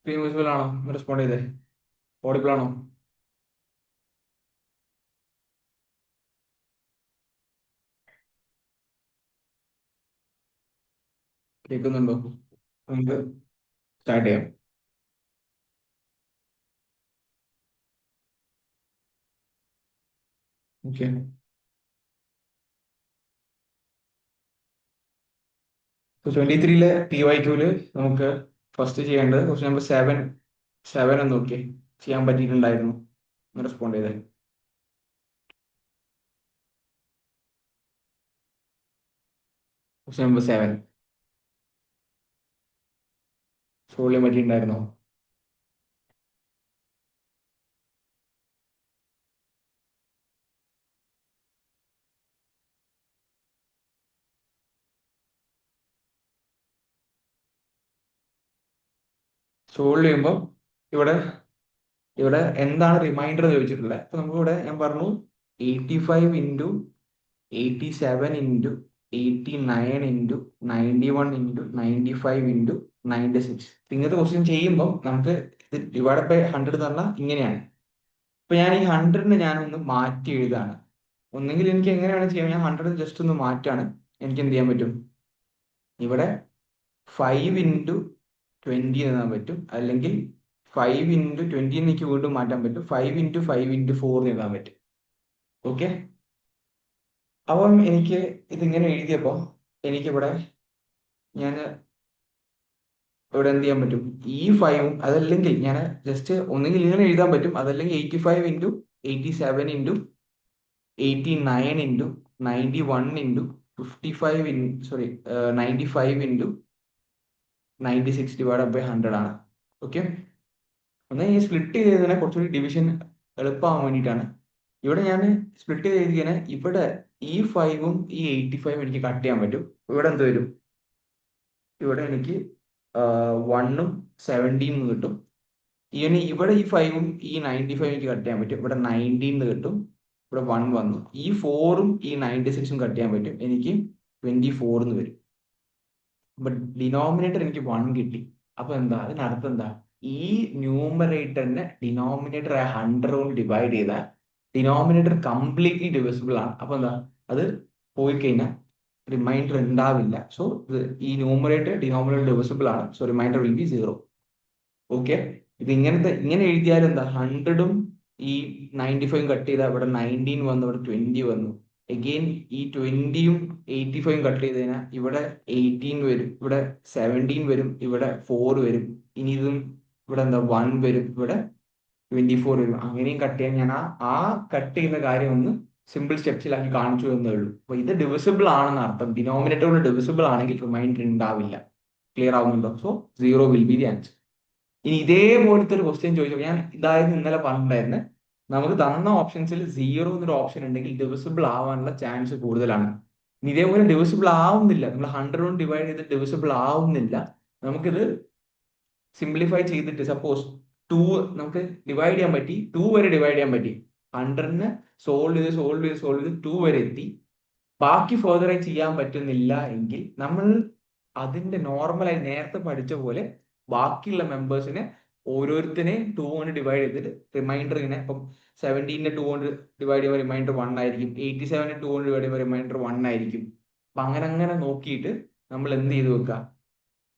Visible ആണോ? Respond ചെയ്തേ. Audible ആണോ? കേൾക്കുന്നുണ്ടോ? നമുക്ക് സ്റ്റാർട്ട് ചെയ്യാം. ഓക്കെ. സോ 23-ലെ PYQല് നമുക്ക് ഫസ്റ്റ് ചെയ്യേണ്ടത് ക്വസ്റ്റ്യൻ നമ്പർ 7 എന്ന് നോക്കി ചെയ്യാൻ പറ്റിയിട്ടുണ്ടായിരുന്നു. റെസ്പോണ്ട് ചെയ്തേ. ക്വസ്റ്റ്യൻ നമ്പർ 7 സോൾവ് ചെയ്യാൻ പറ്റിയിട്ടുണ്ടായിരുന്നോ? സോൾവ് ചെയ്യുമ്പോൾ ഇവിടെ ഇവിടെ എന്താണ് റിമൈൻഡർ എന്ന് ചോദിച്ചിട്ടുള്ളത്. അപ്പൊ നമുക്കിവിടെ ഞാൻ പറഞ്ഞു 85 into 87 into 89 into 95 into 96. ഇങ്ങനത്തെ ക്വസ്റ്റ്യൻ ചെയ്യുമ്പോൾ നമുക്ക് ഇത് ഡിവൈഡ് ബൈ 100 എന്ന് പറഞ്ഞാൽ ഇങ്ങനെയാണ്. ഇപ്പൊ ഞാൻ ഈ 100-നെ ഞാനൊന്ന് മാറ്റി എഴുതാണ്. ഒന്നെങ്കിൽ എനിക്ക് എങ്ങനെയാണ് ചെയ്യാൻ, ഞാൻ 100 ജസ്റ്റ് ഒന്ന് മാറ്റാണ്. എനിക്ക് എന്ത് ചെയ്യാൻ പറ്റും? ഇവിടെ 5 into 20 എഴുതാൻ പറ്റും, അല്ലെങ്കിൽ 5 into 20 എനിക്ക് വീണ്ടും മാറ്റാൻ പറ്റും. 5 into 5 into 4 എഴുതാൻ പറ്റും. ഓക്കെ. അപ്പം എനിക്ക് ഇതിങ്ങനെ എഴുതിയപ്പോ എനിക്കിവിടെ ഞാൻ ഇവിടെ എന്ത് ചെയ്യാൻ പറ്റും? ഈ 5ഉം അതല്ലെങ്കിൽ ഞാൻ ജസ്റ്റ് ഒന്നെങ്കിൽ ഇങ്ങനെ എഴുതാൻ പറ്റും, അതല്ലെങ്കിൽ 85 into 87 into 89 into 55 into 95 into 96 divide by 100 ആണ്. ഓക്കെ. ഒന്ന് ഈ സ്പ്ലിറ്റ് ചെയ്തതിനെ കുറച്ചുകൂടി ഡിവിഷൻ എളുപ്പമാവാൻ വേണ്ടിയിട്ടാണ്. ഇവിടെ ഞാൻ സ്പ്ലിറ്റ് ചെയ്ത് എഴുതിയാൽ ഇവിടെ ഈ 5ഉം ഈ 85 എനിക്ക് കട്ട് ചെയ്യാൻ പറ്റും. ഇവിടെ എന്ത് വരും? ഇവിടെ എനിക്ക് 1ഉം 17 കിട്ടും. ഇനി ഇവിടെ ഈ 5ഉം ഈ 95 എനിക്ക് കട്ട് ചെയ്യാൻ പറ്റും. ഇവിടെ 19 കിട്ടും. ഇവിടെ 1 വന്നു. ഈ 4ഉം ഈ 96ഉം കട്ട് ചെയ്യാൻ പറ്റും. എനിക്ക് 24 വരും. ബട്ട് ഡിനോമിനേറ്റർ എനിക്ക് 1 കിട്ടി. അപ്പൊ എന്താ അതിനർത്ഥം? എന്താ ഈ ന്യൂമറേറ്ററിനെ ഡിനോമിനേറ്റർ 100 കൊണ്ട് ഡിവൈഡ് ചെയ്താൽ ഡിനോമിനേറ്റർ കംപ്ലീറ്റ്ലി ഡിവിസിബിൾ ആണ്. അപ്പൊ എന്താ അത് പോയി കഴിഞ്ഞാൽ റിമൈൻഡർ ഉണ്ടാവില്ല. സോ ഈ ന്യൂമറേറ്റർ ഡിനോമിനേറ്റർ ഡിവിസിബിൾ ആണ്. So reminder will B 0. Okay. ഇത് ഇങ്ങനെ എഴുതിയാൽ എന്താ? 100ഉം ഈ 95 കട്ട് ചെയ്താൽ ഇവിടെ 19 വന്നു, ഇവിടെ 20 വന്നു. അഗെയിൻ ഈ 20ഉം 85 കട്ട് ചെയ്ത് കഴിഞ്ഞാൽ ഇവിടെ 18 വരും, ഇവിടെ 17 വരും, ഇവിടെ 4 വരും. ഇനി ഇതും ഇവിടെ എന്താ 1 വരും, ഇവിടെ 24 വരും. അങ്ങനെയും കട്ട് ചെയ്യാൻ ഞാൻ ആ കട്ട് ചെയ്യുന്ന കാര്യം ഒന്ന് സിമ്പിൾ സ്റ്റെപ്സിലാക്കി കാണിച്ചു എന്നേ ഉള്ളൂ. അപ്പൊ ഇത് ഡിവിസിബിൾ ആണെന്ന് അർത്ഥം. ഡിനോമിനേറ്റർ കൊണ്ട് ഡിവിസിബിൾ ആണെങ്കിൽ റിമൈൻഡർ ഉണ്ടാവില്ല. ക്ലിയർ ആവുന്നുണ്ടോ? So 0 will be the answer. ഇനി ഇതേപോലത്തെ ഒരു ക്വസ്റ്റ്യൻ ചോദിച്ചു, ഞാൻ ഇതായിരുന്നു ഇന്നലെ പറഞ്ഞിട്ടുണ്ടായിരുന്നത്. നമുക്ക് തന്ന ഓപ്ഷൻസിൽ 0 എന്നൊരു ഓപ്ഷൻ ഉണ്ടെങ്കിൽ ഡിവിസിബിൾ ആവാനുള്ള ചാൻസ് കൂടുതലാണ്. ഇനി ഇതേപോലെ ഡിവിസിബിൾ ആവുന്നില്ല, നമ്മൾ 100 കൊണ്ട് ഡിവൈഡ് ചെയ്ത് ഡിവിസിബിൾ ആവുന്നില്ല. നമുക്കിത് സിംപ്ലിഫൈ ചെയ്തിട്ട് സപ്പോസ് 2 നമുക്ക് ഡിവൈഡ് ചെയ്യാൻ പറ്റി, 2 വരെ ഡിവൈഡ് ചെയ്യാൻ പറ്റി. 100-നെ സോൾവ് ചെയ്ത് 2 വരെ എത്തി. ബാക്കി ഫർദറായി ചെയ്യാൻ പറ്റുന്നില്ല എങ്കിൽ നമ്മൾ അതിന്റെ നോർമലായി നേരത്തെ പഠിച്ച പോലെ ബാക്കിയുള്ള മെമ്പേഴ്സിനെ ഓരോരുത്തരെ 2 കൊണ്ട് ഡിവൈഡ് ചെയ്തിട്ട് റിമൈൻഡർ ഇങ്ങനെ, ഇപ്പം 17-നെ 2 കൊണ്ട് ഡിവൈഡ് ചെയ്യുമ്പോൾ റിമൈൻഡർ 1 ആയിരിക്കും. 87-നെ 2 കൊണ്ട് ഡിവൈഡ് ചെയ്യുമ്പോൾ റിമൈൻഡർ 1 ആയിരിക്കും. അപ്പൊ അങ്ങനെ നോക്കിയിട്ട് നമ്മൾ എന്ത് ചെയ്ത് വെക്കുക?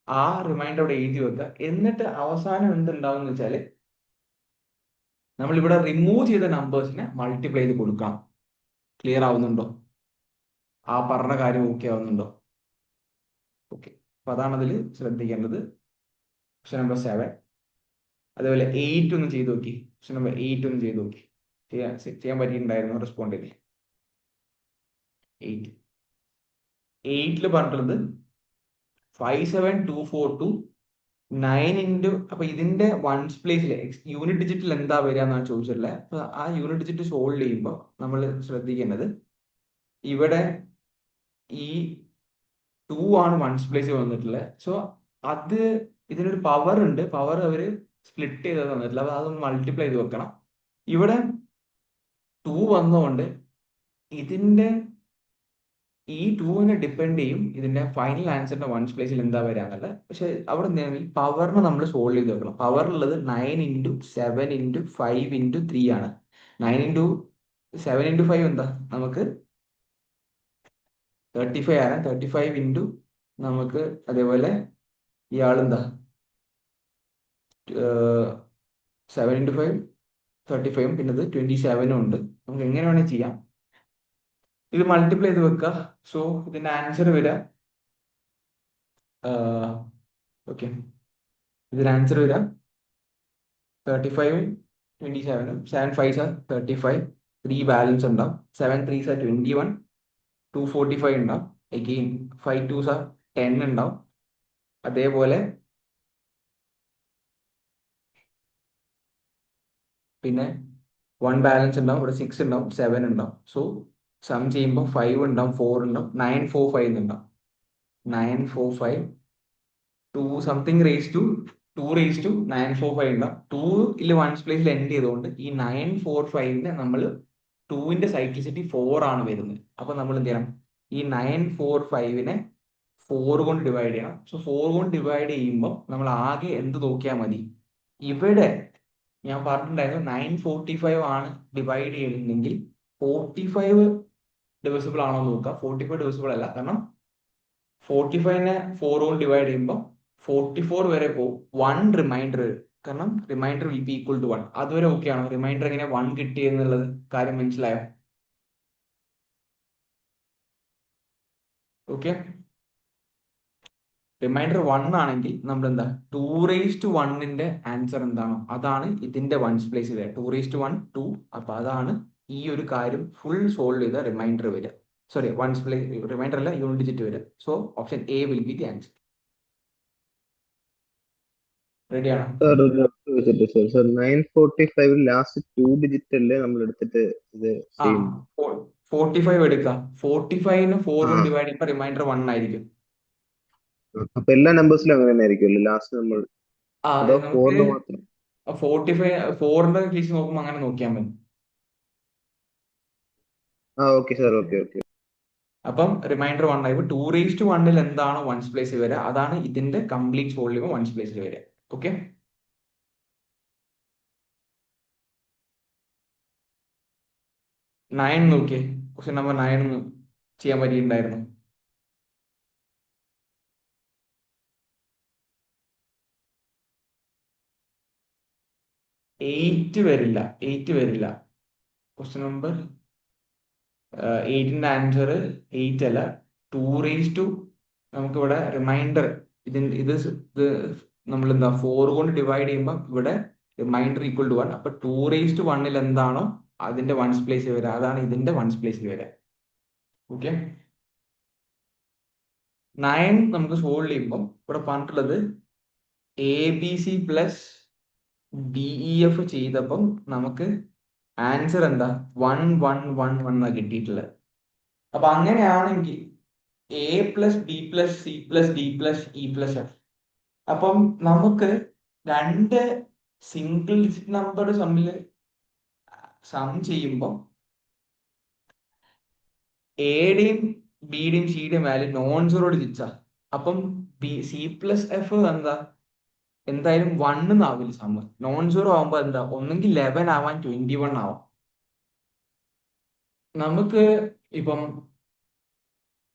ആ റിമൈൻഡർ അവിടെ എഴുതി വെക്കുക. എന്നിട്ട് അവസാനം എന്തുണ്ടാവും എന്ന് വെച്ചാല് നമ്മൾ ഇവിടെ റിമൂവ് ചെയ്ത നമ്പേഴ്സിനെ മൾട്ടിപ്ലൈ ചെയ്ത് കൊടുക്കാം. ക്ലിയർ ആവുന്നുണ്ടോ? ആ പറഞ്ഞ കാര്യം ഓക്കെ ആവുന്നുണ്ടോ? ഓക്കെ. അപ്പൊ അതാണ് അതിൽ ശ്രദ്ധിക്കേണ്ടത്. Question number 7. അതേപോലെ 8 ഒന്ന് ചെയ്ത് നോക്കി. ക്വസ്റ്റ്യൻ നമ്പർ 8 ഒന്ന് ചെയ്ത് നോക്കി. ചെയ്യാൻ പറ്റിയിട്ടുണ്ടായിരുന്നു? റെസ്പോണ്ട് ചെയ്തേ. 8 പറഞ്ഞിട്ടുള്ളത് 57242 9 into, അപ്പൊ ഇതിന്റെ വൺസ് പ്ലേസിൽ യൂണിറ്റ് ഡിജിറ്റിൽ എന്താ വരിക എന്നാണ് ചോദിച്ചിട്ടുള്ളത്. അപ്പൊ ആ യൂണിറ്റ് ഡിജിറ്റ് സോൾവ് ചെയ്യുമ്പോൾ നമ്മൾ ശ്രദ്ധിക്കേണ്ടത് ഇവിടെ ഈ 2 ആണ് വൺസ് പ്ലേസിൽ വന്നിട്ടുള്ളത്. സോ അത് ഇതിനൊരു പവർ ഉണ്ട്. പവർ അവര് സ്പ്ലിറ്റ് ചെയ്ത് തന്നിട്ടില്ല. അപ്പൊ അതൊന്ന് മൾട്ടിപ്ലൈ ചെയ്ത് വെക്കണം. ഇവിടെ 2 വന്നുകൊണ്ട് ഇതിന്റെ ഈ 2നെ ഡിപ്പെൻഡ് ചെയ്യും ഇതിന്റെ ഫൈനൽ ആൻസറിന്റെ വൺസ് പ്ലേസിൽ എന്താ വരാന്നുള്ളത്. പക്ഷെ അവിടെ എന്തെങ്കിലും പവറിന് നമ്മൾ സോൾവ് ചെയ്ത് വെക്കണം. പവറുള്ളത് 9 × 7 × 5 × 3 ആണ്. 9 × 7 × 5 എന്താ, നമുക്ക് 35 ആണ്. 35 നമുക്ക് അതേപോലെ ഇയാളെന്താ 7 × 5 35, പിന്നെ ഇത് 27 ഉണ്ട്. നമുക്ക് എങ്ങനെ വേണമെങ്കിൽ ചെയ്യാം. ഇത് മൾട്ടിപ്ലൈ ചെയ്ത് വെക്കുക. സോ ഇതിന്റെ ആൻസർ വരിക, ഓക്കെ, ഇതിന്റെ ആൻസർ വരിക 35 27 7 5s are 35, 3 ബാലൻസ് ഉണ്ടാവും, 7 3s are 21, 245 ഉണ്ടാവും, അഗെയിൻ 5 2s are 10 ഉണ്ടാവും. അതേപോലെ പിന്നെ 1 ബാലൻസ് ഉണ്ടാവും, ഇവിടെ 6 ഉണ്ടാവും, 7 ഉണ്ടാവും. സോ സം ചെയ്യുമ്പോൾ 5 ഉണ്ടാവും, 4 ഉണ്ടാവും, 945 ഉണ്ടാവും. 945 2 സംതിങ് റേസ് ടു 945 ഉണ്ടാവും. 2 വൺസ് പ്ലേസിൽ എൻഡ് ചെയ്തുകൊണ്ട് ഈ 945നെ നമ്മൾ 2ന്റെ സൈക്ലിസിറ്റി 4 ആണ് വരുന്നത്. അപ്പൊ നമ്മൾ എന്ത് ചെയ്യണം, ഈ 945നെ 4 കൊണ്ട് ഡിവൈഡ് ചെയ്യണം. സോ 4 കൊണ്ട് ഡിവൈഡ് ചെയ്യുമ്പോൾ നമ്മൾ ആകെ എന്ത് നോക്കിയാൽ മതി, ഇവിടെ ഞാൻ പറഞ്ഞിട്ടുണ്ടായിരുന്നു 945 ആണ് ഡിവൈഡ് ചെയ്യുന്നെങ്കിൽ 45 ഡിവിസിബിൾ ആണോ നോക്കുക. 45 ഡിവിസിബിൾ അല്ല, കാരണം 45നെ 4 കൊണ്ട് ഡിവൈഡ് ചെയ്യുമ്പോൾ 44 വരെ പോകും, 1 റിമൈൻഡർ, കാരണം remainder will be equal to 1. അതുവരെ ഓക്കെ ആണോ? റിമൈൻഡർ എങ്ങനെ 1 കിട്ടി എന്നുള്ളത് കാര്യം മനസ്സിലായോ? ഓക്കെ, റിമൈൻഡർ 1 ആണെങ്കിൽ നമ്മൾ എന്താ 2⁻1ന്റെ ആൻസർ എന്താണോ അതാണ് ഇതിന്റെ വൺസ് പ്ലേസ് വരിക. 2⁻1 2. അപ്പൊ അതാണ് ഈ ഒരു കാര്യം ഫുൾ സോൾവ് ചെയ്ത റിമൈൻഡർ വരിക. സോറി, വൺസ് പ്ലേസ് റിമൈൻഡർ അല്ല, യൂണിറ്റ് ഡിജിറ്റ് വരിക. So option A will be the answer. റെഡിയാണോ? സാർ ഒരു ഡൗട്ട് വെച്ചിട്ട് സാർ, സാർ 945 ലാസ്റ്റ് 2 ഡിജിറ്റ് അല്ലേ നമ്മൾ എടുത്തിട്ട് ഇത് ആ, ചെയ്യും? 45 എടുക്കാം. 45ന് 4 ആ, കൊണ്ട് ഡിവൈഡ് ചെയ്യുമ്പോൾ റിമൈൻഡർ 1 ആയിരിക്കും. അപ്പൊ എല്ലാ നമ്പേഴ്സിലും അങ്ങനെ തന്നെ ആയിരിക്കുമല്ലോ ലാസ്റ്റ് നമ്മൾ, ആ, അതോ നമുക്ക് 4 മാത്രം? 4ന്റെ കേസ് നോക്കുമ്പോൾ അങ്ങനെ നോക്കിയാൽ മതി. ആ, ഓക്കെ സാർ, ഓക്കെ ഓക്കെ. അപ്പം റിമൈൻഡർ 1 ആയി. 2⁻1ൽ എന്താണോ വൺസ് പ്ലേസ് വരിക അതാണ് ഇതിന്റെ കംപ്ലീറ്റ് സോൾവ് ചെയ്യുമ്പോൾ വൺസ് പ്ലേസിൽ വരിക. ഓക്കെ, 9 നോക്കിയേ. ക്വസ്റ്റ്യൻ നമ്പർ 9 ചെയ്യാൻ പറ്റിയിട്ടുണ്ടായിരുന്നു. 8 വരില്ല, 8 വരില്ല. ക്വസ്റ്റ്യൻ നമ്പർ 8ന്റെ ആൻസർ 8 അല്ല, 2 നമുക്കിവിടെ റിമൈൻഡർ ഇത് നമ്മൾ എന്താ 4 കൊണ്ട് ഡിവൈഡ് ചെയ്യുമ്പോൾ ഇവിടെ റിമൈൻഡർ ഈക്വൽ ടു 1. അപ്പൊ 2⁻1ൽ എന്താണോ അതിന്റെ വൺസ് പ്ലേസ് വരിക അതാണ് ഇതിന്റെ വൺസ് പ്ലേസിൽ വരിക. ഓക്കെ, 9 നമുക്ക് സോൾവ് ചെയ്യുമ്പോൾ ഇവിടെ പറഞ്ഞിട്ടുള്ളത് ABC പ്ലസ് DEF ചെയ്തപ്പം നമുക്ക് ആൻസർ എന്താ 1 1 1 1 കിട്ടിയിട്ടുള്ളത്. അപ്പൊ അങ്ങനെയാണെങ്കിൽ A+B+C+D+E+F. അപ്പം നമുക്ക് രണ്ട് സിംഗിൾ ഡിജിറ്റ് നമ്പർ തമ്മിൽ സം ചെയ്യുമ്പോൾ എയുടെയും ബിയുടെയും സിയുടെയും വാല്യൂ നോൺ സീറോ ഡിജിറ്റ്സാ. അപ്പം C+F എന്തായാലും 1 എന്നാവില്ല സമ്മ്. നോൺ സീറോ ആവുമ്പോൾ എന്താ, ഒന്നെങ്കിൽ 11 ആവാൻ 21 ആവാം. നമുക്ക് ഇപ്പം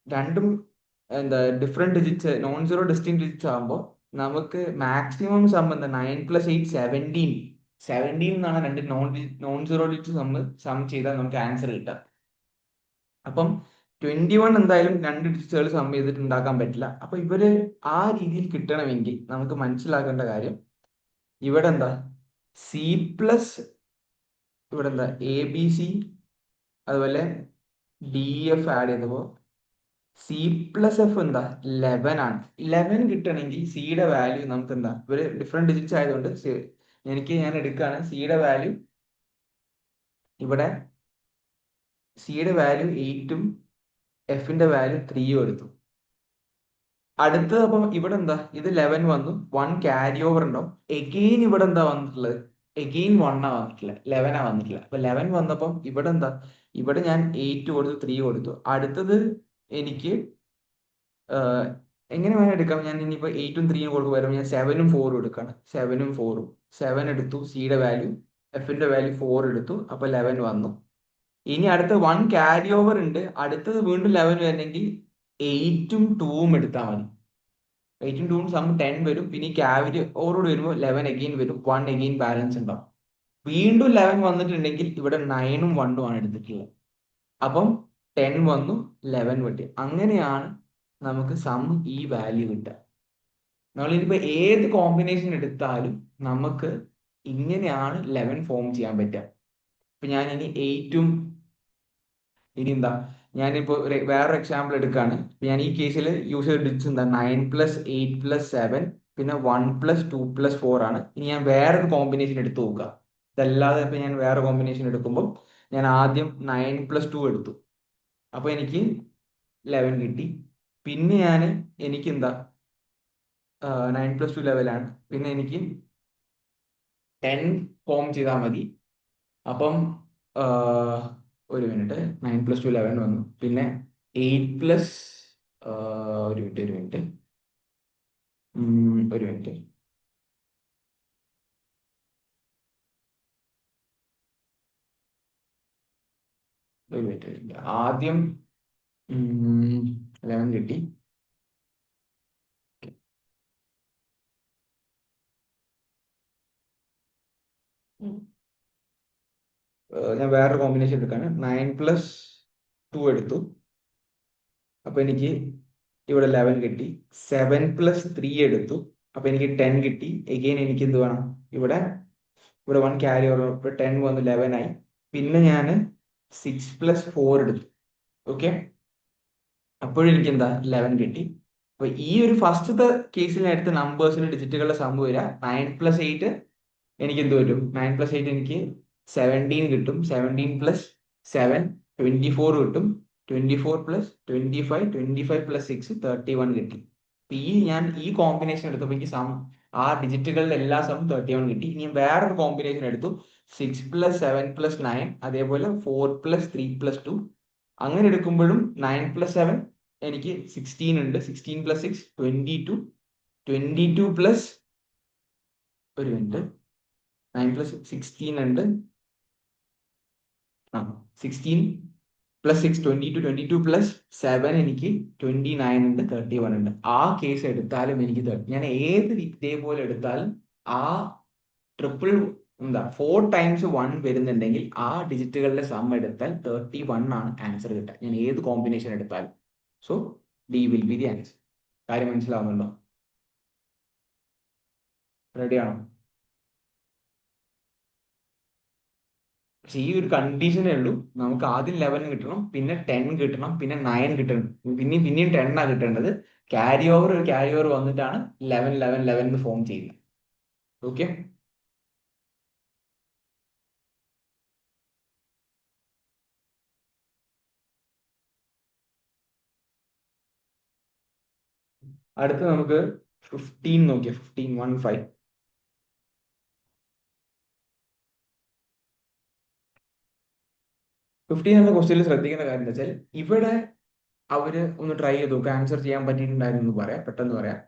രണ്ടും എന്താ different digits, non zero distinct digits ആകുമ്പോൾ നമുക്ക് മാക്സിമം സം എന്താ 9+8 17 എന്നാണ് രണ്ട് നോൺ സീറോ ഡിജിറ്റ് സം ചെയ്താൽ നമുക്ക് ആൻസർ കിട്ടുക. അപ്പം 21 എന്തായാലും രണ്ട് ഡിജിറ്റുകൾ സം ചെയ്തിട്ട് ഉണ്ടാക്കാൻ പറ്റില്ല. അപ്പൊ ഇവര് ആ രീതിയിൽ കിട്ടണമെങ്കിൽ നമുക്ക് മനസ്സിലാക്കേണ്ട കാര്യം ഇവിടെ എന്താ സി പ്ലസ്, ഇവിടെ എന്താ ABC അതുപോലെ DF ആഡ് ചെയ്തപ്പോൾ C+F എന്താ 11 ആണ്. 11 കിട്ടണമെങ്കിൽ സിയുടെ വാല്യൂ നമുക്ക് എന്താ, ഇവര് ഡിഫറെന്റ് ഡിജിറ്റ്സ് ആയതുകൊണ്ട് ഞാൻ എടുക്കുകയാണ് സിയുടെ വാല്യൂ. ഇവിടെ സിയുടെ വാല്യൂ 8ഉം എഫിന്റെ വാല്യൂ 3ഉം എടുത്തു. അടുത്തത് അപ്പം ഇവിടെ എന്താ, ഇത് 11 വന്നു, 1 ക്യാരി ഓവർ ഉണ്ടാവും. എഗെയിൻ ഇവിടെ എന്താ വന്നിട്ടുള്ളത്, എഗെയിൻ 1 ആ വന്നിട്ടില്ല, 11 ആ വന്നിട്ടില്ല. അപ്പൊ 11 വന്നപ്പം ഇവിടെ എന്താ, ഇവിടെ ഞാൻ 8 കൊടുത്തു, 3 കൊടുത്തു. അടുത്തത് എനിക്ക് എങ്ങനെ വേണം എടുക്കാം. ഞാൻ ഇനിയിപ്പോൾ 8ഉം 3യും കൊടുക്കുക വരുമ്പോൾ ഞാൻ 7ഉം 4ഉം എടുക്കണം. 7ഉം 4ഉം 7 എടുത്തു, സിയുടെ വാല്യൂ, എഫിന്റെ വാല്യൂ 4 എടുത്തു, അപ്പൊ 11 വന്നു. ഇനി അടുത്ത 1 ക്യാരി ഓവർ ഉണ്ട്, അടുത്തത് വീണ്ടും 11 വരണമെങ്കിൽ 8ഉം 2ഉം എടുത്താൽ മതി. 8ഉം 2ഉം സം 10 വരും. പിന്നെ ഈ ക്യാരി ഓവറോട് വരുമ്പോൾ 11 അഗെയിൻ വരും, 1 അഗെയിൻ ബാലൻസ് ഉണ്ടാവും. വീണ്ടും 11 വന്നിട്ടുണ്ടെങ്കിൽ ഇവിടെ 9ഉം 1ഉം ആണ് എടുത്തിട്ടുള്ളത്. അപ്പം 10 വന്നു, 11 വെട്ടി. അങ്ങനെയാണ് നമുക്ക് സം ഈ വാല്യൂ കിട്ടുക. നമ്മളിനിപ്പോ ഏത് കോമ്പിനേഷൻ എടുത്താലും നമുക്ക് ഇങ്ങനെയാണ് 11 ഫോം ചെയ്യാൻ പറ്റുക. ഇപ്പൊ ഞാൻ ഇനി 8ഉം ഇനി എന്താ, ഞാനിപ്പോ വേറൊരു എക്സാമ്പിൾ എടുക്കുകയാണ്. ഞാൻ ഈ കേസിൽ യൂസ് ചെയ്ത ഡിജിറ്റ്സ് എന്താ, 9+8+7 പിന്നെ 1+2+4 ആണ്. ഇനി ഞാൻ വേറൊരു കോമ്പിനേഷൻ എടുത്ത് നോക്കുക. ഇതല്ലാതെ ഇപ്പൊ ഞാൻ വേറെ കോമ്പിനേഷൻ എടുക്കുമ്പോൾ ഞാൻ ആദ്യം 9+2 എടുത്തു, അപ്പൊ എനിക്ക് 11 കിട്ടി. പിന്നെ എനിക്ക് എന്താ 9+2 ലെവലാണ്. പിന്നെ എനിക്ക് 10 ഫോം ചെയ്താൽ മതി. അപ്പം ഒരു മിനിറ്റ്, 9+2 11 വന്നു. പിന്നെ 8+ ഒരു മിനിറ്റ് ഒരു മിനിറ്റ് ഒരു മിനിറ്റ് ഒരു മിനിറ്റ് ആദ്യം 11 കിട്ടി. ഞാൻ വേറൊരു കോമ്പിനേഷൻ എടുക്കാണ്. 9+2 എടുത്തു, അപ്പൊ എനിക്ക് ഇവിടെ 11 കിട്ടി. 7+3 എടുത്തു, അപ്പൊ എനിക്ക് 10 കിട്ടി. എഗെയിൻ എനിക്ക് എന്ത് വേണം, ഇവിടെ 1 ക്യാരി ഓവർ, 10 വന്ന് 11 ആയി. പിന്നെ ഞാൻ 6+4 എടുത്തു. ഓക്കെ, അപ്പോഴും എനിക്ക് എന്താ 11 കിട്ടി. അപ്പൊ ഈ ഒരു ഫസ്റ്റത്തെ കേസിൽ എടുത്ത നമ്പേഴ്സിന്റെ ഡിജിറ്റുകളുടെ സം വരിക 9+8. എനിക്ക് എന്ത് വരും, 9+8 എനിക്ക് 17 കിട്ടും. 17+7 24 കിട്ടും. 24+25 31 കിട്ടി. അപ്പൊ ഞാൻ ഈ കോമ്പിനേഷൻ എടുത്തപ്പോൾ എനിക്ക് സം, ആ ഡിജിറ്റുകളുടെ എല്ലാ സം 31 കിട്ടി. ഇനി വേറൊരു കോമ്പിനേഷൻ എടുത്തു, 6+7+9, അതേപോലെ 4+3+2. അങ്ങനെ എടുക്കുമ്പോഴും 9+7 എനിക്ക് 16 ഉണ്ട്. 16+6 22. 22 പ്ലസ് ഒരു മിനിറ്റ് 9+16 ഉണ്ട്. 16+6 22. 22+7 എനിക്ക് 29 ഉണ്ട്. 31 ഉണ്ട്. ആ കേസ് എടുത്താലും എനിക്ക് ഞാൻ ഏത് ഇതേപോലെ എടുത്താലും ആ ട്രിപ്പിൾ എന്താ 4 × 1 വരുന്നുണ്ടെങ്കിൽ ആ ഡിജിറ്റുകളുടെ സം എടുത്താൽ 31 ആണ് ആൻസർ കിട്ടുക, ഞാൻ ഏത് കോമ്പിനേഷൻ എടുത്താലും. So D will be the answer. കാര്യം മനസ്സിലാവുന്നുണ്ടോ? റെഡിയാണോ? പക്ഷെ ഈ ഒരു കണ്ടീഷനേ ഉള്ളൂ, നമുക്ക് ആദ്യം 11 കിട്ടണം, പിന്നെ 10 കിട്ടണം, പിന്നെ 9 കിട്ടണം, പിന്നെയും 10 ആണ് കിട്ടേണ്ടത്. ഒരു ക്യാരി ഓവർ വന്നിട്ടാണ് 11 11 11 ഫോം ചെയ്യുന്നത്. ഓക്കെ, അടുത്ത് നമുക്ക് 15 നോക്കിയാൽ 15 എന്ന ക്വസ്റ്റ്യനിൽ ശ്രദ്ധിക്കേണ്ട കാര്യം എന്താ വെച്ചാൽ, ഇവിടെ അവര് ഒന്ന് ട്രൈ ചെയ്ത് നോക്കുക, ആൻസർ ചെയ്യാൻ പറ്റിയിട്ടുണ്ടായിരുന്നു പറയാം, പെട്ടെന്ന് പറയാം.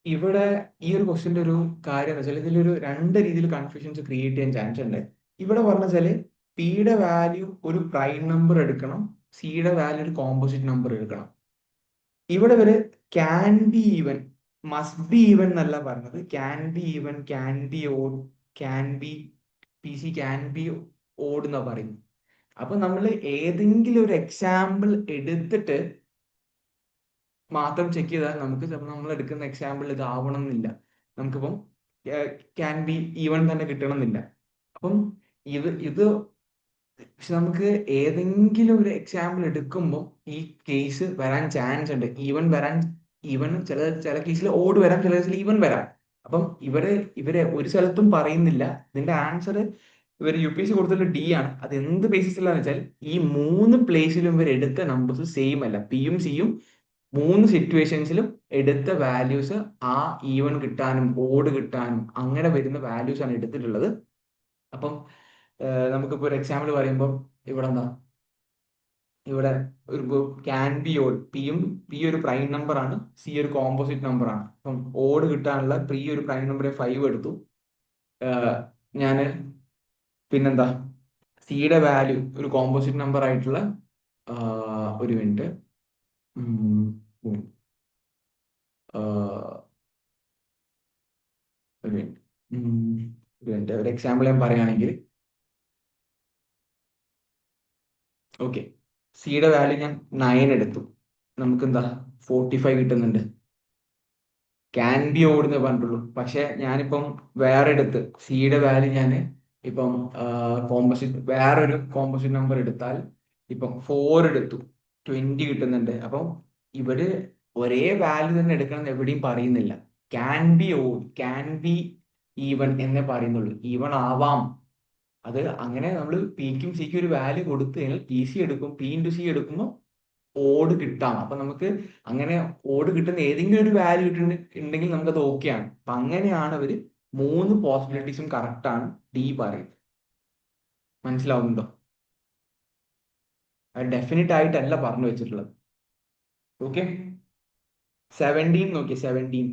ഇവിടെ ഈ ഒരു ക്വസ്റ്റിന്റെ ഒരു കാര്യം എന്ന് വെച്ചാൽ, ഇതിലൊരു രണ്ട് രീതിയിൽ കൺഫ്യൂഷൻസ് ക്രിയേറ്റ് ചെയ്യാൻ ചാൻസ് ഉണ്ട്. ഇവിടെ പറഞ്ഞ വെച്ചാല് പിയുടെ വാല്യൂ ഒരു പ്രൈം നമ്പർ എടുക്കണം, സിയുടെ വാല്യൂ ഒരു കോമ്പോസിറ്റ് നമ്പർ എടുക്കണം. ഇവിടെ വരെ can be even, must be even എന്നല്ല പറഞ്ഞത്, can be even, can be odd, can be P C, can be odd എന്നാ പറയുന്നത്. അപ്പൊ നമ്മൾ ഏതെങ്കിലും ഒരു എക്സാമ്പിൾ എടുത്തിട്ട് മാത്രം ചെക്ക് ചെയ്താൽ നമുക്ക് ചിലപ്പോൾ നമ്മൾ എടുക്കുന്ന എക്സാമ്പിൾ ഇതാവണം എന്നില്ല. നമുക്കിപ്പം ക്യാൻ ബി ഈവൻ തന്നെ കിട്ടണം എന്നില്ല. അപ്പം ഇത് പക്ഷെ നമുക്ക് ഏതെങ്കിലും ഒരു എക്സാമ്പിൾ എടുക്കുമ്പോൾ ഈ കേസ് വരാൻ ചാൻസ് ഉണ്ട്. ഈവൻ വരാൻ, ഈവൻ ചില കേസിൽ ഓഡ് വരാം, ചില കേസിൽ ഈവൻ വരാം. അപ്പം ഇവരെ ഒരു സ്ഥലത്തും പറയുന്നില്ല. ഇതിന്റെ ആൻസർ ഇവർ UPSC കൊടുത്തിട്ട് ഡി ആണ്. അത് എന്ത് ബേസിസിലാന്ന് വെച്ചാൽ ഈ 3 പ്ലേസിലും ഇവർ എടുത്ത നമ്പേഴ്സ് സെയിം അല്ല. പിയും സിയും 3 സിറ്റുവേഷൻസിലും എടുത്ത വാല്യൂസ് ആ ഈവൻ കിട്ടാനും ഓഡ് കിട്ടാനും അങ്ങനെ വരുന്ന വാല്യൂസ് ആണ് എടുത്തിട്ടുള്ളത്. അപ്പം നമുക്കിപ്പോ ഒരു എക്സാമ്പിൾ പറയുമ്പോൾ ഇവിടെ എന്താ, ഇവിടെ ഒരു ക്യാൻ ബി ഓഡ്, പി ഒരു പ്രൈം നമ്പർ ആണ്, സി ഒരു കോമ്പോസിറ്റ് നമ്പർ ആണ്. അപ്പം ഓഡ് കിട്ടാനുള്ള പി ഒരു പ്രൈം നമ്പർ 5 എടുത്തു. ഞാന് പിന്നെന്താ, സിയുടെ വാല്യൂ ഒരു കോമ്പോസിറ്റ് നമ്പർ ആയിട്ടുള്ള ഒരു മിനിറ്റ്, ഒരു മിനിറ്റ്, ഒരു എക്സാമ്പിൾ ഞാൻ പറയുകയാണെങ്കിൽ, ഓക്കെ, സിയുടെ വാല്യൂ ഞാൻ 9 എടുത്തു, നമുക്ക് എന്താ 45 കിട്ടുന്നുണ്ട്. ക്യാൻ ബി ഓടുന്നേ പറഞ്ഞിട്ടുള്ളൂ. പക്ഷെ ഞാനിപ്പം വേറെ എടുത്ത് സിയുടെ വാല്യൂ ഞാൻ ഇപ്പം വേറൊരു കോമ്പോസിറ്റ് നമ്പർ എടുത്താൽ ഇപ്പം 4 എടുത്തു, 20 കിട്ടുന്നുണ്ട്. അപ്പം ഇവര് ഒരേ വാല്യൂ തന്നെ എടുക്കണം എന്ന് എവിടെയും പറയുന്നില്ല. Can be odd, can be even എന്നേ പറയുന്നുള്ളൂ. ഈവൺ ആവാം. അത് അങ്ങനെ നമ്മൾ പിക്കും സിക്കും ഒരു വാല്യൂ കൊടുത്തു കഴിഞ്ഞാൽ പി സി എടുക്കും, പി ഇൻറ്റു സി എടുക്കുമ്പോൾ ഓഡ് കിട്ടാം. അപ്പൊ നമുക്ക് അങ്ങനെ ഓഡ് കിട്ടുന്ന ഏതെങ്കിലും ഒരു വാല്യൂ ഉണ്ടെങ്കിൽ നമുക്കത് ഓക്കെയാണ്. അപ്പൊ അങ്ങനെയാണ് അവര് 3 പോസിബിലിറ്റീസും കറക്റ്റ് ആണ് ഡി പറയുന്നത്. മനസ്സിലാവുന്നുണ്ടോ? അത് ഡെഫിനറ്റ് ആയിട്ടല്ല പറഞ്ഞു വെച്ചിട്ടുള്ളത്. ഓക്കെ, 17 നോക്കിയേ, 17,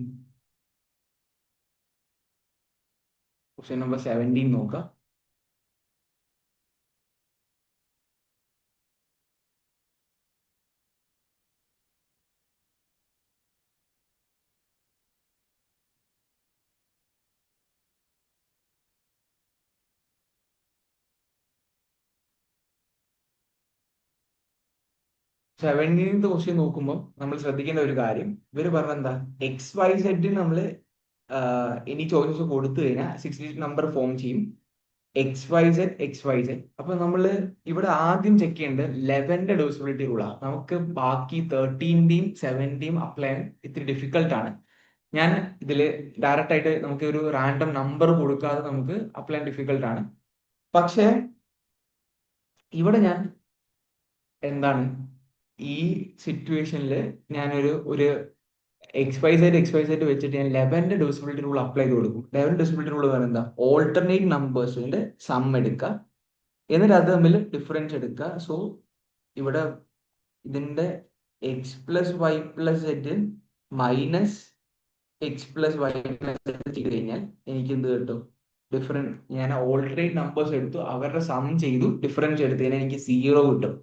ക്വസ്റ്റ്യൻ നമ്പർ 17 നോക്കാം. സെവൻറ്റീൻത് ക്വസ്റ്റ്യൻ നോക്കുമ്പോൾ നമ്മൾ ശ്രദ്ധിക്കേണ്ട ഒരു കാര്യം, ഇവര് പറഞ്ഞ എന്താ, XYZ നമ്മൾ ഇനി ചോയ്സസ് കൊടുത്തു കഴിഞ്ഞാൽ 6 ഡിജിറ്റ് നമ്പർ ഫോം ചെയ്യും. XYZ. അപ്പൊ നമ്മൾ ഇവിടെ ആദ്യം ചെക്ക് ചെയ്യേണ്ടത് 11ന്റെ ഡിവിസിബിലിറ്റി റൂളാണ്. നമുക്ക് ബാക്കി 13ന്റെയും 7ന്റെയും അപ്ലൈ ചെയ്യാൻ ഇത്തിരി ഡിഫിക്കൽട്ട് ആണ്. ഞാൻ ഇതിൽ ഡയറക്റ്റ് ആയിട്ട് നമുക്ക് ഒരു റാൻഡം നമ്പർ കൊടുക്കാതെ നമുക്ക് അപ്ലൈ ചെയ്യാൻ ഡിഫിക്കൽട്ട് ആണ്. പക്ഷേ ഇവിടെ ഞാൻ എന്താണ് ഈ സിറ്റുവേഷനിൽ ഞാനൊരു XYZ വെച്ചിട്ട് ഞാൻ 11ന്റെ ഡിവിസിബിലിറ്റി റൂൾ അപ്ലൈ ചെയ്ത് കൊടുക്കും. 11 ഡിവിസിബിലിറ്റി റൂൾ പറയുന്നത് എന്താ, ഓൾട്ടർനേറ്റ് നമ്പേഴ്സിന്റെ സം എടുക്കുക, എന്നിട്ട് അത് തമ്മിൽ ഡിഫറൻസ് എടുക്കുക. സോ ഇവിടെ ഇതിന്റെ X+Y+Z മൈനസ് X+Y+Z ചെയ്ത് കഴിഞ്ഞാൽ എനിക്ക് എന്ത് കിട്ടും, ഡിഫറൻസ്. ഞാൻ ഓൾട്ടർനേറ്റ് നമ്പേഴ്സ് എടുത്തു, അവരുടെ സം ചെയ്തു, ഡിഫറൻസ് എടുത്തു കഴിഞ്ഞാൽ എനിക്ക് 0 കിട്ടും.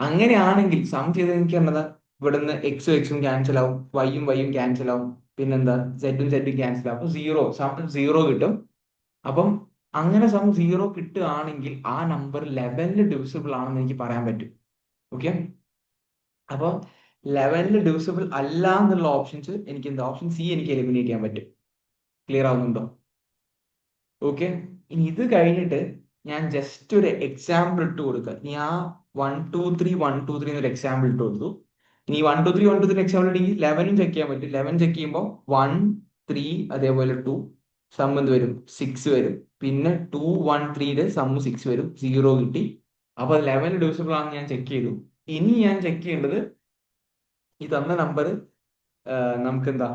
അങ്ങനെയാണെങ്കിൽ സം ചെയ്ത് എനിക്ക് എന്നതാ, ഇവിടുന്ന് എക്സും ക്യാൻസൽ ആവും, വൈയും ക്യാൻസൽ ആവും, പിന്നെന്താ സെഡും ക്യാൻസൽ ആവും. അപ്പൊ സം 0 കിട്ടും. അപ്പം അങ്ങനെ സം 0 കിട്ടുകയാണെങ്കിൽ ആ നമ്പർ 11ൽ ഡിവിസിബിൾ ആണെന്ന് എനിക്ക് പറയാൻ പറ്റും. ഓക്കെ, അപ്പൊ 11ൽ ഡിവിസിബിൾ അല്ല എന്നുള്ള ഓപ്ഷൻസ് എനിക്ക് എന്താ, ഓപ്ഷൻ സി എനിക്ക് എലിമിനേറ്റ് ചെയ്യാൻ പറ്റും. ക്ലിയർ ആവുന്നുണ്ടോ? ഓക്കെ, ഇനി ഇത് കഴിഞ്ഞിട്ട് ഞാൻ ജസ്റ്റ് ഒരു എക്സാമ്പിൾ ഇട്ട് കൊടുക്കുക. ഇനി ആ 1 2 3 1 2 3 എന്നൊരു എക്സാമ്പിൾ ഇട്ട് കൊടുത്തു. ഇനി 1 2 3 1 2 3 എക്സാമ്പിൾ ഉണ്ടെങ്കിൽ 11 ചെക്ക് ചെയ്യാൻ പറ്റും. 11 ചെക്ക് ചെയ്യുമ്പോൾ 1 3 അതേപോലെ 2 സം എന്ത് വരും, 6 വരും. പിന്നെ 2 1 3യുടെ സം 6 വരും, 0 കിട്ടി. അപ്പൊ 11 ഡിവിസിബിൾ ആണെന്ന് ഞാൻ ചെക്ക് ചെയ്തു. ഇനി ഞാൻ ചെക്ക് ചെയ്യേണ്ടത് ഈ തന്ന നമ്പർ നമുക്ക് എന്താ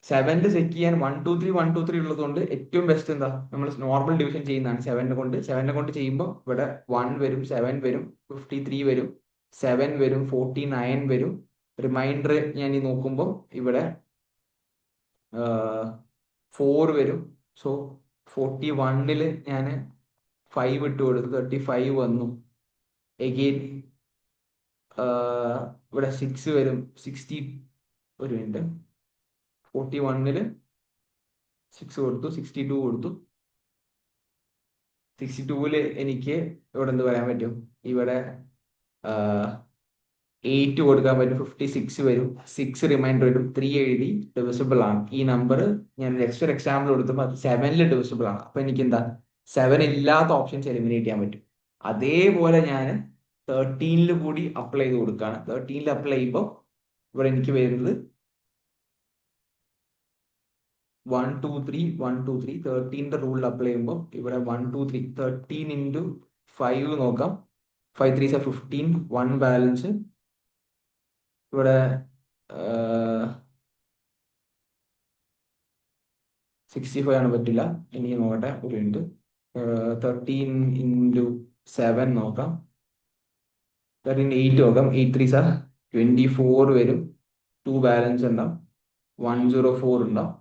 7ൽ ചെക്ക് ചെയ്യാൻ 1 2 3 1 2 3 ഉള്ളതുകൊണ്ട് ഏറ്റവും ബെസ്റ്റ് എന്താ, നമ്മൾ നോർമൽ ഡിവിഷൻ ചെയ്യുന്നതാണ്. 7നെ കൊണ്ട് ചെയ്യുമ്പോൾ ഇവിടെ 1 വരും, 7 വരും, 53 വരും, 7 വരും, 49 വരും. റിമൈൻഡർ ഞാൻ ഈ നോക്കുമ്പോൾ ഇവിടെ 4 വരും. സോ 41ൽ ഞാൻ 5 ഇട്ട് കൊടുത്തു, 35 വന്നു. എഗെയിൻ ഇവിടെ 6 വരും, 60, ഒരു മിനിറ്റ്, 41-ല് 6 കൊടുത്തു, 62 കൊടുത്തു. 62-ല് എനിക്ക് ഇവിടെ എന്ത് പറയാൻ പറ്റും, ഇവിടെ 8 കൊടുക്കാൻ പറ്റും, 56 വരും, 6 റിമൈൻഡർ വരും, 3 എഴുതി ഡിവിസിബിൾ ആണ്. ഈ നമ്പർ ഞാൻ നെക്സ്റ്റ് ഒരു എക്സാമ്പിൾ കൊടുത്തപ്പോൾ അത് 7-ല് ഡിവിസിബിൾ ആണ്. അപ്പൊ എനിക്ക് എന്താ 7 ഇല്ലാത്ത ഓപ്ഷൻസ് എലിമിനേറ്റ് ചെയ്യാൻ പറ്റും. അതേപോലെ ഞാൻ 13-ല് കൂടി അപ്ലൈ ചെയ്ത് കൊടുക്കുകയാണ്. 13-ല് അപ്ലൈ ചെയ്യുമ്പോൾ ഇവിടെ എനിക്ക് വരുന്നത് 1 2 3 1 2 3. 13-ന്റെ റൂളിൽ അപ്ലൈ ചെയ്യുമ്പോൾ ഇവിടെ 1 2 3 13 ഇൻറ്റു 5 നോക്കാം. 5 3 15, 1 ബാലൻസ്. ഇവിടെ 65 ആണ്, പറ്റില്ല. ഇനി നോക്കട്ടെ, ഒരു മിനിറ്റ്. 13 ഇൻറ്റു 7 നോക്കാം. 13 8 നോക്കാം. 8 3 24 വരും. 2 ബാലൻസ് ഉണ്ടാവും. 104 ഉണ്ടാവും.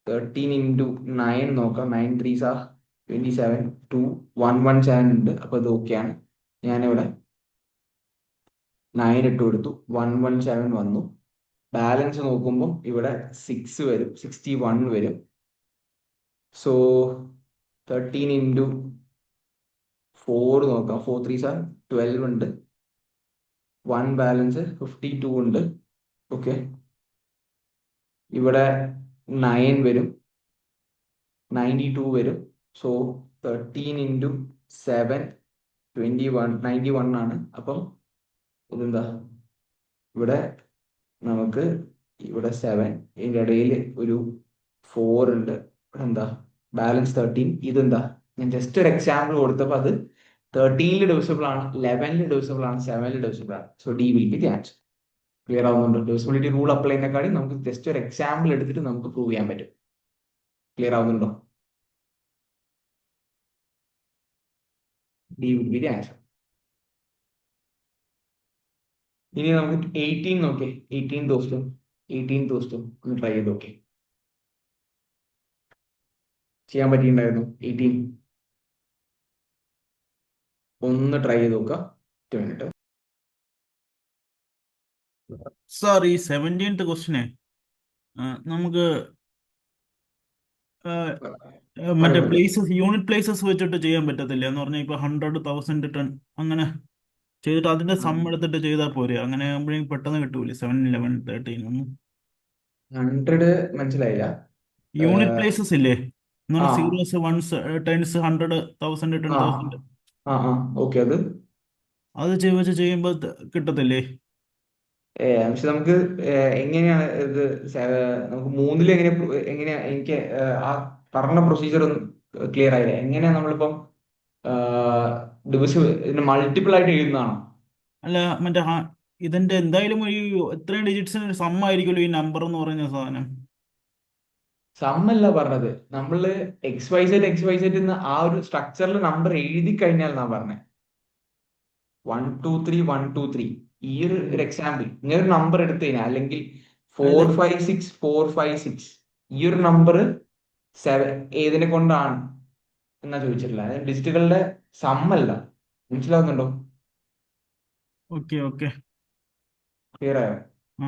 13 ഇൻറ്റു 9 നോക്കാം. 9 3 27, 2 117 ഉണ്ട്. അപ്പൊ ഇത് ഓക്കെയാണ്. ഞാനിവിടെ 9 ഇട്ട് കൊടുത്തു, 117 വന്നു. ബാലൻസ് നോക്കുമ്പോൾ ഇവിടെ 6 വരും, 61 വരും. സോ 13 ഇൻറ്റു 4 നോക്കാം. 4 3 12 ഉണ്ട്. 1 ബാലൻസ് 52 ഉണ്ട്. ഓക്കെ, ഇവിടെ 9 വരും, 92 വരും. സോ 13 ഇൻറ്റു 7 21, 91 ആണ്. അപ്പം ഇതെന്താ, ഇവിടെ നമുക്ക് ഇവിടെ 7, ഇതിൻ്റെ ഇടയിൽ ഒരു 4 ഉണ്ട്. ഇവിടെ എന്താ ബാലൻസ് 13. ഇതെന്താ, ഞാൻ ജസ്റ്റ് ഒരു എക്സാമ്പിൾ കൊടുത്തപ്പോൾ അത് 13-ല് ഡിവിസിബിൾ ആണ്, 11-ല് ഡിവിസിബിൾ ആണ്, 7-ല് ഡിവിസിബിൾ ആണ്. So D will be the answer. Clear ആവുന്നുണ്ടോ? ഡിവിസിബിലിറ്റി റൂൾ അപ്ലൈ ചെയ്യുന്നതിനേക്കാളും നമുക്ക് ജസ്റ്റ് ഒരു എക്സാമ്പിൾ എടുത്തിട്ട് നമുക്ക് പ്രൂവ് ചെയ്യാൻ പറ്റും. ക്ലിയർ ആവുന്നുണ്ടോ? D will be the answer. ഇനി നമുക്ക് 18 നോക്കേ. 18 ദിവസം ഒന്ന് ട്രൈ ചെയ്ത് നോക്കേ. ചെയ്യാൻ പറ്റിയിട്ടുണ്ടായിരുന്നു 18? ഒന്ന് ട്രൈ ചെയ്ത് നോക്കുക. 1 മിനിറ്റ്. സാർ ഈ 17th ക്വസ്റ്റിനെ നമുക്ക് മറ്റേ പ്ലേസസ്, യൂണിറ്റ് പ്ലേസസ് വെച്ചിട്ട് ചെയ്യാൻ പറ്റത്തില്ല എന്ന് പറഞ്ഞാൽ ഇപ്പൊ 100 1000 10 അങ്ങനെ ചെയ്തിട്ട് അതിന്റെ സം എടുത്തിട്ട് ചെയ്താൽ പോരെ? അങ്ങനെ ആകുമ്പോഴേക്കും പെട്ടെന്ന് കിട്ടൂലേ 7 11 13 ഒന്നും? 100 മനസ്സിലായില്ല. യൂണിറ്റ് പ്ലേസസ് ഇല്ലേ എന്ന് ആ പറഞ്ഞാൽ സീറോസ്, വൺസ്, ടെൻസ്, 100 1000 ആ 10,000 ആ ആ ഓക്കെ. അത് വെച്ച് ചെയ്യുമ്പോൾ കിട്ടത്തില്ലേ? പക്ഷെ നമുക്ക് എങ്ങനെയാണ് ഇത് നമുക്ക് 3-ല് എങ്ങനെയാ എനിക്ക് ആ പറഞ്ഞ പ്രൊസീജിയർ ഒന്ന് ക്ലിയർ ആയില്ല. എങ്ങനെയാ നമ്മളിപ്പം ദിവസം ഇതിന് മൾട്ടിപ്പിൾ ആയിട്ട് എഴുതുന്നതാണോ? അല്ല, മറ്റേ ഇതിന്റെ എന്തായാലും ഒരു എത്രയും ഡിജിറ്റ്സിന് സം ആയിരിക്കുമല്ലോ ഈ നമ്പർ എന്ന് പറയുന്ന സാധനം. സമ്മല്ല പറഞ്ഞത്, നമ്മള് XYZ എന്ന് ആ ഒരു സ്ട്രക്ചറിൽ നമ്പർ എഴുതി കഴിഞ്ഞാൽ എന്നാ പറഞ്ഞത്. 1 2 3 1 2 3 ഈ ഒരു എക്സാമ്പിൾ ഇങ്ങനെ ഒരു നമ്പർ എടുത്തു കഴിഞ്ഞാൽ, അല്ലെങ്കിൽ 4 5 6 4 5 6 ഈ ഒരു നമ്പർ 7 ഏതിനെ കൊണ്ടാണ് എന്നാ ചോദിച്ചിട്ടില്ല. ഡിജിറ്റുകളുടെ സമ്മല്ല. മനസ്സിലാവുന്നുണ്ടോ? Okay okay. ക്ലിയർ ആയോ? ആ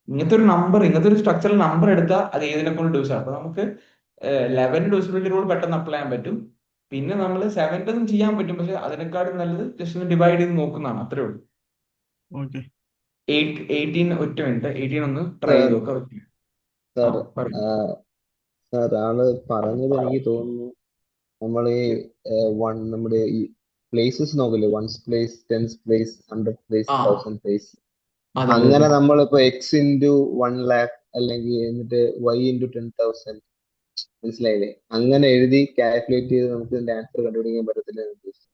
ഇങ്ങനത്തെ ഒരു സ്ട്രക്ചറൽ നമ്പർ എടുത്താൽ അത് ഏതിനെ കൊണ്ട് ഡിവിസ് ആണ്. അപ്പൊ നമുക്ക് 11 ഡിവിസിബിലിറ്റി റൂൾ പെട്ടെന്ന് അപ്ലൈ ചെയ്യാൻ പറ്റും. പിന്നെ നമ്മൾ 7 ചെയ്യാൻ പറ്റും, പക്ഷെ അതിനെക്കാളും നല്ലത് ജസ്റ്റ് ഒന്ന് ഡിവൈഡ് ചെയ്ത് നോക്കുന്നതാണ്. അത്രേ ഉള്ളൂ. ഓക്കെ. 18 ഒറ്റ മിനിറ്റ്, 18 ഒന്ന് ട്രൈ ചെയ്ത് നോക്കാം. ആ സാർ പറയൂ. സാർ ആള് പറഞ്ഞത് എനിക്ക് തോന്നുന്നു നമ്മൾ ഈ നമ്മുടെ ഈ പ്ലേസസ് നോക്കില്ലേ, 1's place, 10's place, 100 place, ആ 1000 പ്ലേസ്, അതെ അതെ അങ്ങനെ അതെ. നമ്മളിപ്പോ എക്സ് ഇൻറ്റു 1 ലാക്ക് അല്ലെങ്കിൽ എന്നിട്ട് വൈ ഇൻറ്റു 10,000, മനസ്സിലായില്ലേ? അങ്ങനെ എഴുതി കാൽക്കുലേറ്റ് ചെയ്ത് നമുക്ക് ഇതിന്റെ ആൻസർ കണ്ടുപിടിക്കാൻ പറ്റത്തില്ല എന്ന് ഉദ്ദേശിച്ചത്.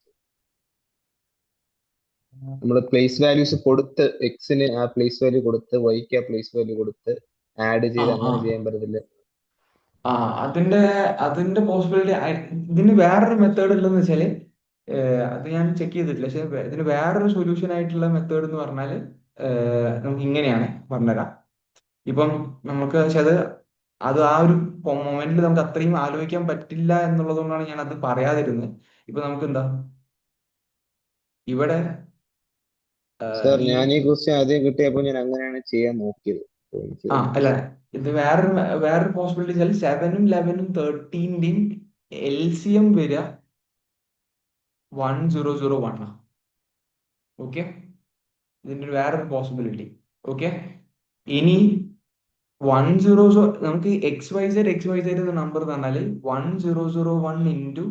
നമ്മൾ പ്ലേസ് വാല്യൂസ് കൊടുത്ത് എക്സിന് ആ പ്ലേസ് വാല്യൂ കൊടുത്ത് വൈക്ക് ആ പ്ലേസ് വാല്യൂ കൊടുത്ത് ആഡ് ആ ചെയ്ത് ആ അങ്ങനെ ചെയ്യാൻ പറ്റത്തില്ല. ആ അതിന്റെ പോസിബിലിറ്റി. ഇതിന് വേറൊരു മെത്തേഡ് ഉള്ളതെന്ന് വെച്ചാല് അത് ഞാൻ ചെക്ക് ചെയ്തിട്ടില്ല, പക്ഷെ ഇതിന് വേറൊരു സൊല്യൂഷൻ ആയിട്ടുള്ള മെത്തേഡ് എന്ന് പറഞ്ഞാൽ നമുക്ക് ഇങ്ങനെയാണ് പറഞ്ഞുതരാം. ഇപ്പം നമുക്ക് പക്ഷെ അത് ആ ഒരു മൊമെന്റിൽ നമുക്ക് അത്രയും ആലോചിക്കാൻ പറ്റില്ല എന്നുള്ളത് കൊണ്ടാണ് ഞാൻ അത് പറയാതിരുന്നത്. ഇപ്പൊ നമുക്ക് എന്താ ഇവിടെ സാർ ഈ ഞാൻ ഈ ക്വസ്റ്റ്യൻ ആദ്യം കിട്ടിയപ്പോൾ ഞാൻ അങ്ങനെയാണ് ചെയ്യാൻ നോക്കിയത്. എനിക്ക് ആ തോന്നുന്നു. അല്ല, ഇത് വേറൊരു പോസിബിലിറ്റി വെച്ചാൽ 7ഉം 11ഉം 13ന്റെയും LCM വരിക 1001 ആണ്. ഓക്കെ, ഇതിന്റെ വേറൊരു പോസിബിലിറ്റി. ഓക്കെ, ഇനി 10 നമുക്ക് XYZ നമ്പർ തന്നാല് 1001 ഇൻറ്റു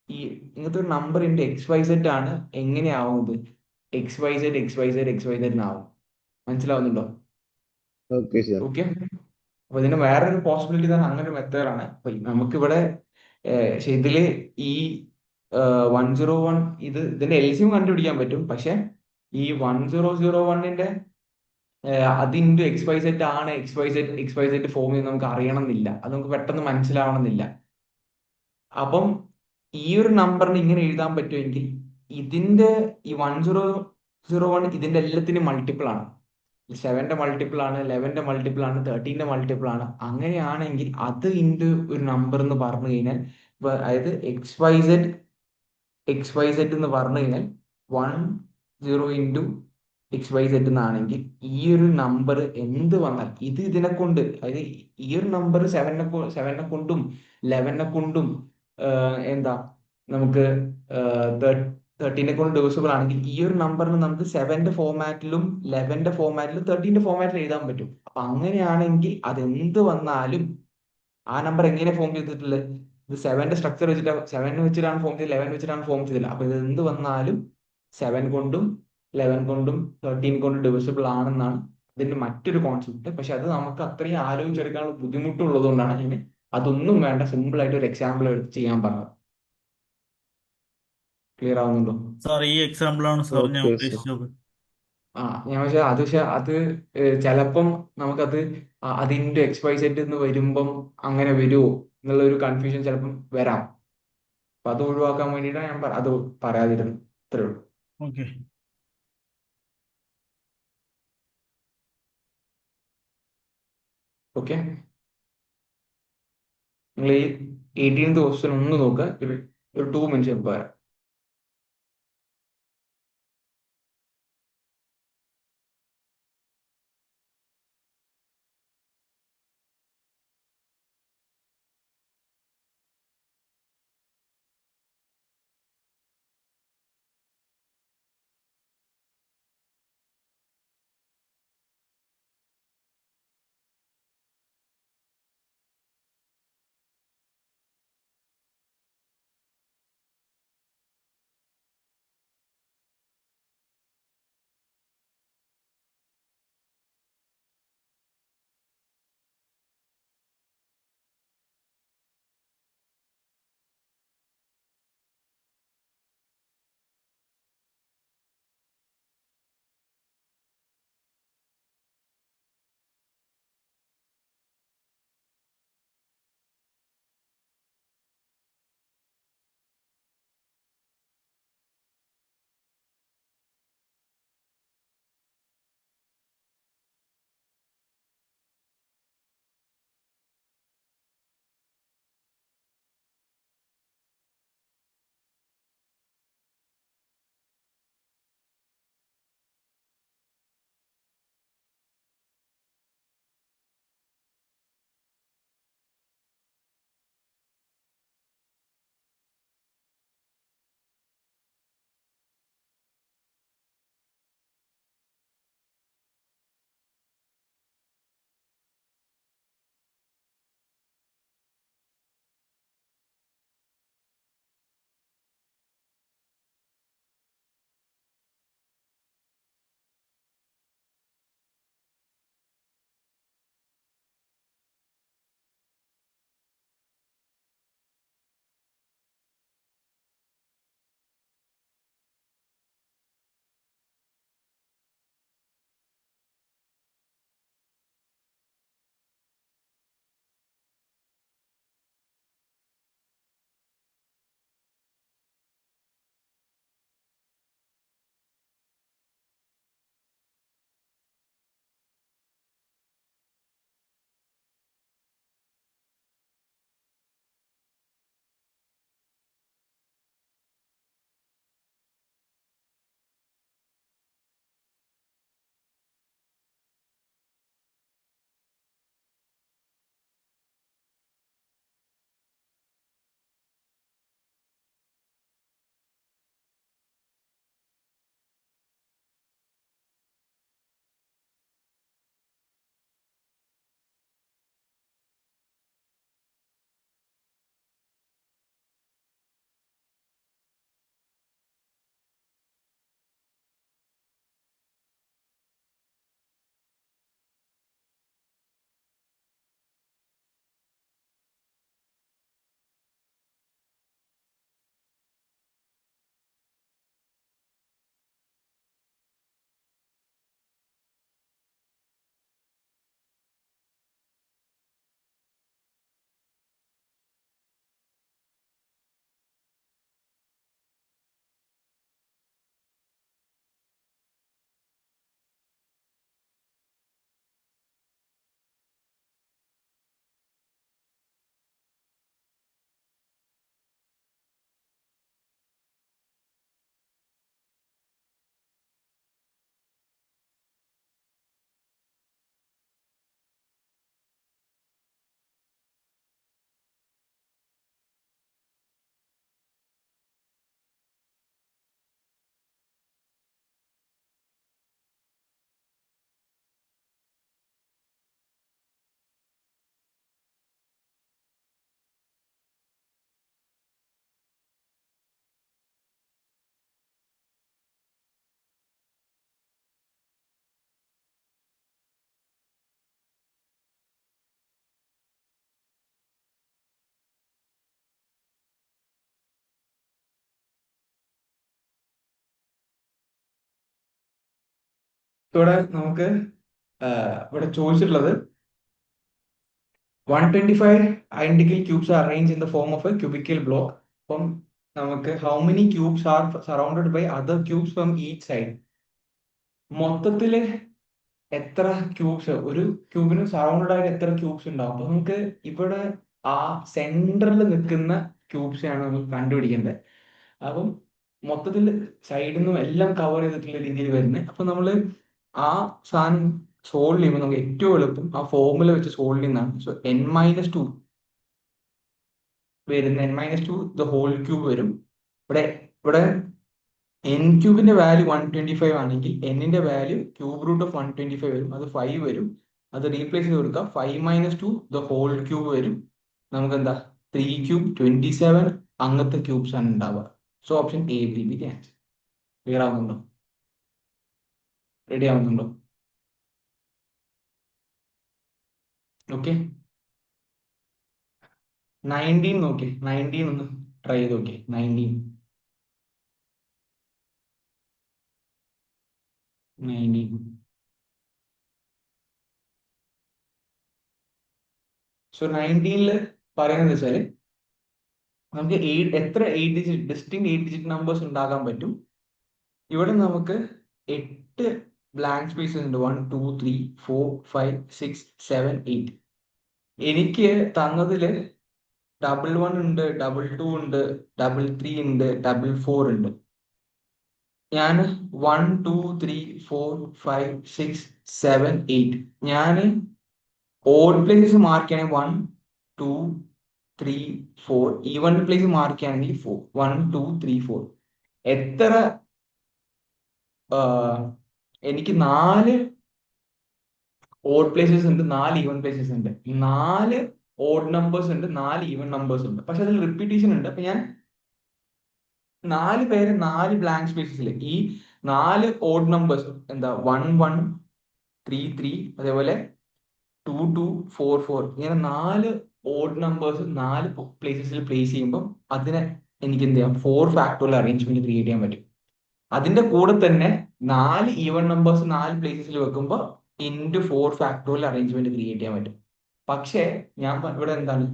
ഇങ്ങനത്തെ ഒരു നമ്പർ ഇൻറ്റു XYZ ആണ് എങ്ങനെയാവുന്നത്? XYZ ആവും. മനസ്സിലാവുന്നുണ്ടോ? Okay sir. ഓക്കെ, അപ്പൊ ഇതിന് വേറൊരു പോസിബിലിറ്റി തന്നെ അങ്ങനെ ഒരു മെത്തേഡാണ്. അപ്പൊ നമുക്കിവിടെ പക്ഷെ ഇതില് ഈ 101 ഇതിന്റെ LCM കണ്ടുപിടിക്കാൻ പറ്റും. പക്ഷെ ഈ 1001ന്റെ അത് ഇൻറ്റു XYZ ആണ് XYZ ഫോമിൽ നമുക്ക് അറിയണമെന്നില്ല. അത് നമുക്ക് പെട്ടെന്ന് മനസ്സിലാവണമെന്നില്ല. അപ്പം ഈ ഒരു നമ്പറിന് ഇങ്ങനെ എഴുതാൻ പറ്റുമെങ്കിൽ ഇതിന്റെ ഈ 1001 ഇതിന്റെ എല്ലാത്തിനും മൾട്ടിപ്പിൾ ആണ്. 7ന്റെ മൾട്ടിപ്പിൾ ആണ്, 11ന്റെ മൾട്ടിപ്പിൾ ആണ്, 13ന്റെ മൾട്ടിപ്പിൾ ആണ്. അങ്ങനെയാണെങ്കിൽ അത് ഇൻറ്റു ഒരു നമ്പർ എന്ന് പറഞ്ഞു കഴിഞ്ഞാൽ അതായത് XYZ എന്ന് പറഞ്ഞു കഴിഞ്ഞാൽ 10 ഇൻറ്റു XYZ എന്നാണെങ്കിൽ ഈ ഒരു നമ്പർ എന്ത് വന്നാൽ ഇതിനെ കൊണ്ട്, അതായത് ഈ ഒരു നമ്പർ സെവനെ കൊണ്ടും 11നെ കൊണ്ടും എന്താ നമുക്ക് 13നെ കൊണ്ട് ഡിവിസിബിൾ ആണെങ്കിൽ ഈ ഒരു നമ്പറിന് നമുക്ക് 7ന്റെ ഫോമാറ്റിലും 11ന്റെ ഫോമാറ്റിലും 13ന്റെ ഫോമാറ്റിലും എഴുതാൻ പറ്റും. അപ്പൊ അങ്ങനെയാണെങ്കിൽ അത് എന്ത് വന്നാലും ആ നമ്പർ എങ്ങനെ ഫോം ചെയ്തിട്ടുള്ളത്? ഇത് 7ന്റെ സ്ട്രക്ചർ വെച്ചിട്ട് 7 വെച്ചിട്ടാണ് ഫോം ചെയ്തത്, 11 വെച്ചിട്ടാണ് ഫോം ചെയ്തില്ല. അപ്പൊ ഇത് എന്ത് വന്നാലും 7 കൊണ്ടും 11 കൊണ്ടും 13 കൊണ്ടും ഡിവിസിബിൾ ആണെന്നാണ് ഇതിന്റെ മറ്റൊരു കോൺസെപ്റ്റ്. പക്ഷെ അത് നമുക്ക് അത്രയും ആലോചിച്ചെടുക്കാനുള്ള ബുദ്ധിമുട്ടുള്ളത് കൊണ്ടാണ് ഞാൻ അതൊന്നും വേണ്ട, സിമ്പിൾ ആയിട്ട് ഒരു എക്സാമ്പിൾ എടുത്ത് ചെയ്യാൻ പറഞ്ഞത്. ക്ലിയർ ആവുന്നുണ്ടോ? സാർ ഈ എക്സാമ്പിൾ ആണ് സാർ ഞാൻ ഓക്കെ സാർ. ഉദ്ദേശിച്ചത്. ഞാൻ പക്ഷെ അത് ചിലപ്പം നമുക്കത് അതിന്റെ XYZ എന്ന് വരുമ്പം അങ്ങനെ വരുമോ എന്നുള്ള ഒരു കൺഫ്യൂഷൻ ചിലപ്പം വരാം. അപ്പൊ അത് ഒഴിവാക്കാൻ വേണ്ടിയിട്ടാണ് ഞാൻ അത് പറയാതിരുന്നത്. ഇത്രേ ഉള്ളൂ. ഓക്കെ. ഓക്കെ, നിങ്ങൾ ഈ 18th ക്വസ്റ്റ്യൻ ഒന്ന് നോക്കുക. ഒരു 2 മിനിറ്റ്സ് വരാം. ഇവിടെ നമുക്ക് ഇവിടെ ചോദിച്ചിട്ടുള്ളത് 125 identical cubes are arranged in the form of a cubical block. അപ്പം നമുക്ക് how many cubes are surrounded by other cubes from each side? മൊത്തത്തില് എത്ര ക്യൂബ്സ് ഒരു ക്യൂബിന് സറൗണ്ടഡ് ആയിട്ട് എത്ര ക്യൂബ്സ് ഉണ്ടാവും? അപ്പൊ നമുക്ക് ഇവിടെ ആ സെന്ററിൽ നിൽക്കുന്ന ക്യൂബ്സിനെയാണ് നമുക്ക് കണ്ടുപിടിക്കേണ്ടത്. അപ്പം മൊത്തത്തിൽ സൈഡിൽ നിന്നും എല്ലാം കവർ ചെയ്തിട്ടുള്ള രീതിയിൽ വരുന്നത്. അപ്പൊ നമ്മള് ആ സാധനം സോൾവ് ചെയ്യുമ്പോൾ നമുക്ക് ഏറ്റവും എളുപ്പം ആ ഫോർമുല വെച്ച് സോൾവ് ചെയ്യുന്നതാണ്. സോ n-2 വരുന്ന n-2 ദ ഹോൾ ക്യൂബ് വരും. ഇവിടെ ഇവിടെ n ക്യൂബിന്റെ വാല്യൂ 125 ആണെങ്കിൽ എന്നിന്റെ വാല്യൂ ക്യൂബ് റൂട്ട് ഓഫ് 125 വരും. അത് 5 വരും. അത് റീപ്ലേസ് ചെയ്ത് കൊടുക്കാം. 5 - 2 ദ ഹോൾ ക്യൂബ് വരും. നമുക്ക് എന്താ 3 ക്യൂബ് 27 അങ്ങനത്തെ ക്യൂബ്സ് ആണ് ഉണ്ടാവുക. So option A will be the answer. Clear ആവുന്നുണ്ടോ? റെഡി ആവുന്നുണ്ടോ? ഓക്കെ. 19 നോക്കി, 19 ഒന്ന് ട്രൈ ചെയ്ത് നോക്കി. 19 സോ 19 പറയുന്നത് വെച്ചാല് നമുക്ക് എത്ര 8 ഡിജിറ്റ് ഡിസ്റ്റിങ് 8 ഡിജിറ്റ് നമ്പേഴ്സ് ഉണ്ടാകാൻ പറ്റും. ഇവിടെ നമുക്ക് 8 ബ്ലാങ്ക് സ്പേസസ് ഉണ്ട്. 1 2 3 4 5 6 7 8. എനിക്ക് തന്നതില് 11 ഉണ്ട്, 22 ഉണ്ട്, 33 ഉണ്ട്, 44 ഉണ്ട്. ഞാൻ 1 2 3 4 5 6 7 8 ഞാന് ഓഡ് പ്ലേസസ് മാർക്ക് ചെയ്യണമെങ്കിൽ 1 2 3 4, ഈവൻ പ്ലേസ് മാർക്ക് ചെയ്യുകയാണെങ്കിൽ 4 1 2 3 4. എത്ര എനിക്ക് 4 ഓഡ് പ്ലേസസ് ഉണ്ട്, 4 ഈവൻ പ്ലേസസ് ഉണ്ട്. 4 ഓഡ് നമ്പേഴ്സ് ഉണ്ട്, 4 ഈവൻ നമ്പേഴ്സ് ഉണ്ട്. പക്ഷെ അതിൽ റിപ്പീറ്റേഷൻ ഉണ്ട്. അപ്പൊ ഞാൻ 4 പേര് 4 ബ്ലാങ്ക് സ്പേസസിൽ ഈ 4 ഓഡ് നമ്പേഴ്സ് എന്താ 1 1 3 3 അതേപോലെ 2 2 4 4 ഇങ്ങനെ 4 ഓഡ് നമ്പേഴ്സ് 4 പ്ലേസസിൽ പ്ലേസ് ചെയ്യുമ്പോൾ അതിനെ എനിക്ക് എന്ത് ചെയ്യാം 4 ഫാക്ടോറിയൽ അറേഞ്ച്മെന്റ് ക്രിയേറ്റ് ചെയ്യാൻ പറ്റും. അതിന്റെ കൂടെ തന്നെ 4 ഈവൻ നമ്പേഴ്സ് 4 പ്ലേസസിൽ വെക്കുമ്പോൾ ഇൻറ്റു 4 ഫാക്ടോറിയൽ അറേഞ്ച്മെന്റ് ക്രിയേറ്റ് ചെയ്യാൻ പറ്റും. പക്ഷേ ഞാൻ ഇവിടെ എന്താണ്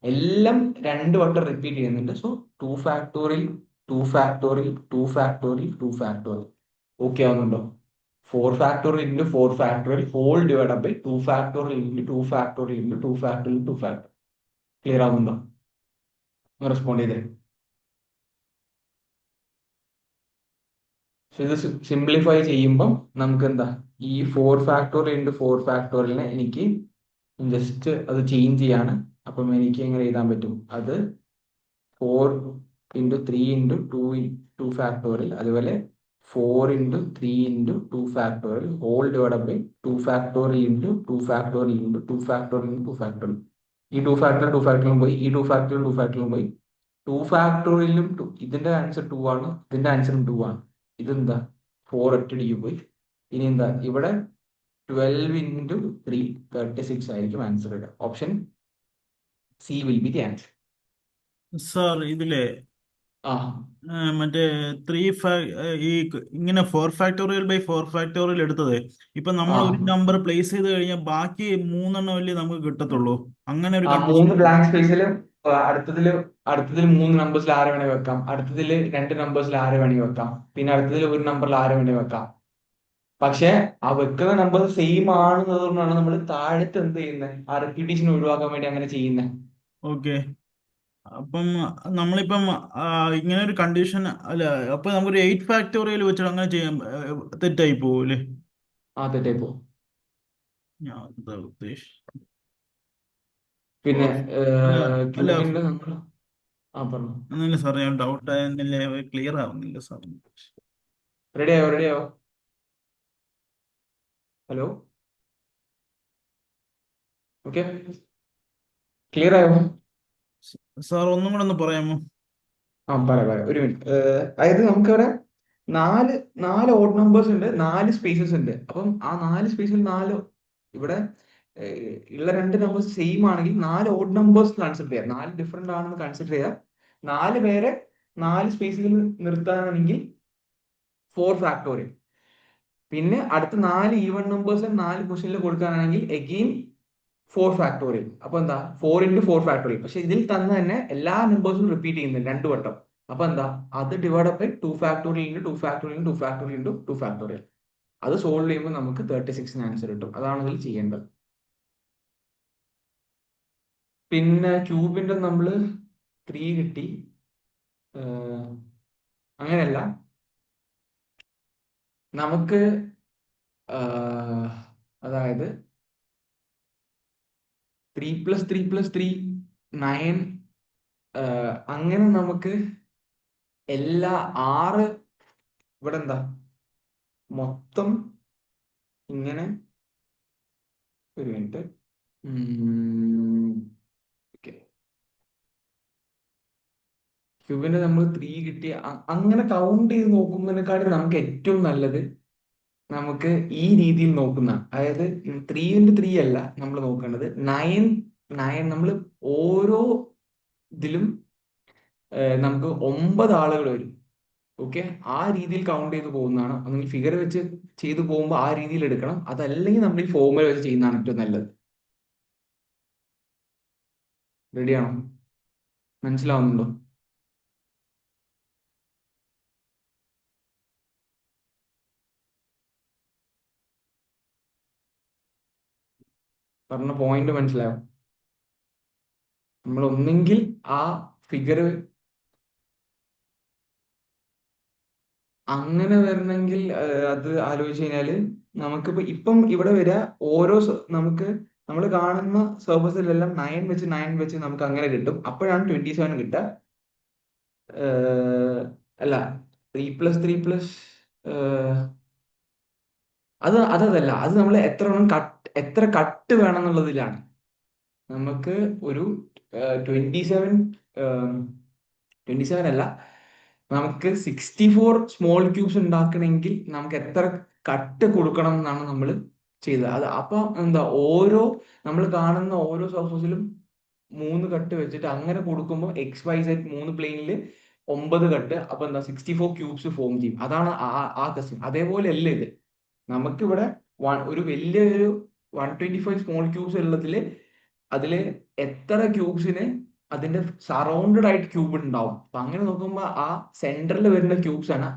എല്ലാം 2 വട്ടം റിപ്പീറ്റ് ചെയ്യുന്നുണ്ട്. So 2 factorial 2 factorial 2 factorial 2 factorial. Okay ആവുന്നുണ്ടോ? 4 factorial into 4 factorial whole divide by 2 factorial into 2 factorial into 2 factorial 2 factorial. Clear ആവുന്നുണ്ടോ? റെസ്പോണ്ട് ചെയ്തേ. ഇത് സിംപ്ലിഫൈ ചെയ്യുമ്പം നമുക്ക് എന്താ ഈ 4 ഫാക്ടോറിയൽ ഇൻറ്റു 4 ഫാക്ടോറിയലിനെ എനിക്ക് ജസ്റ്റ് അത് ചേഞ്ച് ചെയ്യാണ്. അപ്പം എനിക്ക് എങ്ങനെ എഴുതാൻ പറ്റും? അത് 4 ഇൻറ്റു 3 ഇൻറ്റു 2 ഫാക്ടോറിയൽ അതുപോലെ 4 into 3 into 2 factorial whole divide by 2 factorial into 2 factorial into 2 factorial into 2 factorial. ഈ 2 ഫാക്ടോറിയൽ 2 ഫാക്ടോറിയലും പോയി, ഈ 2 ഫാക്ടോറിയൽ 2 ഫാക്ടോറിയലും പോയി. 2 ഫാക്ടോറിയലും ഇതിന്റെ ആൻസർ 2 ആണ്, ഇതിന്റെ ആൻസറും 2 ആണ്. ഇതെന്താ 4 ഒറ്റയടിക്ക് പോയി. ഇനി എന്താ ഇവിടെ 12 ഇൻറ്റു 3 36 ആയിരിക്കും ആൻസർ വരിക. Option C will be the answer. Sir ഇതിലെ ആ മറ്റേ ഇങ്ങനെ 4 ഫാക്ടോറിയൽ ബൈ 4 ഫാക്ടോറിയൽ എടുത്തത് ഇപ്പൊ നമ്മൾ ആ ഒരു നമ്പർ പ്ലേസ് ചെയ്ത് കഴിഞ്ഞാൽ ബാക്കി 3 അല്ലേ നമുക്ക് കിട്ടത്തുള്ളൂ? അങ്ങനെ ഒരു ആ കണ്ടീഷൻ 3 ബ്ലാങ്ക് സ്പേസിൽ അടുത്തതില് 3 നമ്പേഴ്സിൽ ആരെ വേണേ വെക്കാം. അടുത്തതില് 2 നമ്പേഴ്സിൽ ആരെ വേണേ വെക്കാം. പിന്നെ അടുത്തതിൽ ഒരു നമ്പറിൽ ആരെ വേണേ വെക്കാം. പക്ഷെ ആ വെക്കുന്ന നമ്പർ സെയിം ആണെന്നതുകൊണ്ടാണ് നമ്മൾ താഴത്ത് എന്ത് ചെയ്യുന്നത്, ആ റിപ്പീറ്റേഷൻ ഒഴിവാക്കാൻ വേണ്ടി അങ്ങനെ ചെയ്യുന്നത്. ഓക്കെ. അപ്പം നമ്മളിപ്പം ഇങ്ങനെ ഒരു കണ്ടീഷൻ അല്ല, അപ്പൊ നമുക്കൊരു 8 ഫാക്ടോറിയൽ വെച്ചിട്ട് അങ്ങനെ ചെയ്യാൻ തെറ്റായി പോകൂലേ? ആ തെറ്റേ പോകും. ഞാൻ എന്താ ഉദ്ദേശിച്ചത്? പിന്നെ അല്ല ക്യൂബിന്റെ നമ്മൾ ആ പറഞ്ഞു. ഒന്നുമില്ല സാർ, ഞാൻ ഡൗട്ട് ആയിരുന്നില്ല, ക്ലിയർ ആവുന്നില്ല സാർ. റെഡി ആയോ? റെഡി ആയോ? ഹലോ, ഓക്കെ, ക്ലിയർ ആയോ? സാർ ഒന്നും കൂടെ ഒന്ന് പറയാമോ? ആ പറയാം. ഒരു മിനിറ്റ്. അതായത് നമുക്കിവിടെ 4 ഓഡ് നമ്പേഴ്സ് ഉണ്ട്, 4 സ്പേസസ് ഉണ്ട്. അപ്പം ആ 4 സ്പേസിൽ 4 ഇവിടെ ഉള്ള 2 നമ്പേഴ്സ് സെയിം ആണെങ്കിൽ 4 ഓഡ് നമ്പേഴ്സ് കൺസിഡർ ചെയ്യാം. 4 ഡിഫറെന്റ് ആണെന്ന് കൺസിഡർ ചെയ്യാം. 4 പേരെ 4 സ്പേസിൽ നിർത്താനാണെങ്കിൽ 4 ഫാക്ടോറിയൽ. പിന്നെ അടുത്ത 4 ഈവൺ നമ്പേഴ്സ് 4 ക്വസ്റ്റ്യനിൽ കൊടുക്കാനാണെങ്കിൽ എഗെയിൻ 4 ഫാക്ടോറിയൽ. അപ്പൊ എന്താ 4 × 4 ഫാക്ടോറിയൽ. പക്ഷെ ഇതിൽ തന്നെ എല്ലാ നമ്പേഴ്സും റിപ്പീറ്റ് ചെയ്യുന്നുണ്ട് 2 വട്ടം. അപ്പൊ എന്താ അത് ഡിവൈഡ് ബൈ 2 ഫാക്ടോറിയൽ. അത് സോൾവ് ചെയ്യുമ്പോൾ നമുക്ക് 36 ആൻസർ കിട്ടും. അതാണ് ഇതിൽ ചെയ്യേണ്ടത്. പിന്നെ ക്യൂബിന്റെ നമ്മൾ 3 കിട്ടി. അങ്ങനെയല്ല, നമുക്ക് അതായത് 3 + 3 + 3 9. അങ്ങനെ നമുക്ക് എല്ലാ 6 ഇവിടെ എന്താ മൊത്തം ഇങ്ങനെ ഒരു മിനിറ്റ്. ഓക്കെ, ക്യൂബിന്റെ നമ്മൾ 3 കിട്ടി. അങ്ങനെ കൗണ്ട് ചെയ്ത് നോക്കുന്നതിനെക്കാളും നമുക്ക് ഏറ്റവും നല്ലത് നമുക്ക് ഈ രീതിയിൽ നോക്കുന്ന, അതായത് 3 × 3 അല്ല നമ്മൾ നോക്കേണ്ടത്, 9 നമ്മൾ ഓരോ ഇതിലും നമുക്ക് 9 ആളുകൾ വരും. ഓക്കെ, ആ രീതിയിൽ കൗണ്ട് ചെയ്ത് പോകുന്നതാണ്. ഒന്നെങ്കിൽ ഫിഗർ വെച്ച് ചെയ്തു പോകുമ്പോൾ ആ രീതിയിൽ എടുക്കണം, അതല്ലെങ്കിൽ നമ്മൾ ഈ ഫോർമുല വെച്ച് ചെയ്യുന്നതാണ് ഏറ്റവും നല്ലത്. റെഡിയാണോ? മനസ്സിലാവുന്നുണ്ടോ? പറഞ്ഞ പോയിന്റ് മനസ്സിലാവും. നമ്മൾ ഒന്നെങ്കിൽ ആ ഫിഗർ അങ്ങനെ വരണമെങ്കിൽ അത് ആലോചിച്ച് കഴിഞ്ഞാല് നമുക്കിപ്പോ ഇപ്പം ഇവിടെ വരിക ഓരോ നമുക്ക് നമ്മൾ കാണുന്ന സർഫസിലെല്ലാം 9 വെച്ച് 9 വെച്ച് നമുക്ക് അങ്ങനെ കിട്ടും. അപ്പോഴാണ് 27 കിട്ടുക. അല്ല, 3 + 3 + അതല്ല, അത് നമ്മൾ എത്ര കട്ട് വേണം എന്നുള്ളതിലാണ്. നമുക്ക് ഒരു 27 അല്ല, നമുക്ക് 64 സ്മോൾ ക്യൂബ്സ് ഉണ്ടാക്കണമെങ്കിൽ നമുക്ക് എത്ര കട്ട് കൊടുക്കണം എന്നാണ് നമ്മൾ ചെയ്തത്. അത് അപ്പൊ എന്താ നമ്മൾ കാണുന്ന ഓരോ സർഫസിലും 3 കട്ട് വെച്ചിട്ട് അങ്ങനെ കൊടുക്കുമ്പോൾ XYZ 3 പ്ലെയിനിൽ 9 കട്ട്. അപ്പൊ എന്താ 64 ക്യൂബ്സ് ഫോം ചെയ്യും. അതാണ് ആ ക്വസ്റ്റ്യൻ. അതേപോലെ അല്ല ഇത്. നമുക്കിവിടെ ഒരു വലിയൊരു 125 സ്മോൾ ക്യൂബ്സ് ഉള്ളതില് അതില് എത്ര ക്യൂബ്സിന് അതിന്റെ സറൗണ്ടഡ് ആയിട്ട് ക്യൂബ് ഉണ്ടാവും. അപ്പൊ അങ്ങനെ നോക്കുമ്പോൾ ആ സെന്ററിൽ വരുന്ന ക്യൂബ്സ് ആണ്.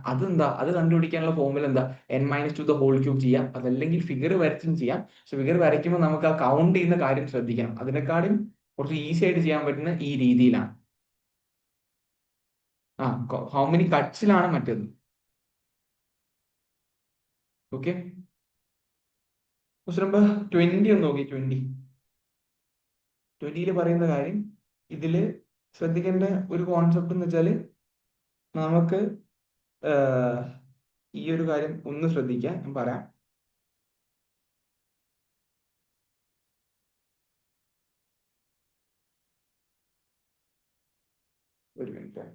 അത് കണ്ടുപിടിക്കാനുള്ള ഫോർമുല എന്താ? n-2 ചെയ്യാം. അതല്ലെങ്കിൽ ഫിഗർ വരച്ചും ചെയ്യാം. പക്ഷെ ഫിഗർ വരയ്ക്കുമ്പോൾ നമുക്ക് ആ കൗണ്ട് ചെയ്യുന്ന കാര്യം ശ്രദ്ധിക്കണം. അതിനെക്കാളും കുറച്ച് ഈസി ആയിട്ട് ചെയ്യാൻ പറ്റുന്ന ഈ രീതിയിലാണ്. ഹൗ മെനി കട്ട്സിലാണ് മറ്റേത്. ഓക്കെ, ക്വസ്റ്റ്യൻ നമ്പർ 20 ഒന്ന് നോക്കി. 20 പറയുന്ന കാര്യം, ഇതില് ശ്രദ്ധിക്കേണ്ട ഒരു കോൺസെപ്റ്റ് എന്ന് വെച്ചാല് നമുക്ക് ഈ ഒരു കാര്യം ഒന്ന് ശ്രദ്ധിക്കാം. ഞാൻ പറയാം. ഒരു മിനിറ്റ്.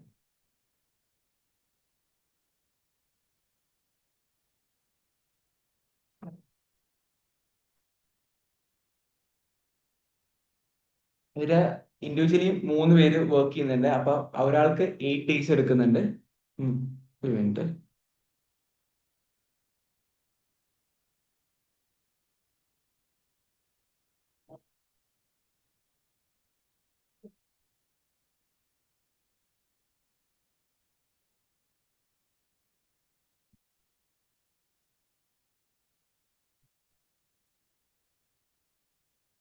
ഇതില് ഇൻഡിവിജ്വലി 3 പേര് വർക്ക് ചെയ്യുന്നുണ്ട്. അപ്പൊ ഒരാൾക്ക് 8 ഡേയ്സ് എടുക്കുന്നുണ്ട്. ഒരു മിനിറ്റ്.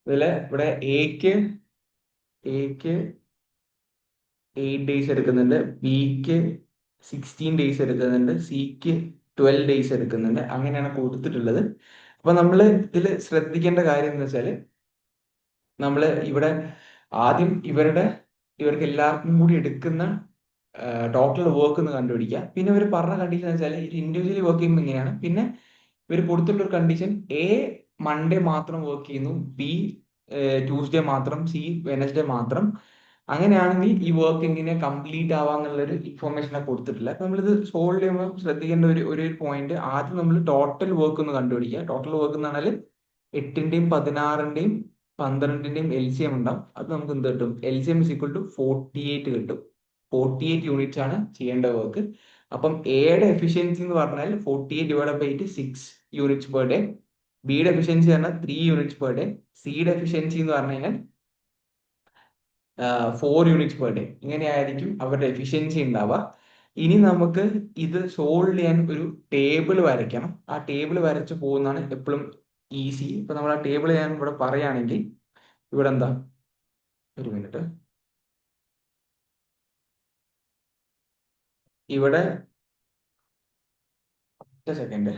ഇവിടെ എക്ക് 8 ഡേയ്സ് എടുക്കുന്നുണ്ട്, ബിക്ക് 16 ഡേയ്സ് എടുക്കുന്നുണ്ട്, സിക്ക് 12 ഡേയ്സ് എടുക്കുന്നുണ്ട്. അങ്ങനെയാണ് കൊടുത്തിട്ടുള്ളത്. അപ്പൊ നമ്മൾ ഇതിൽ ശ്രദ്ധിക്കേണ്ട കാര്യം എന്ന് വെച്ചാൽ നമ്മൾ ഇവിടെ ആദ്യം ഇവർക്ക് എല്ലാവർക്കും കൂടി എടുക്കുന്ന ടോട്ടൽ വർക്ക് എന്ന് കണ്ടുപിടിക്കുക. പിന്നെ ഇവർ പറഞ്ഞ കണ്ടീഷൻ എന്ന് വെച്ചാൽ ഇൻഡിവിജ്വലി വർക്ക് ചെയ്യുമ്പോൾ ഇങ്ങനെയാണ്. പിന്നെ ഇവർ കൊടുത്തിട്ടുള്ള ഒരു കണ്ടീഷൻ, എ മൺഡേ മാത്രം വർക്ക് ചെയ്യുന്നു, ബി ട്യൂസ്ഡേ മാത്രം, സി വെനസ്ഡേ മാത്രം. അങ്ങനെയാണെങ്കിൽ ഈ വർക്ക് എങ്ങനെ കംപ്ലീറ്റ് ആവാന്നുള്ളൊരു ഇൻഫോർമേഷൻ കൊടുത്തിട്ടില്ല. അപ്പൊ നമ്മളിത് സോൾവ് ചെയ്യുമ്പോൾ ശ്രദ്ധിക്കേണ്ട ഒരു പോയിന്റ്, ആദ്യം നമ്മൾ ടോട്ടൽ വർക്ക് ഒന്ന് കണ്ടുപിടിക്കുക. ടോട്ടൽ വർക്ക് എന്ന് പറഞ്ഞാൽ 8ന്റെയും 16ന്റെയും 12ന്റെയും LCM ഉണ്ടാവും. അത് നമുക്ക് എന്ത് കിട്ടും? LCM = 48 കിട്ടും. 48 യൂണിറ്റ്സ് ആണ് ചെയ്യേണ്ട വർക്ക്. അപ്പം എയുടെ എഫിഷ്യൻസി എന്ന് പറഞ്ഞാൽ 48/8 6 യൂണിറ്റ്സ് പെർ ഡേ. ബിയുടെ എഫിഷ്യൻസി പറഞ്ഞാൽ 3 യൂണിറ്റ്സ് പെർ ഡേ. സിയുടെ എഫിഷ്യൻസി എന്ന് പറഞ്ഞു കഴിഞ്ഞാൽ 4 യൂണിറ്റ്സ് പെർ ഡേ. ഇങ്ങനെയായിരിക്കും അവരുടെ എഫിഷ്യൻസി ഉണ്ടാവുക. ഇനി നമുക്ക് ഇത് സോൾവ് ചെയ്യാൻ ഒരു ടേബിൾ വരയ്ക്കണം. ആ ടേബിൾ വരച്ച് പോകുന്നതാണ് എപ്പോഴും ഈസി. ഇപ്പൊ നമ്മൾ ആ ടേബിൾ ഞാൻ ഇവിടെ പറയുകയാണെങ്കിൽ ഇവിടെ എന്താ, ഒരു മിനിറ്റ്, ഇവിടെ സെക്കൻഡ്,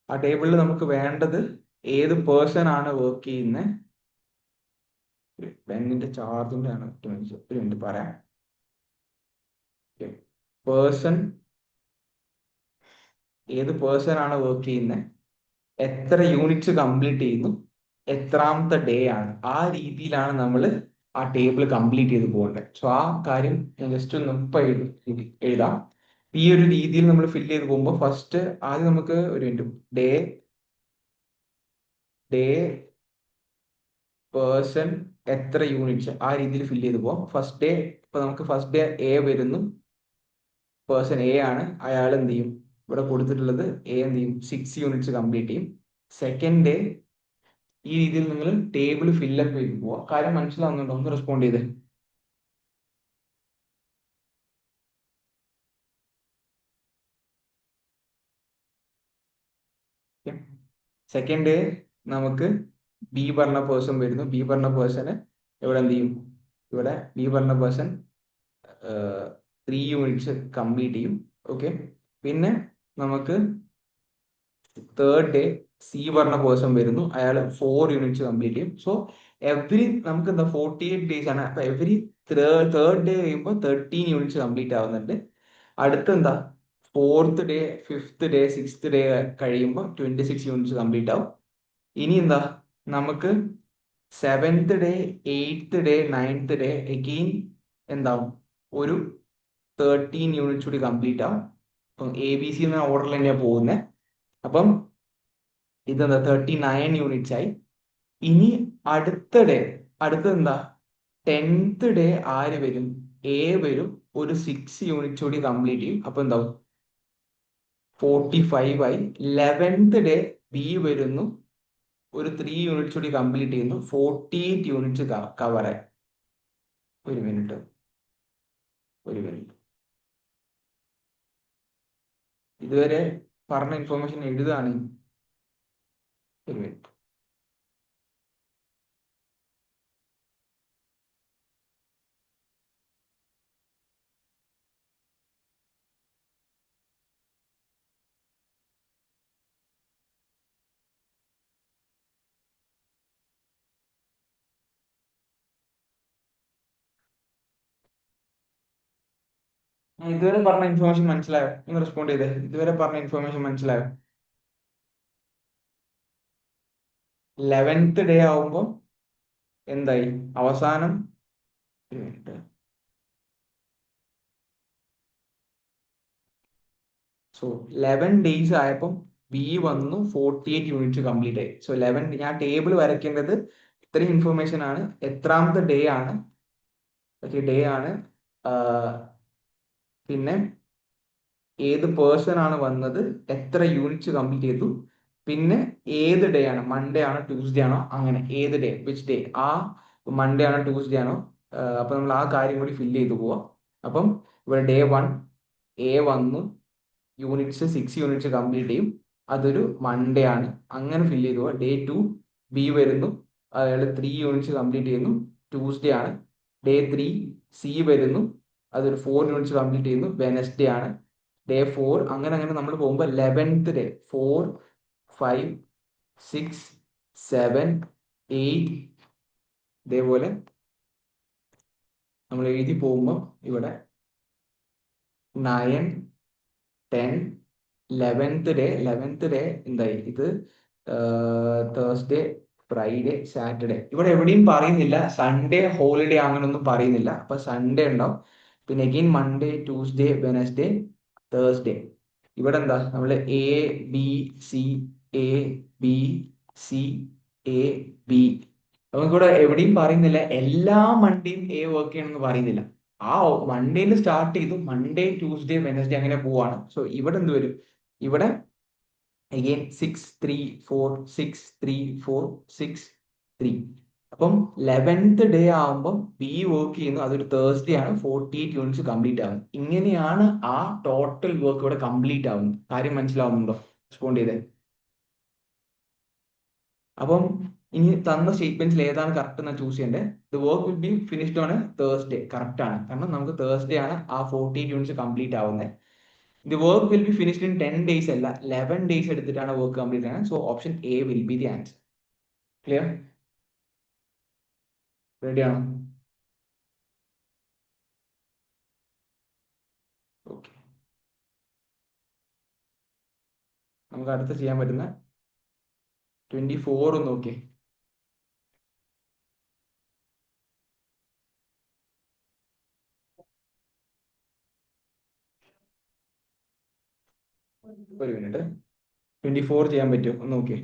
ആ ടേബിളിൽ നമുക്ക് വേണ്ടത് ഏത് പേഴ്സൺ ആണ് വർക്ക് ചെയ്യുന്നത്. പെന്നിന്റെ ചാർജിന്റെ ആണ്, ഒരു മിനിറ്റ് പറയാം. പേഴ്സൺ, ഏത് പേഴ്സൺ ആണ് വർക്ക് ചെയ്യുന്നത്, എത്ര യൂണിറ്റ്സ് കംപ്ലീറ്റ് ചെയ്യുന്നു, എത്രാമത്തെ ഡേ ആണ്, ആ രീതിയിലാണ് നമ്മൾ ആ ടേബിൾ കംപ്ലീറ്റ് ചെയ്ത് പോകേണ്ടത്. സോ ആ കാര്യം ഞാൻ ജസ്റ്റ് ഒന്ന് ഇപ്പം എഴുതാം. ഈ ഒരു രീതിയിൽ നമ്മൾ ഫില്ല് ചെയ്ത് പോകുമ്പോൾ ഫസ്റ്റ് ആദ്യം നമുക്ക് ഒരു ഡേ പേഴ്സൺ എത്ര യൂണിറ്റ്സ്, ആ രീതിയിൽ ഫില്ല് ചെയ്ത് പോകാം. ഫസ്റ്റ് ഡേ, ഇപ്പൊ നമുക്ക് ഫസ്റ്റ് ഡേ എ വരുന്നു, പേഴ്സൺ എ ആണ്, അയാൾ എന്ത് ചെയ്യും, ഇവിടെ കൊടുത്തിട്ടുള്ളത് എ എന്ത് ചെയ്യും, 6 യൂണിറ്റ്സ് കംപ്ലീറ്റ് ചെയ്യും. സെക്കൻഡ് ഡേ ഈ രീതിയിൽ നിങ്ങൾ ടേബിൾ ഫില്ലപ്പ് ചെയ്ത് പോവാം. കാര്യം മനസ്സിലാവുന്നുണ്ടോ? ഒന്ന് റെസ്പോണ്ട് ചെയ്ത്. സെക്കൻഡ് ഡേ നമുക്ക് ബി പറഞ്ഞ പേഴ്സൺ വരുന്നു. ബി പറഞ്ഞ പേഴ്സണ് ഇവിടെ എന്ത് ചെയ്യും, ഇവിടെ ബി പറഞ്ഞ പേഴ്സൺ 3 യൂണിറ്റ്സ് കംപ്ലീറ്റ് ചെയ്യും. ഓക്കെ, പിന്നെ നമുക്ക് തേർഡ് ഡേ സി പറഞ്ഞ പേഴ്സൺ വരുന്നു, അയാൾ 4 യൂണിറ്റ്സ് കംപ്ലീറ്റ് ചെയ്യും. സോ നമുക്ക് എന്താ 48 ഡേയ്സ് ആണ്. അപ്പൊ എവറി തേർഡ് ഡേ കഴിയുമ്പോൾ 13 യൂണിറ്റ്സ് കംപ്ലീറ്റ് ആവുന്നുണ്ട്. അടുത്തെന്താ, fourth day, fifth day, sixth day കഴിയുമ്പോൾ 26 യൂണിറ്റ്സ് കംപ്ലീറ്റ് ആവും. ഇനി എന്താ, നമുക്ക് 7th day, 8th day, 9th day again എന്താവും, ഒരു 13 യൂണിറ്റ്സ് കൂടി കംപ്ലീറ്റ് ആവും. അപ്പം ABC എന്ന ഓർഡറിൽ തന്നെയാണ് പോകുന്നത്. അപ്പം ഇതെന്താ 39 യൂണിറ്റ്സ് ആയി. ഇനി അടുത്തെന്താ 10th ഡേ ആര് വരും, എ വരും, ഒരു 6 യൂണിറ്റ്സ് കൂടി കംപ്ലീറ്റ് ചെയ്യും. അപ്പൊ എന്താവും 45 ആയി. 11th ഡേ ബി വരുന്നു, ഒരു 3 യൂണിറ്റ്സ് കൂടി കംപ്ലീറ്റ് ചെയ്യുന്നു, 48 യൂണിറ്റ്സ് കവറായി. ഒരു മിനിറ്റ്, ഇതുവരെ പറഞ്ഞ ഇൻഫോർമേഷൻ എഴുതാണ്. ഒരു മിനിറ്റ്. ഇതുവരെ പറഞ്ഞ ഇൻഫോർമേഷൻ മനസ്സിലായോ? നിങ്ങൾ റെസ്പോണ്ട് ചെയ്തേ. ഇതുവരെ പറഞ്ഞ ഇൻഫോർമേഷൻ മനസ്സിലായോ? 11th ഡേ ആവുമ്പോൾ എന്തായി, അവസാനം സോ 11 ഡേയ്സ് ആയപ്പോൾ ബി വന്നു, 48 യൂണിറ്റ്സ് കംപ്ലീറ്റ് ആയി. സോ 11 ഞാൻ ടേബിൾ വരയ്ക്കേണ്ടത് ഇത്രയും ഇൻഫോർമേഷൻ ആണ്. എത്രാമത്തെ ഡേ ആണ്, പിന്നെ ഏത് പേഴ്സൺ ആണ് വന്നത്, എത്ര യൂണിറ്റ്സ് കംപ്ലീറ്റ് ചെയ്തു, പിന്നെ ഏത് ഡേ ആണ്, മൺഡേ ആണോ ട്യൂസ്ഡേ ആണോ, അങ്ങനെ ഏത് ഡേ, വിച്ച് ഡേ, ആ മൺഡേ ആണോ ട്യൂസ്ഡേ ആണോ. അപ്പൊ നമ്മൾ ആ കാര്യം കൂടി ഫില്ല് ചെയ്ത് പോവാം. അപ്പം ഇവിടെ ഡേ 1 എ വന്നു, യൂണിറ്റ്സ് 6 യൂണിറ്റ്സ് കംപ്ലീറ്റ് ചെയ്യും, അതൊരു മൺഡേ ആണ്, അങ്ങനെ ഫില്ല് ചെയ്ത് പോവാം. ഡേ 2 ബി വരുന്നു, അയാൾ 3 യൂണിറ്റ്സ് കംപ്ലീറ്റ് ചെയ്യുന്നു, ട്യൂസ്ഡേ ആണ്. ഡേ 3 സി വരുന്നു, അതൊരു 4 യൂണിറ്റ്സ് കംപ്ലീറ്റ് ചെയ്യുന്നു, വെനസ്ഡേ ആണ്. ഡേ 4 അങ്ങനെ അങ്ങനെ നമ്മൾ പോകുമ്പോൾ 11th ഡേ 4, 5, 6, 7, 8 ഇതേപോലെ നമ്മൾ എഴുതി പോകുമ്പോൾ ഇവിടെ 9, 10, 11th ഡേ എന്തായി, ഇത് തേഴ്സ്ഡേ, ഫ്രൈഡേ, സാറ്റർഡേ. ഇവിടെ എവിടെയും പറയുന്നില്ല സൺഡേ ഹോളിഡേ, അങ്ങനൊന്നും പറയുന്നില്ല. അപ്പൊ സൺഡേ ഉണ്ടാവും, പിന്നെ again Monday, Tuesday, Wednesday, Thursday. ഇവിടെ എന്താ, നമ്മൾ A B C, A B C, A B. നമുക്കിവിടെ എവിടെയും പറയുന്നില്ല എല്ലാ മൺഡേയും എ വർക്ക് ചെയ്യണമെന്ന് പറയുന്നില്ല. ആ മൺഡേയിൽ സ്റ്റാർട്ട് ചെയ്തു, മൺഡേ ട്യൂസ്ഡേ വെനസ്ഡേ അങ്ങനെ പോവാണ്. സോ ഇവിടെ എന്ത് വരും? ഇവിടെ അഗെയിൻ 6 3 4 6 3 4 6 3. അപ്പം 11th ഡേ ആവുമ്പം ബി വർക്ക് ചെയ്യുന്നു, അതൊരു തേഴ്സ്ഡേ ആണ്, 48 യൂണിറ്റ്സ് കംപ്ലീറ്റ് ആവും. ഇങ്ങനെയാണ് ആ ടോട്ടൽ വർക്ക് ഇവിടെ കംപ്ലീറ്റ് ആവുന്നത്. കാര്യം മനസ്സിലാവുന്നുണ്ടോ? റെസ്പോണ്ട് ചെയ്തേ. അപ്പം ഇനി തന്ന സ്റ്റേറ്റ്മെന്റ്സിൽ ഏതാണ് കറക്റ്റ് എന്ന് ചൂസ് ചെയ്യേണ്ടത്. The work will be finished on A Thursday. Correct ആണ്, കാരണം നമുക്ക് തേഴ്സ്ഡേ ആണ് ആ 48 യൂണിറ്റ്സ് കംപ്ലീറ്റ് ആവുന്നത്. The work will be finished in 10 days അല്ല, 11 days എടുത്തിട്ടാണ് വർക്ക് കംപ്ലീറ്റ് ചെയ്യുന്നത്. So option A will be the answer. Clear? Ready ആണോ? ഓക്കെ, നമുക്ക് അടുത്ത് ചെയ്യാൻ പറ്റുന്ന 24 ഒന്ന് നോക്കിയേ. ഒരു മിനിറ്റ്, 24 ചെയ്യാൻ പറ്റുമോ ഒന്ന് നോക്കിയേ.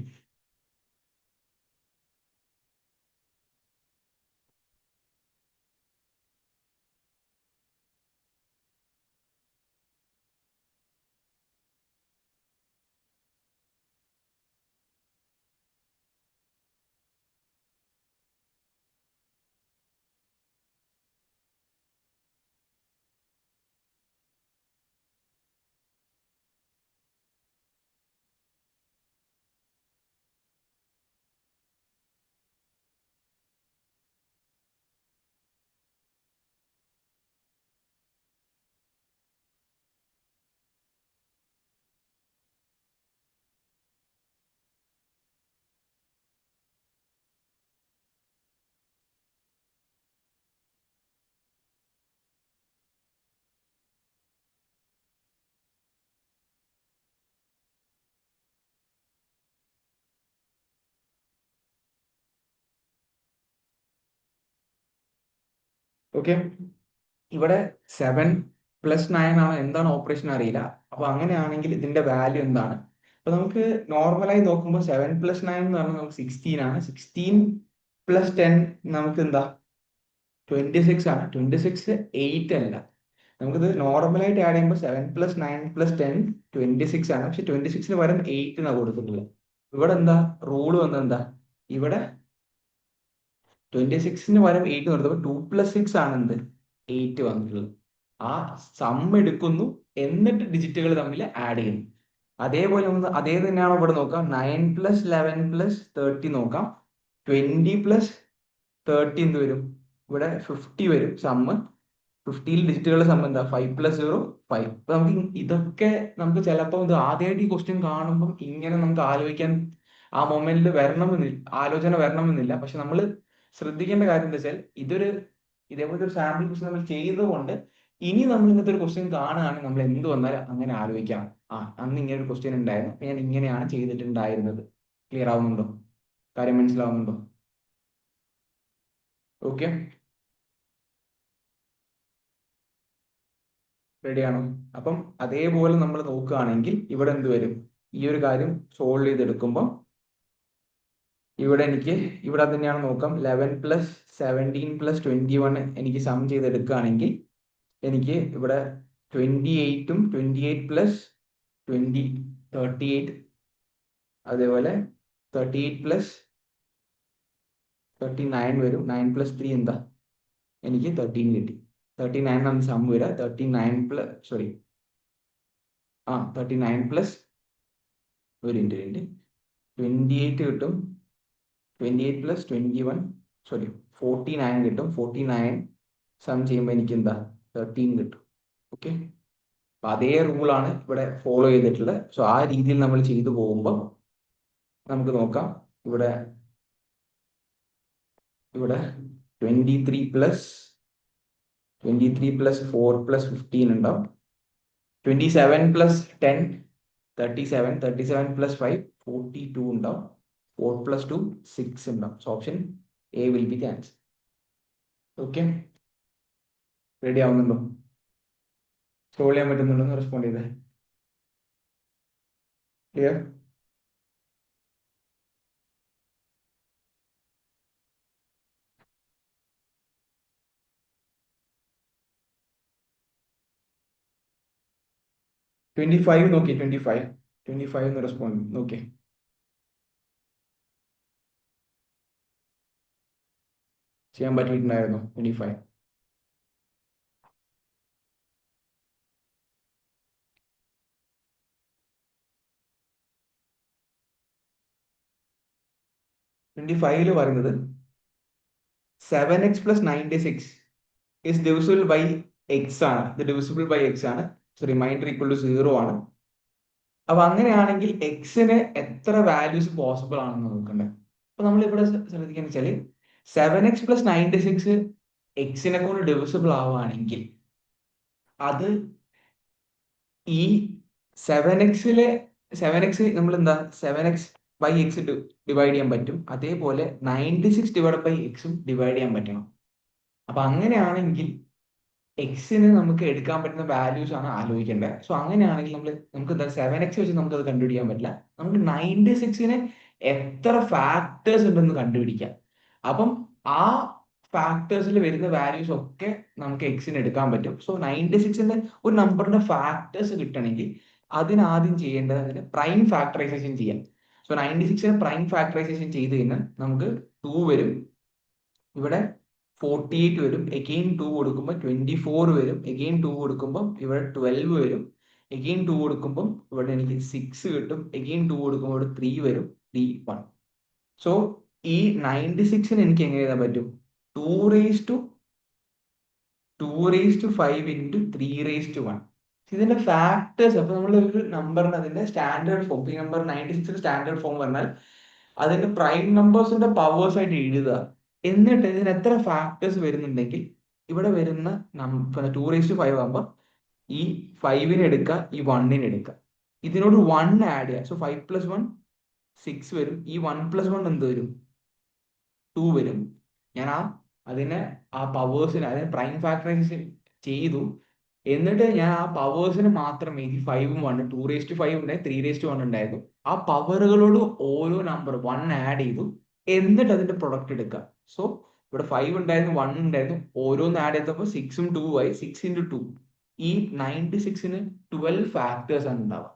ഓക്കെ, ഇവിടെ 7 + 9 ആണ്, എന്താണ് ഓപ്പറേഷൻ അറിയില്ല. അപ്പൊ അങ്ങനെയാണെങ്കിൽ ഇതിന്റെ വാല്യൂ എന്താണ്? അപ്പൊ നമുക്ക് നോർമലായി നോക്കുമ്പോൾ 7 + 9 എന്ന് പറഞ്ഞാൽ നമുക്ക് 16 ആണ്. 16 + 10 നമുക്ക് എന്താ? 26 ആണ്. 26 8 അല്ല. നമുക്കിത് നോർമലായിട്ട് ആഡ് ചെയ്യുമ്പോൾ 7 + 9 + 10 26 ആണ്. പക്ഷെ 26ന് പകരം 8 എന്നാണ് കൊടുത്തിട്ടുള്ളത്. ഇവിടെ എന്താ റൂൾ വന്നത്? എന്താ ഇവിടെ 26ന് പകരം 8 കൊടുത്തപ്പോൾ 2 + 6 ആണ് എന്ത്? 8 വന്നിട്ടുള്ളത്. ആ സം എടുക്കുന്നു, എന്നിട്ട് ഡിജിറ്റുകൾ തമ്മിൽ ആഡ് ചെയ്യുന്നു. അതേപോലെ അതേ തന്നെയാണ് ഇവിടെ നോക്കാം. 9 + 11 + 30 നോക്കാം. 20 + 30 എന്ത് വരും? ഇവിടെ 50 വരും സമ്മ്. 50ൽ ഡിജിറ്റുകളുടെ സമ്മ് എന്താ? 5 + 0 5. അപ്പൊ നമുക്ക് ഇതൊക്കെ നമുക്ക് ചിലപ്പോൾ ഇത് ആദ്യമായിട്ട് ഈ ക്വസ്റ്റ്യൻ കാണുമ്പോൾ ഇങ്ങനെ നമുക്ക് ആലോചിക്കാൻ ആ മൊമെന്റിൽ വരണമെന്നില്ല, ആലോചന വരണമെന്നില്ല. പക്ഷെ നമ്മൾ ശ്രദ്ധിക്കേണ്ട കാര്യം എന്താ വെച്ചാൽ ഇതേപോലത്തെ ഒരു സാമ്പിൾ ക്വസ്റ്റ്യൻ നമ്മൾ ചെയ്തുകൊണ്ട് ഇനി നമ്മൾ ഇങ്ങനത്തെ ഒരു ക്വസ്റ്റ്യൻ കാണുകയാണെങ്കിൽ നമ്മൾ എന്ത് വന്നാലും അങ്ങനെ ആലോചിക്കാം. അന്ന് ഇങ്ങനെ ഒരു ക്വസ്റ്റ്യൻ ഉണ്ടായിരുന്നു, ഞാൻ ഇങ്ങനെയാണ് ചെയ്തിട്ടുണ്ടായിരുന്നത്. ക്ലിയർ ആവുന്നുണ്ടോ? കാര്യം മനസ്സിലാവുന്നുണ്ടോ? ഓക്കെ, റെഡിയാണോ? അപ്പം അതേപോലെ നമ്മൾ നോക്കുകയാണെങ്കിൽ ഇവിടെ എന്ത് വരും? ഈ ഒരു കാര്യം സോൾവ് ചെയ്തെടുക്കുമ്പോൾ ഇവിടെ ഇവിടെ തന്നെയാണ് നോക്കാം. 11 + 17 + 21 എനിക്ക് സം ചെയ്തെടുക്കുകയാണെങ്കിൽ എനിക്ക് ഇവിടെ 28ഉം 28 + 20 38, അതേപോലെ 38 + 39 വരും. 9 + 3 എന്താ? എനിക്ക് 13 കിട്ടി. 39 ആണ് സം വരിക. 39 സോറി 39 + ഒരു മിനിറ്റ് 28 കിട്ടും. 28 + 21 സോറി 49 കിട്ടും. 49 സം ചെയ്യുമ്പോൾ എനിക്ക് എന്താ? 13 കിട്ടും. ഓക്കെ, അപ്പൊ അതേ റൂളാണ് ഇവിടെ ഫോളോ ചെയ്തിട്ടുള്ളത്. സോ ആ രീതിയിൽ നമ്മൾ ചെയ്തു പോകുമ്പോൾ നമുക്ക് നോക്കാം. ഇവിടെ 23 + 4 + 15 ഉണ്ടാവും. 27 + 10 37, 37 + 5 42 ഉണ്ടാവും. 4 + 2 6 ഉണ്ടാവും. So option A will be the answer. Okay, ready ആവുന്നുണ്ടോ? സോൾവ് ചെയ്യാൻ പറ്റുന്നുണ്ടോ എന്ന് റെസ്പോണ്ട് ചെയ്തേ. ക്ലിയർ? 25 നോക്കി, 25 എന്ന് റെസ്പോണ്ട് നോക്കി. ചെയ്യാൻ പറ്റിയിട്ടുണ്ടായിരുന്നു 25. പറയുന്നത് 7x + 96 is divisible by x ആണ്. ഇത് divisible by x ആണ്. സോ റിമൈൻഡർ ഈക്വൽ ടു 0 ആണ്. അപ്പൊ അങ്ങനെയാണെങ്കിൽ എക്സിന് എത്ര വാല്യൂസ് പോസിബിൾ ആണെന്ന് നോക്കണ്ടേ. അപ്പൊ നമ്മൾ ഇവിടെ ശ്രദ്ധിക്കാന്ന് വെച്ചാല് 7x + 96 എക്സിനെ കൊണ്ട് ഡിവിസിബിൾ ആവുകയാണെങ്കിൽ അത് ഈ 7x നമ്മൾ എന്താ 7x/x ഡിവൈഡ് ചെയ്യാൻ പറ്റും. അതേപോലെ 96/x ഡിവൈഡ് ചെയ്യാൻ പറ്റണം. അപ്പൊ അങ്ങനെയാണെങ്കിൽ എക്സിന് നമുക്ക് എടുക്കാൻ പറ്റുന്ന വാല്യൂസ് ആണ് ആലോചിക്കേണ്ടത്. സോ അങ്ങനെയാണെങ്കിൽ നമുക്ക് എന്താ 7x വെച്ച് നമുക്ക് അത് കണ്ടുപിടിക്കാൻ പറ്റില്ല. നമുക്ക് 96ന് എത്ര ഫാക്ടേഴ്സ് ഉണ്ടെന്ന് കണ്ടുപിടിക്കാം. അപ്പം ആ ഫാക്ടേഴ്സിൽ വരുന്ന വാല്യൂസ് ഒക്കെ നമുക്ക് എക്സിന് എടുക്കാൻ പറ്റും. സോ 96ന്റെ ഒരു നമ്പറിന്റെ ഫാക്ടേഴ്സ് കിട്ടണമെങ്കിൽ അതിനാദ്യം ചെയ്യേണ്ടത് അതിന് പ്രൈം ഫാക്ടറൈസേഷൻ ചെയ്യാം. സോ 96ന് പ്രൈം ഫാക്ടറൈസേഷൻ ചെയ്ത് കഴിഞ്ഞാൽ നമുക്ക് 2 വരും, ഇവിടെ 48 വരും, എഗെയിൻ 2 കൊടുക്കുമ്പോൾ 24 വരും, എഗെയിൻ 2 കൊടുക്കുമ്പോൾ ഇവിടെ 12 വരും, എഗെയിൻ 2 കൊടുക്കുമ്പോൾ ഇവിടെ എനിക്ക് 6 കിട്ടും, എഗെയിൻ 2 കൊടുക്കുമ്പോൾ ഇവിടെ 3 വരും, 3 1. സോ ഈ 96ന് എനിക്ക് എങ്ങനെ എഴുതാൻ പറ്റും? 2^5 ഇൻറ്റു 3^1. ഇതിന്റെ ഫാക്ടേഴ്സ്, അപ്പൊ നമ്മൾ ഒരു നമ്പറിന് അതിന്റെ സ്റ്റാൻഡേർഡ് ഫോം, ഈ നമ്പർ 96 സ്റ്റാൻഡേർഡ് ഫോം പറഞ്ഞാൽ അതിന്റെ പ്രൈം നമ്പേഴ്സിന്റെ പവേഴ്സ് ആയിട്ട് എഴുതുക. എന്നിട്ട് ഇതിന് എത്ര ഫാക്ടേഴ്സ് വരുന്നുണ്ടെങ്കിൽ ഇവിടെ വരുന്ന 2^5 ആകുമ്പോൾ ഈ 5നെ എടുക്കുക, ഈ 1നെ എടുക്കുക, ഇതിനോട് 1 ആഡ് ചെയ്യുക. സോ 5 + 1 6 വരും, ഈ 1 + 1 എന്ത് വരും? 2 വരും. ഞാൻ ആ പവേഴ്സിന് അതിന് പ്രൈം ഫാക്ടറൈസേഷൻ ചെയ്തു, എന്നിട്ട് ഞാൻ ആ പവേഴ്സിന് മാത്രം എഴുതി 5ഉം 1ഉം 2^5 ഉണ്ടായി, 3^1 ഉണ്ടായിരുന്നു. ആ പവറുകളോട് ഓരോ നമ്പർ 1 ആഡ് ചെയ്തു, എന്നിട്ട് അതിന്റെ പ്രൊഡക്റ്റ് എടുക്കുക. സോ ഇവിടെ 5 ഉണ്ടായിരുന്നു, 1 ഉണ്ടായിരുന്നു, ഓരോന്ന് ആഡ് ചെയ്തപ്പോൾ 6ഉം 2ഉം ആയി. 6 × 2, ഈ 96ന് 12 ഫാക്ടേഴ്സ് ആണ് ഉണ്ടാവുക.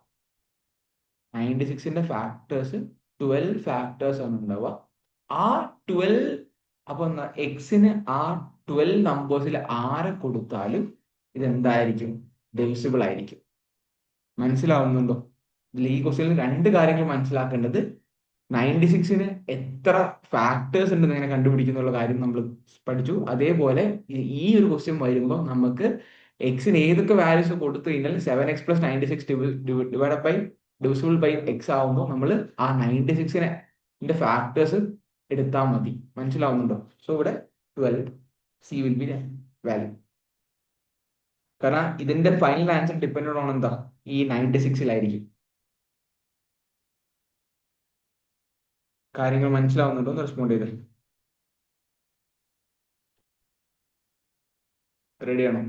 96ന്റെ ഫാക്ടേഴ്സ് 12 ഫാക്ടേഴ്സ് ആണ് ഉണ്ടാവുക. ആ 12 അപ്പൊ എക്സിന് ആ 12 നമ്പേഴ്സിൽ ആരെ കൊടുത്താലും ഇതെന്തായിരിക്കും? ഡിവിസിബിൾ ആയിരിക്കും. മനസ്സിലാവുന്നുണ്ടോ? ഇതിൽ ഈ ക്വസ്റ്റ്യനിൽ 2 കാര്യങ്ങൾ മനസ്സിലാക്കേണ്ടത്. 96ന് എത്ര ഫാക്ടേഴ്സ് ഉണ്ടെന്ന് എങ്ങനെ കണ്ടുപിടിക്കുന്നുള്ള കാര്യം നമ്മൾ പഠിച്ചു. അതേപോലെ ഈ ഒരു ക്വസ്റ്റ്യൻ വരുമ്പോൾ നമുക്ക് എക്സിന് ഏതൊക്കെ വാല്യൂസ് കൊടുത്തു കഴിഞ്ഞാൽ 7x + 96 ഡിവിസിബിൾ ബൈ എക്സ് ആവുമ്പോൾ നമ്മൾ ആ 96ന്റെ ഫാക്ടേഴ്സ് എടുത്താൽ മതി. മനസ്സിലാവുന്നുണ്ടോ? സോ ഇവിടെ 12 C വിൽ ബി വാല്യൂ. കാരണം ഇതിന്റെ ഫൈനൽ ആൻസർ ഡിപ്പെൻഡ് ഓൺ എന്താ? ഈ 96ലായിരിക്കും. കാര്യങ്ങൾ മനസ്സിലാവുന്നുണ്ടോ എന്ന് റെസ്പോണ്ട് ചെയ്ത് റെഡിയാണോ?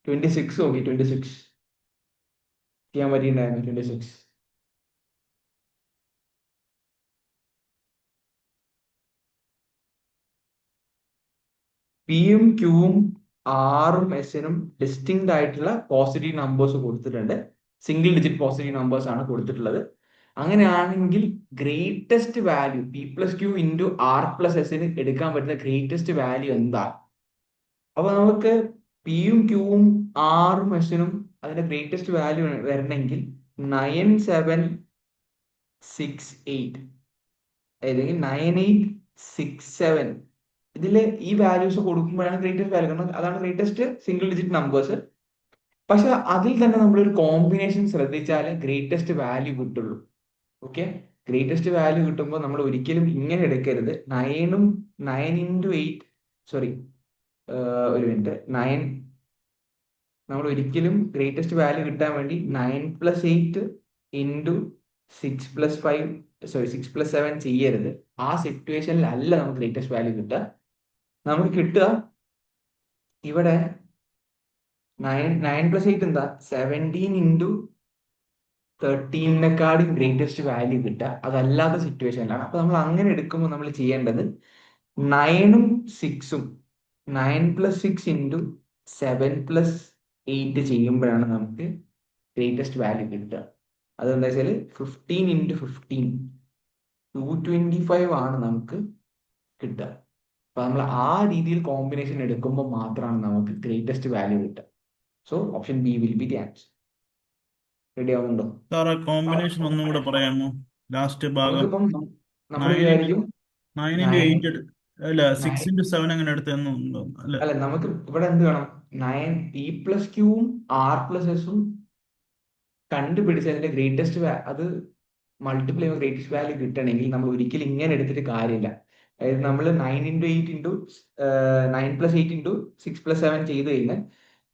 26 നോക്കി, 26 ചെയ്യാൻ പറ്റിയിട്ടുണ്ടായിരുന്നു. 26 പിയും ക്യൂവും ആറും എസിനും ഡിസ്റ്റിങ്ക്ട് ആയിട്ടുള്ള പോസിറ്റീവ് നമ്പേഴ്സ് കൊടുത്തിട്ടുണ്ട്. സിംഗിൾ ഡിജിറ്റ് പോസിറ്റീവ് നമ്പേഴ്സ് ആണ് കൊടുത്തിട്ടുള്ളത്. അങ്ങനെയാണെങ്കിൽ ഗ്രേറ്റസ്റ്റ് വാല്യൂ P+Q ഇൻറ്റു R+Sന് എടുക്കാൻ പറ്റുന്ന ഗ്രേറ്റസ്റ്റ് വാല്യൂ എന്താ? അപ്പൊ നമുക്ക് പിയും ക്യൂവും ആറും എസിനും അതിന്റെ ഗ്രേറ്റസ്റ്റ് വാല്യൂ വരണമെങ്കിൽ 9768 അല്ലെങ്കിൽ 9867 ഇതില് ഈ വാല്യൂസ് കൊടുക്കുമ്പോഴാണ് ഗ്രേറ്റസ്റ്റ് വാല്യൂ. കാരണം അതാണ് ഗ്രേറ്റസ്റ്റ് സിംഗിൾ ഡിജിറ്റ് നമ്പേഴ്സ്. പക്ഷെ അതിൽ തന്നെ നമ്മളൊരു കോമ്പിനേഷൻ ശ്രദ്ധിച്ചാലേ ഗ്രേറ്റസ്റ്റ് വാല്യൂ കിട്ടുള്ളൂ. ഓക്കെ, ഗ്രേറ്റസ്റ്റ് വാല്യൂ കിട്ടുമ്പോൾ നമ്മൾ ഒരിക്കലും ഇങ്ങനെ എടുക്കരുത്. 9 × 8 സോറി ഒരു മിനിറ്റ്, 9 നമ്മൾ ഒരിക്കലും ഗ്രേറ്റസ്റ്റ് വാല്യൂ കിട്ടാൻ വേണ്ടി 9 + 8 ഇൻറ്റു 6 + 5 സോറി 6 + 7 ചെയ്യരുത്. ആ സിറ്റുവേഷനിലല്ല നമുക്ക് ഗ്രേറ്റസ്റ്റ് വാല്യൂ കിട്ടുക. നമുക്ക് കിട്ടുക ഇവിടെ 9 + 8 എന്താ 17 ഇൻറ്റു 13നെക്കാളും ഗ്രേറ്റസ്റ്റ് വാല്യൂ കിട്ടുക. അതല്ലാത്ത സിറ്റുവേഷനിലാണ്. അപ്പൊ നമ്മൾ അങ്ങനെ എടുക്കുമ്പോൾ നമ്മൾ ചെയ്യേണ്ടത് 9ഉം 6ഉം 9 + 6 ഇൻറ്റു 7+8 ചെയ്യുമ്പോഴാണ് നമുക്ക് ഗ്രേറ്റസ്റ്റ് വാല്യൂ കിട്ടുക. അതെന്താ വെച്ചാൽ 15 × 15 225 ആണ് നമുക്ക് കിട്ടുക. അപ്പൊ നമ്മൾ ആ രീതിയിൽ കോമ്പിനേഷൻ എടുക്കുമ്പോൾ മാത്രമാണ് നമുക്ക് ഗ്രേറ്റസ്റ്റ് വാല്യൂ കിട്ടുക. So option B will be the answer. Ready ആവുന്നുണ്ടോ? സാറേ കോമ്പിനേഷൻ ഒന്നും കൂടെ പറയാമോ? ലാസ്റ്റ് ഭാഗം നമുക്കിപ്പം നമ്മൾ 9 വിചാരിക്കും 9 × 8 അല്ല 6 × 7 അങ്ങനെ എടുത്തെന്നും അല്ല. അല്ല, നമുക്ക് ഇവിടെ എന്ത് വേണം? 9 P+Qവും R+Sഉം കണ്ടുപിടിച്ച് അതിന്റെ ഗ്രേറ്റസ്റ്റ് അത് മൾട്ടിപ്ലൈ ചെയ്യുമ്പോൾ ഗ്രേറ്റസ്റ്റ് വാല്യൂ കിട്ടണമെങ്കിൽ നമ്മൾ ഒരിക്കലും ഇങ്ങനെ എടുത്തിട്ട് കാര്യമില്ല. അതായത് നമ്മൾ 9+8 ചെയ്ത് കഴിഞ്ഞാൽ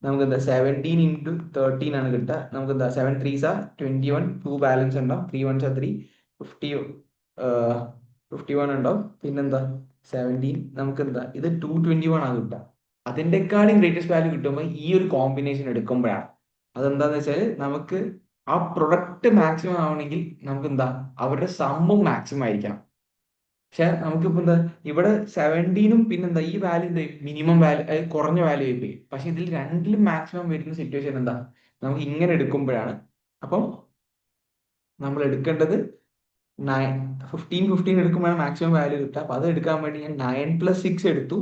നമുക്ക് എന്താ 17 × 13 ആണ് കിട്ടുക. നമുക്ക് എന്താ 7 3s 21, 2 ബാലൻസ് ഉണ്ടാവും, 3 1s 3, 51 ഉണ്ടാവും. പിന്നെന്താ 17 നമുക്ക് എന്താ ഇത് 221 ആണ് കിട്ടുക. അതിൻ്റെക്കാളും ഗ്രേറ്റസ്റ്റ് വാല്യൂ കിട്ടുമ്പോൾ ഈ ഒരു കോമ്പിനേഷൻ എടുക്കുമ്പോഴാണ്. അതെന്താന്ന് വെച്ചാൽ നമുക്ക് ആ പ്രൊഡക്റ്റ് മാക്സിമം ആവണമെങ്കിൽ നമുക്ക് എന്താ അവരുടെ സമ്മും മാക്സിമം ആയിരിക്കണം. പക്ഷെ നമുക്കിപ്പോ എന്താ ഇവിടെ 17ഉം പിന്നെന്താ ഈ വാല്യൂ എന്താ മിനിമം വാല്യൂ കുറഞ്ഞ വാല്യൂ ആയിപ്പോയി. പക്ഷെ ഇതിൽ രണ്ടിലും മാക്സിമം വരുന്ന സിറ്റുവേഷൻ എന്താ നമുക്ക് ഇങ്ങനെ എടുക്കുമ്പോഴാണ്. അപ്പം നമ്മൾ എടുക്കേണ്ടത് 15 എടുക്കുമ്പോഴാണ് മാക്സിമം വാല്യൂ കിട്ടുക. അപ്പൊ അത് എടുക്കാൻ വേണ്ടി ഞാൻ 9+6 എടുത്തു,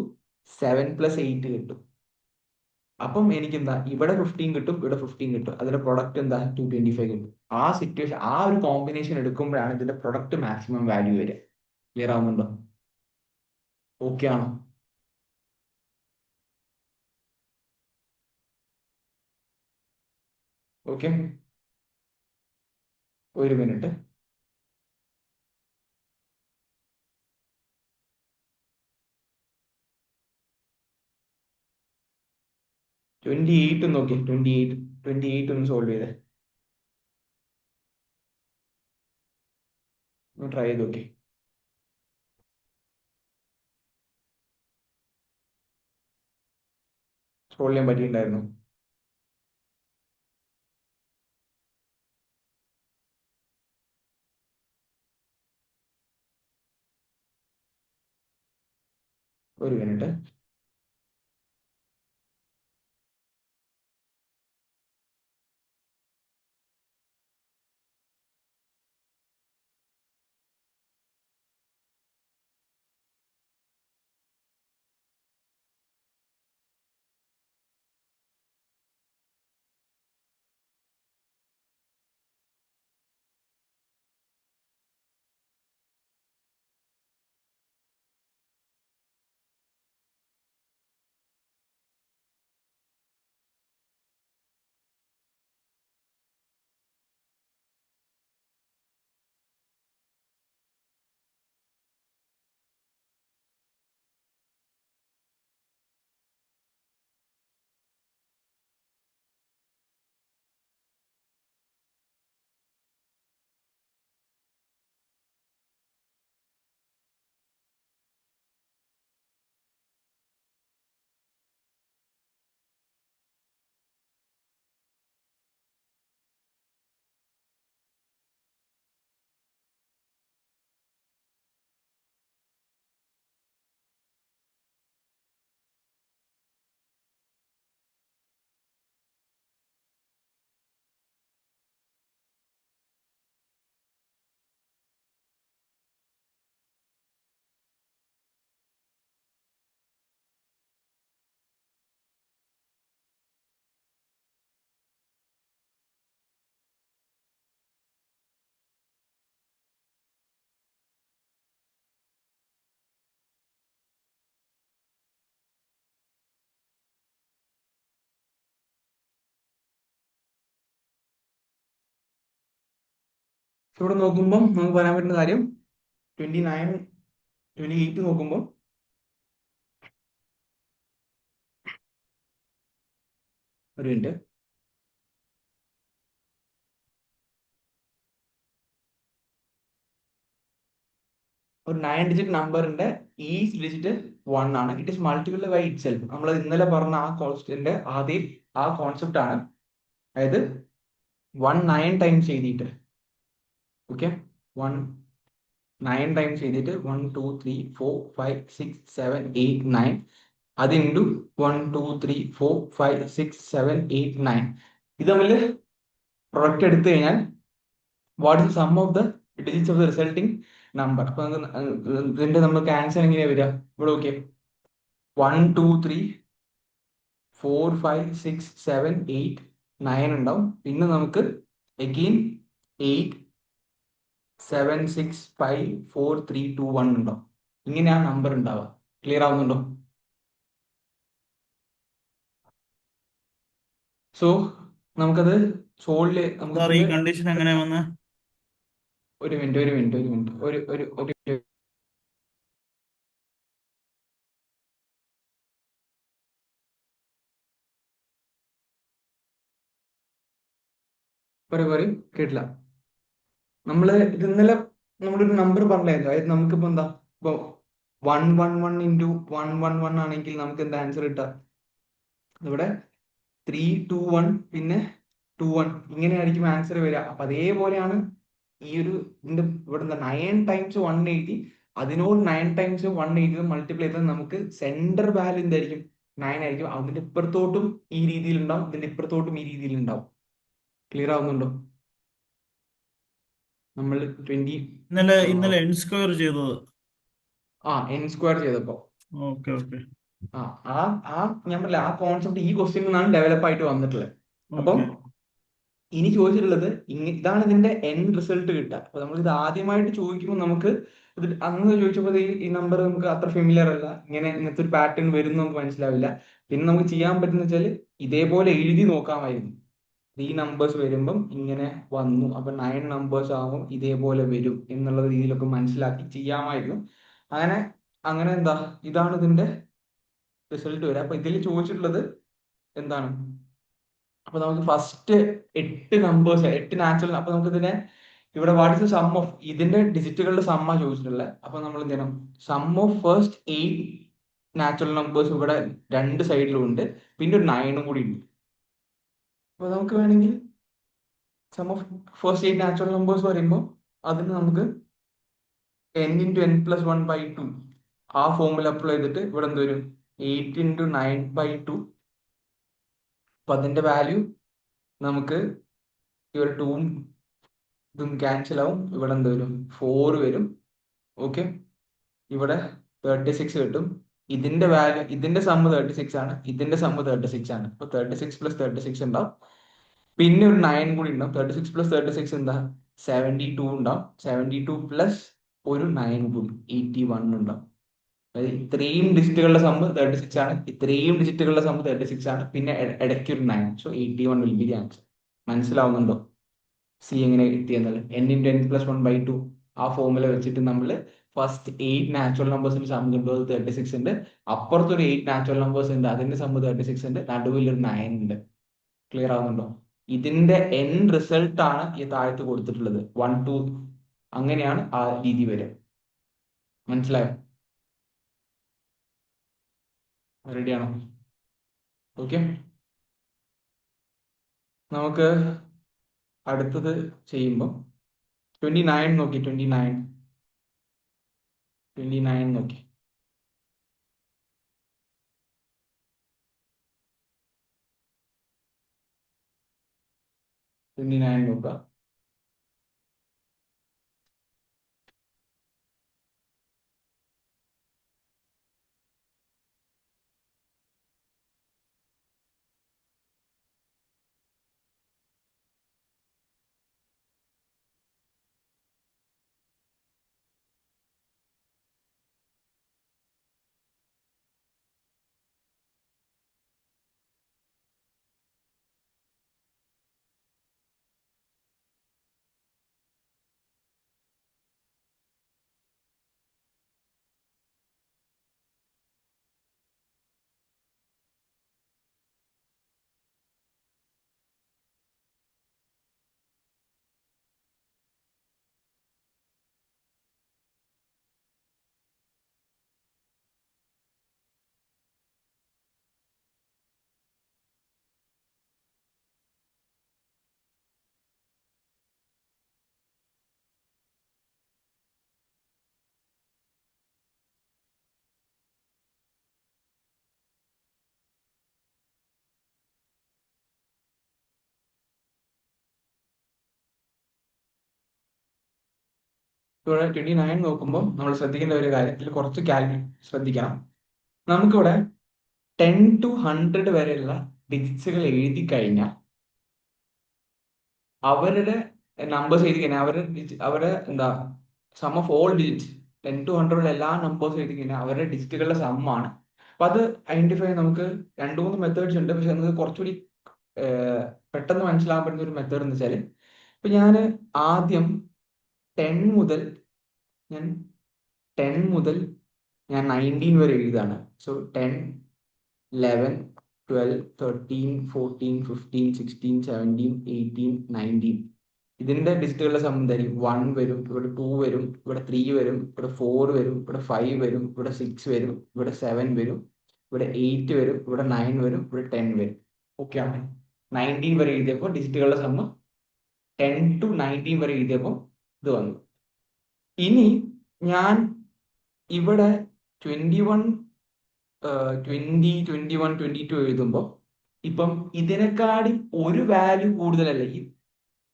7+8 കിട്ടും. അപ്പം എനിക്ക് എന്താ ഇവിടെ 15 കിട്ടും, ഇവിടെ 15 കിട്ടും. അതിന്റെ പ്രൊഡക്റ്റ് എന്താ 225 കിട്ടും. ആ സിറ്റുവേഷൻ ആ ഒരു കോമ്പിനേഷൻ എടുക്കുമ്പോഴാണ് ഇതിന്റെ പ്രൊഡക്റ്റ് മാക്സിമം വാല്യൂ വരിക. ക്ലിയർ ആവുന്നുണ്ടോ? ഓക്കെ ആണോ? ഓക്കെ, ഒരു മിനിറ്റ്. ട്വന്റി എയ്റ്റ് നോക്കി, 28 ഒന്ന് സോൾവ് ചെയ്തേ, ഒന്ന് ട്രൈ ചെയ്ത് നോക്കി. സോൾവ് ചെയ്യാൻ പറ്റിയിട്ടുണ്ടായിരുന്നു? ഒരു മിനിറ്റ്. ഇവിടെ നോക്കുമ്പോൾ നമുക്ക് പറയാൻ പറ്റുന്ന കാര്യം 28 നോക്കുമ്പോൾ ഒരു മിനിറ്റ്, ഒരു 9 ഡിജിറ്റ് നമ്പറിന്റെ ഈ ഡിജിറ്റ് 1 ആണ്. It is multiple by itself. നമ്മൾ ഇന്നലെ പറഞ്ഞ ആ കോൺസ്റ്റന്റ് ആദ്യം ആ കോൺസെപ്റ്റ് ആണ്. അതായത് 1 9 ടൈംസ് ചെയ്തിട്ട്, ഓക്കെ, 1 9 ടൈംസ് ചെയ്തിട്ട് 1 2 3 4 5 6 7 8 9 അത് ഇൻറ്റു 1 2 3 4 5 6 7 8 9. ഇത് തമ്മിൽ പ്രൊഡക്റ്റ് എടുത്തു കഴിഞ്ഞാൽ what is sum of the digits of the resulting number. അപ്പൊ ഇതിന്റെ നമുക്ക് ആൻസർ എങ്ങനെയാ വരിക? ഇവിടെ ഓക്കെ 1 2 3 4 5 6 7 8 9 ഉണ്ടാവും. പിന്നെ നമുക്ക് അഗെയിൻ 8 7 6 5 4 3 2 1 ഉണ്ടാവും. ഇങ്ങനെയാണ് നമ്പർ ഉണ്ടാവുക. ക്ലിയർ ആവുന്നുണ്ടോ? സോ നമുക്കത് സോൾവ് നമുക്ക് സാർ ഈ കണ്ടീഷൻ എങ്ങനെയാ വന്ന്? ഒരു മിനിറ്റ് ഒരു മിനിറ്റ് ഒരു മിനിറ്റ് ഒരു പറയും കേട്ടില്ല. ഇത് ഇന്നലെ നമ്മളൊരു നമ്പർ പറഞ്ഞായിരുന്നു. അതായത് നമുക്കിപ്പോ എന്താ ഇപ്പൊ 111 ഇൻറ്റു 111 ആണെങ്കിൽ നമുക്ക് എന്താ ആൻസർ കിട്ടുക? ഇവിടെ 3 2 1 പിന്നെ 2 1 ഇങ്ങനെയായിരിക്കും ആൻസർ വരിക. അപ്പൊ അതേപോലെയാണ് ഈ ഒരു ഇതിന്റെ ഇവിടെ 9 ടൈംസ് 180, അതിനോട് 9 ടൈംസ് 180 മൾട്ടിപ്ലൈ ചെയ്താൽ നമുക്ക് സെന്റർ വാല്യൂ എന്തായിരിക്കും? 9 ആയിരിക്കും. അതിന്റെ ഇപ്പുറത്തോട്ടും ഈ രീതിയിൽ ഉണ്ടാവും, ഇതിന്റെ ഇപ്പുറത്തോട്ടും ഈ രീതിയിൽ ഉണ്ടാവും. ക്ലിയർ ആവുന്നുണ്ടോ? നമ്മൾ 20 ഇന്നലെ n സ്ക്വയർ ചെയ്തത്. n സ്ക്വയർ ചെയ്തപ്പോ ഓക്കെ ഓക്കെ ആ ആ ആ ഞാൻ പറഞ്ഞില്ല, ആ കോൺസെപ്റ്റ് ഈ ക്വസ്റ്റ്യനിൽ നിന്നാണ് ഡെവലപ്പ് ആയിട്ട് വന്നിട്ടുള്ളത്. അപ്പം ഓക്കെ ഇനി ചോദിച്ചിട്ടുള്ളത് ഇതാണ് ഇതിന്റെ എൻഡ് റിസൾട്ട് കിട്ടുക. അപ്പൊ നമ്മൾ ഇത് ആദ്യമായിട്ട് ചോദിക്കുമ്പോൾ നമുക്ക് ഇത് അന്ന് ചോദിച്ചപ്പോൾ ഈ നമ്പർ നമുക്ക് അത്ര ഫെമിലിയർ അല്ല, ഇങ്ങനത്തെ ഒരു പാറ്റേൺ വരും നമുക്ക് മനസ്സിലാവില്ല. പിന്നെ നമുക്ക് ചെയ്യാൻ പറ്റുന്ന വെച്ചാൽ ഇതേപോലെ എഴുതി നോക്കാമായിരുന്നു. ഈ നമ്പേഴ്സ് വരുമ്പം ഇങ്ങനെ വന്നു, അപ്പൊ 9 നമ്പേഴ്സ് ആകുമ്പോൾ ഇതേപോലെ വരും എന്നുള്ള രീതിയിലൊക്കെ മനസ്സിലാക്കി ചെയ്യാമായിരുന്നു. അങ്ങനെ അങ്ങനെ എന്താ ഇതാണ് ഇതിന്റെ റിസൾട്ട് വരിക. അപ്പൊ ഇതിൽ ചോദിച്ചിട്ടുള്ളത് എന്താണ്? അപ്പൊ നമുക്ക് ഫസ്റ്റ് 8 നമ്പേഴ്സ് 8 നാച്ചുറൽ. അപ്പൊ നമുക്ക് ഇതിനെ ഇവിടെ what is the sum of ഇതിന്റെ ഡിജിറ്റുകളുടെ സമ്മ ചോദിച്ചിട്ടുള്ളത്. അപ്പൊ നമ്മൾ എന്ത് ചെയ്യണം? Sum of first 8 natural numbers ഇവിടെ രണ്ട് സൈഡിലും ഉണ്ട്, പിന്നെ ഒരു 9 കൂടി ഉണ്ട്. അപ്പൊ നമുക്ക് വേണമെങ്കിൽ sum of first 8 natural numbers പറയുമ്പോൾ അതിന് നമുക്ക് n ഇൻറ്റു n പ്ലസ് 1/2 ആ ഫോർമുല അപ്ലൈ ചെയ്തിട്ട് ഇവിടെ എന്ത് വരും? 8 ഇൻറ്റു 9/2. അപ്പൊ അതിന്റെ വാല്യൂ നമുക്ക് ഈ ഒരു 2 ഇതും ക്യാൻസൽ ആവും. ഇവിടെ എന്ത് വരും? 4 വരും. ഓക്കെ, ഇവിടെ 36 കിട്ടും. ഇതിന്റെ വാല്യൂ ഇതിന്റെ സമ്മ് 36 ആണ്, ഇതിന്റെ സമ്മ് 36 ആണ്. അപ്പൊ 36 പ്ലസ് 36 ഉണ്ടാവും, പിന്നെ ഒരു 9 കൂടി ഉണ്ടാവും. 36 പ്ലസ് 36 എന്താ? 72 ഉണ്ടാവും. 72 പ്ലസ് ഒരു 9 കൂടി 81 ഉണ്ടാവും. അതായത് ഇത്രയും ഡിജിറ്റുകളുടെ സമ്മ് 36 ആണ്, ഇത്രയും ഡിജിറ്റുകളുടെ സമ്മ് 36 ആണ്, പിന്നെ ഇടയ്ക്ക് ഒരു 9. So 81 will be the answer. മനസ്സിലാവുന്നുണ്ടോ? സി എങ്ങനെ കിട്ടിയെന്നുള്ളത് n ഇൻറ്റു n പ്ലസ് 1/2 ആ ഫോർമുല വെച്ചിട്ട് നമ്മൾ ഫസ്റ്റ് 8 നാച്ചുറൽ നമ്പേഴ്സിന്റെ സം കിട്ടുന്നത് 36 ഉണ്ട്, അപ്പുറത്തൊരു 8 നാച്ചുറൽ നമ്പേഴ്സ് ഉണ്ട്, അതിന്റെ സം 36 ഉണ്ട്, നടുവിൽ ഒരു 9 ഉണ്ട്. ക്ലിയർ ആവുന്നുണ്ടോ? ഇതിന്റെ എൻ റിസൾട്ട് ആണ് ഈ താഴത്ത് കൊടുത്തിട്ടുള്ളത്. 1 2 അങ്ങനെയാണ് ആ രീതി വരിക. മനസ്സിലായോ? റെഡിയാണോ? ഓക്കെ, നമുക്ക് അടുത്തത് ചെയ്യുമ്പോൾ 29 നോക്കി. 29 നോക്കി. 29 നോക്കുക. ഇവിടെ 29 നോക്കുമ്പോൾ നമ്മൾ ശ്രദ്ധിക്കേണ്ട ഒരു കാര്യത്തിൽ കുറച്ച് ശ്രദ്ധിക്കണം. നമുക്കിവിടെ 10 to 100 വരെയുള്ള ഡിജിറ്റ്സുകൾ എഴുതി കഴിഞ്ഞാൽ അവരുടെ നമ്പേഴ്സ് എഴുതി കഴിഞ്ഞാൽ അവരുടെ എന്താ sum of all digits 10 to 100 ഉള്ള എല്ലാ നമ്പേഴ്സ് എഴുതി കഴിഞ്ഞാൽ അവരുടെ ഡിജിറ്റുകളുടെ സമ്മാണ്. അപ്പൊ അത് ഐഡന്റിഫൈ നമുക്ക് 2-3 മെത്തേഡ്സ് ഉണ്ട്. പക്ഷെ നമുക്ക് കുറച്ചുകൂടി പെട്ടെന്ന് മനസ്സിലാക്കാൻ പറ്റുന്ന ഒരു മെത്തേഡ് എന്ന് വെച്ചാൽ, ഇപ്പൊ ഞാൻ ആദ്യം 10 മുതൽ ഞാൻ 19 വരെ എഴുതാണ്. സോ 10, 11, 12, 13, 14, 15, 16, 17, 18, 19. ഇതിന്റെ ഡിജിറ്റുകളുടെ സം എന്തായിരിക്കും? 1 വരും, ഇവിടെ 2 വരും, ഇവിടെ 3 വരും, ഇവിടെ 4 വരും, ഇവിടെ 5 വരും, ഇവിടെ 6 വരും, ഇവിടെ 7 വരും, ഇവിടെ 8 വരും, ഇവിടെ 9 വരും, ഇവിടെ 10 വരും. ഓക്കെ ആണ്. 19 വരെ എഴുതിയപ്പോൾ ഡിജിറ്റുകളുടെ സമ്മ് 10 to 19 വരെ എഴുതിയപ്പോൾ ഇത് വന്നു. ഇനി ഞാൻ ഇവിടെ 21, 22 എഴുതുമ്പോൾ ഇപ്പം ഇതിനെക്കാടി ഒരു വാല്യൂ കൂടുതലല്ലേ ഈ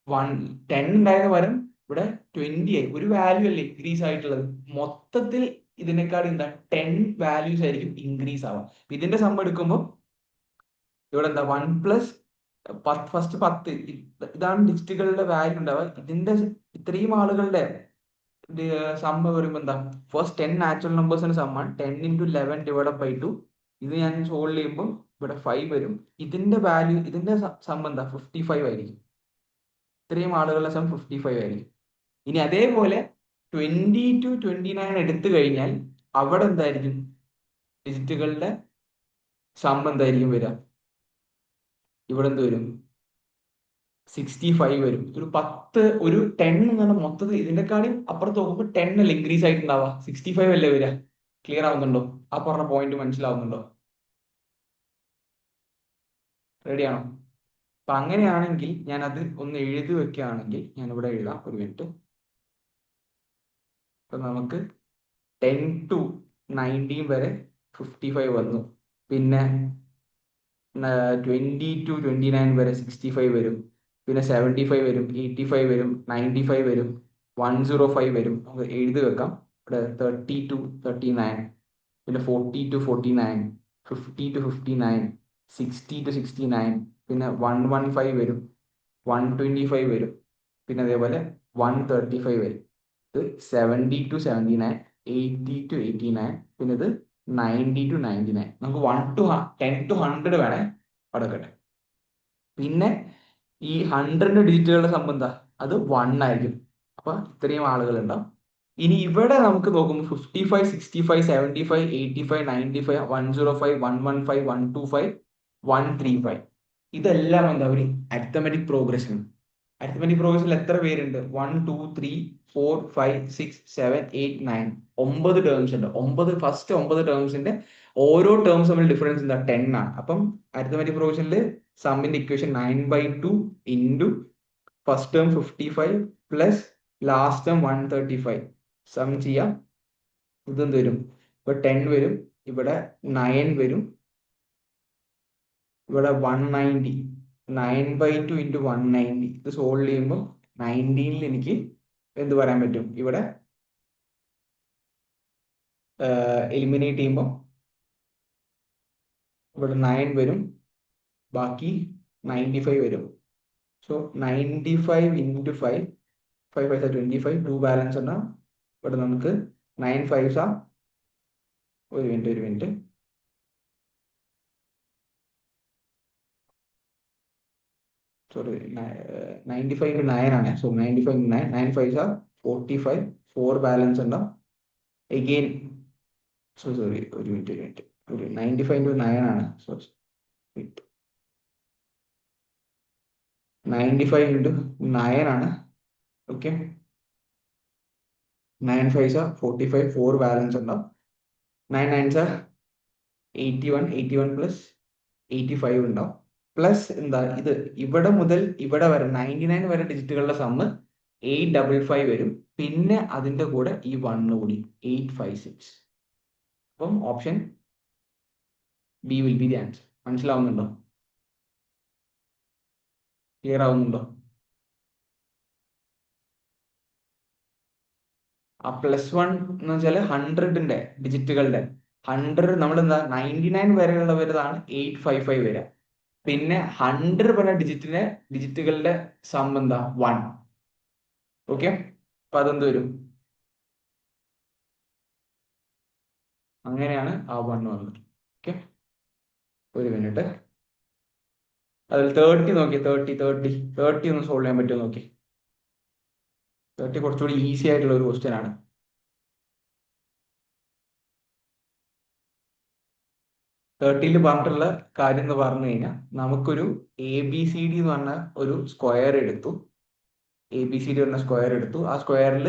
10 ഉണ്ടായതിന് പകരം ഇവിടെ 20 ആയി. ഒരു വാല്യൂ അല്ലേ ഇൻക്രീസ് ആയിട്ടുള്ളത്. മൊത്തത്തിൽ ഇതിനെക്കാടി എന്താ 10 വാല്യൂസ് ആയിരിക്കും ഇൻക്രീസ് ആവാം. ഇതിന്റെ സം എടുക്കുമ്പോൾ ഇവിടെ എന്താ 1 + ഫസ്റ്റ് 10 ഇതാണ് ഡിജിറ്റുകളുടെ വാല്യൂ ഉണ്ടാവുക. ഇതിന്റെ ഇത്രയും ആളുകളുടെ സമ്മ് വരുമ്പോൾ എന്താ, ഫസ്റ്റ് 10 നാച്ചുറൽ നമ്പേഴ്സിന്റെ സമ്മാണ് 10 × 11 / 2. ഇത് ഞാൻ സോൾവ് ചെയ്യുമ്പോൾ ഇവിടെ 5 വരും. ഇതിന്റെ വാല്യൂ ഇതിന്റെ സമ്മ് എന്താ 55 ആയിരിക്കും. ഇത്രയും ആളുകളുടെ സം 55 ആയിരിക്കും. ഇനി അതേപോലെ 20 to 29 എടുത്തു കഴിഞ്ഞാൽ അവിടെ എന്തായിരിക്കും ഡിജിറ്റുകളുടെ സം എന്തായിരിക്കും വരിക? ഇവിടെ എന്ത് വരും? 65 വരും. ഒരു 10 എന്നാണ് മൊത്തത്തിൽ. ഇതിനെക്കാളും അപ്പുറത്ത് നോക്കുമ്പോൾ 10 അല്ല ഇൻക്രീസ് ആയിട്ടുണ്ടാവുക, 65 അല്ലേ വരിക. ക്ലിയർ ആവുന്നുണ്ടോ? ആ പറഞ്ഞ പോയിന്റ് മനസ്സിലാവുന്നുണ്ടോ? റെഡിയാണോ? അപ്പൊ അങ്ങനെയാണെങ്കിൽ ഞാൻ അത് ഒന്ന് എഴുതി വെക്കുകയാണെങ്കിൽ ഞാൻ ഇവിടെ എഴുതാം, ഒരു മിനിറ്റ്. അപ്പൊ നമുക്ക് 10 to 19 വരെ 55 വന്നു. പിന്നെ 20 to 29 വരെ 65 വരും. പിന്നെ 75 വരും, 85 വരും, 95 വരും, 105 വരും. നമുക്ക് എഴുതി വെക്കാം. ഇവിടെ 30 to 39, പിന്നെ 40 to 49, 50 to 59, 60 to 69, പിന്നെ 115 വരും, 125 വരും, പിന്നെ അതേപോലെ 135 വരും. ഇത് 70 to 79, 80 to 89, പിന്നെ ഇത് 90 to 99. നമുക്ക് 10 to 100 വേണേ അടക്കട്ടെ. പിന്നെ ഈ 100 ഡിജിറ്റുകളുടെ സംബന്ധ അത് 1 ആയിരിക്കും. അപ്പൊ ഇത്രയും ആളുകൾ ഉണ്ടാവും. ഇനി ഇവിടെ നമുക്ക് നോക്കുമ്പോൾ 55, 65, 75, 85, 95, 105, 115, 125, 135. ഇതെല്ലാം എന്താ ഒരു അരിത്തമെറ്റിക് പ്രോഗ്രഷൻ. അരിത്തമെറ്റിക് പ്രോഗ്രഷനിൽ എത്ര പേരുണ്ട്? 1, 2, 3, 4, 5, 6, 7, 8, 9. 9 ടേംസ് ഉണ്ട്. ഫസ്റ്റ് 9 ടേംസിന്റെ ഓരോ ടേംസ് തമ്മിൽ ഡിഫറൻസ് എന്താ? 10 ആണ്. അപ്പം അരിത്തമെറ്റിക് പ്രോഗ്രഷനിൽ സമ്മിന്റെ equation 9/2 into first term 55 plus last term 135 sum ചെയ്യാം. ഇതെന്ത് വരും? ഇവിടെ 10 വരും, ഇവിടെ 9 വരും, ഇവിടെ 190. 9/2 ഇൻറ്റു 190. ഇത് സോൾവ് ചെയ്യുമ്പോൾ 19ൽ എനിക്ക് എന്ത് പറയാൻ പറ്റും? ഇവിടെ എലിമിനേറ്റ് ചെയ്യുമ്പോൾ ഇവിടെ 9 വരും, ബാക്കി 95 വരും. സോ 95 ഇൻറ്റു 5, 5 5 25, 2 ബാലൻസ് ഉണ്ടാവും. ഇവിടെ നമുക്ക് 9 5 ഒരു മിനിറ്റ് സോറി 95 × 9 ആണ്. സോ 95 × 9, 9 5 45, 4 ബാലൻസ് ഉണ്ടാവും. എഗെയിൻ സോറി ഒരു മിനിറ്റ് 95 × 9 ആണ്. സോ 95 × 9 ആണ്. ഓക്കെ, 9 5 45, 4 ബാലൻസ് ഉണ്ടാവും. 9 9 81, 81 പ്ലസ് 85 ഉണ്ടാവും. പ്ലസ് എന്താ ഇത് ഇവിടെ മുതൽ ഇവിടെ വരെ 99 വരെ ഡിജിറ്റുകളുടെ സമ്മ് 855 വരും. പിന്നെ അതിന്റെ കൂടെ ഈ 1 കൂടി 856. അപ്പം option B will be the answer. മനസ്സിലാവുന്നുണ്ടോ? ക്ലിയർ ആവുന്നുണ്ടോ? ആ +1 എന്ന് വെച്ചാൽ 100ന്റെ ഡിജിറ്റുകളുടെ 100 നമ്മൾ എന്താ 99 വരെയുള്ളവരതാണ് 855 വരെ. പിന്നെ 100 പറഞ്ഞ ഡിജിറ്റുകളുടെ സം എന്താ 1. ഓക്കെ, അപ്പൊ അതെന്ത് വരും? അങ്ങനെയാണ് ആ 1 വന്നത്. ഓക്കെ, ഒരു മിനിറ്റ്. അതിൽ 30 നോക്കി, 30 ഒന്ന് സോൾവ് ചെയ്യാൻ പറ്റുമോ നോക്കി. 30 കുറച്ചുകൂടി ഈസി ആയിട്ടുള്ള ഒരു ക്വസ്റ്റ്യൻ ആണ്. 30ൽ പറഞ്ഞിട്ടുള്ള കാര്യം എന്ന് പറഞ്ഞു കഴിഞ്ഞാൽ നമുക്കൊരു ABCD എന്ന് പറഞ്ഞ ഒരു സ്ക്വയർ എടുത്തു. ABCD പറഞ്ഞ സ്ക്വയർ എടുത്തു. ആ സ്ക്വയറിൽ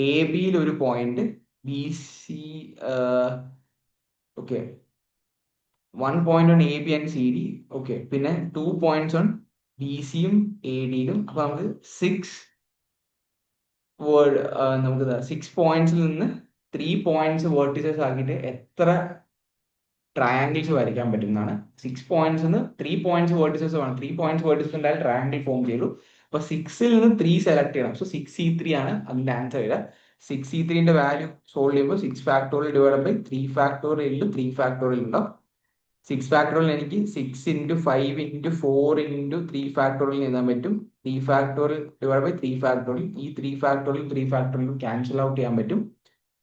AB-യിൽ ഒരു point, BC okay 1 point on AB and CD. Okay, പിന്നെ 2 points on BC-യും AD-യിലും. അപ്പൊ നമുക്ക് 6 പോയിന്റ്സിൽ നിന്ന് 3 പോയിന്റ്സ് വേർട്ടിസസ് ആക്കിയിട്ട് എത്ര ട്രയാങ്കിൾസ് വരയ്ക്കാൻ പറ്റും എന്നാണ്. 6 പോയിന്റ്സ് 3 പോയിന്റ്സ് വേർട്ടിസസ് വേണം. 3 പോയിന്റ്സ് വേർട്ടിസസ് ഉണ്ടായാൽ ട്രയാങ്കിൾ ഫോം ചെയ്തു. അപ്പൊ 6ൽ നിന്ന് 3 സെലക്ട് ചെയ്യണം. സോ 6C3 ആണ് അതിന്റെ ആൻസർ വരിക. 6C3ന്റെ വാല്യൂ സോൾവ് ചെയ്യുമ്പോൾ 6 factorial divide by 3 factorial 3 factorial ഉണ്ടാവും. 6 ഫാക്ടോറിയൽ എനിക്ക് 6 × 5 × 4 × 3 ഫാക്ടോറിയൽ എഴുതാൻ പറ്റും. 3 ഫാക്ടോറിയൽ ഡിവൈഡ് ബൈ 3 ഫാക്ടോറിയൽ. ഈ 3 ഫാക്ടോറിയൽ ക്യാൻസൽ ഔട്ട് ചെയ്യാൻ പറ്റും.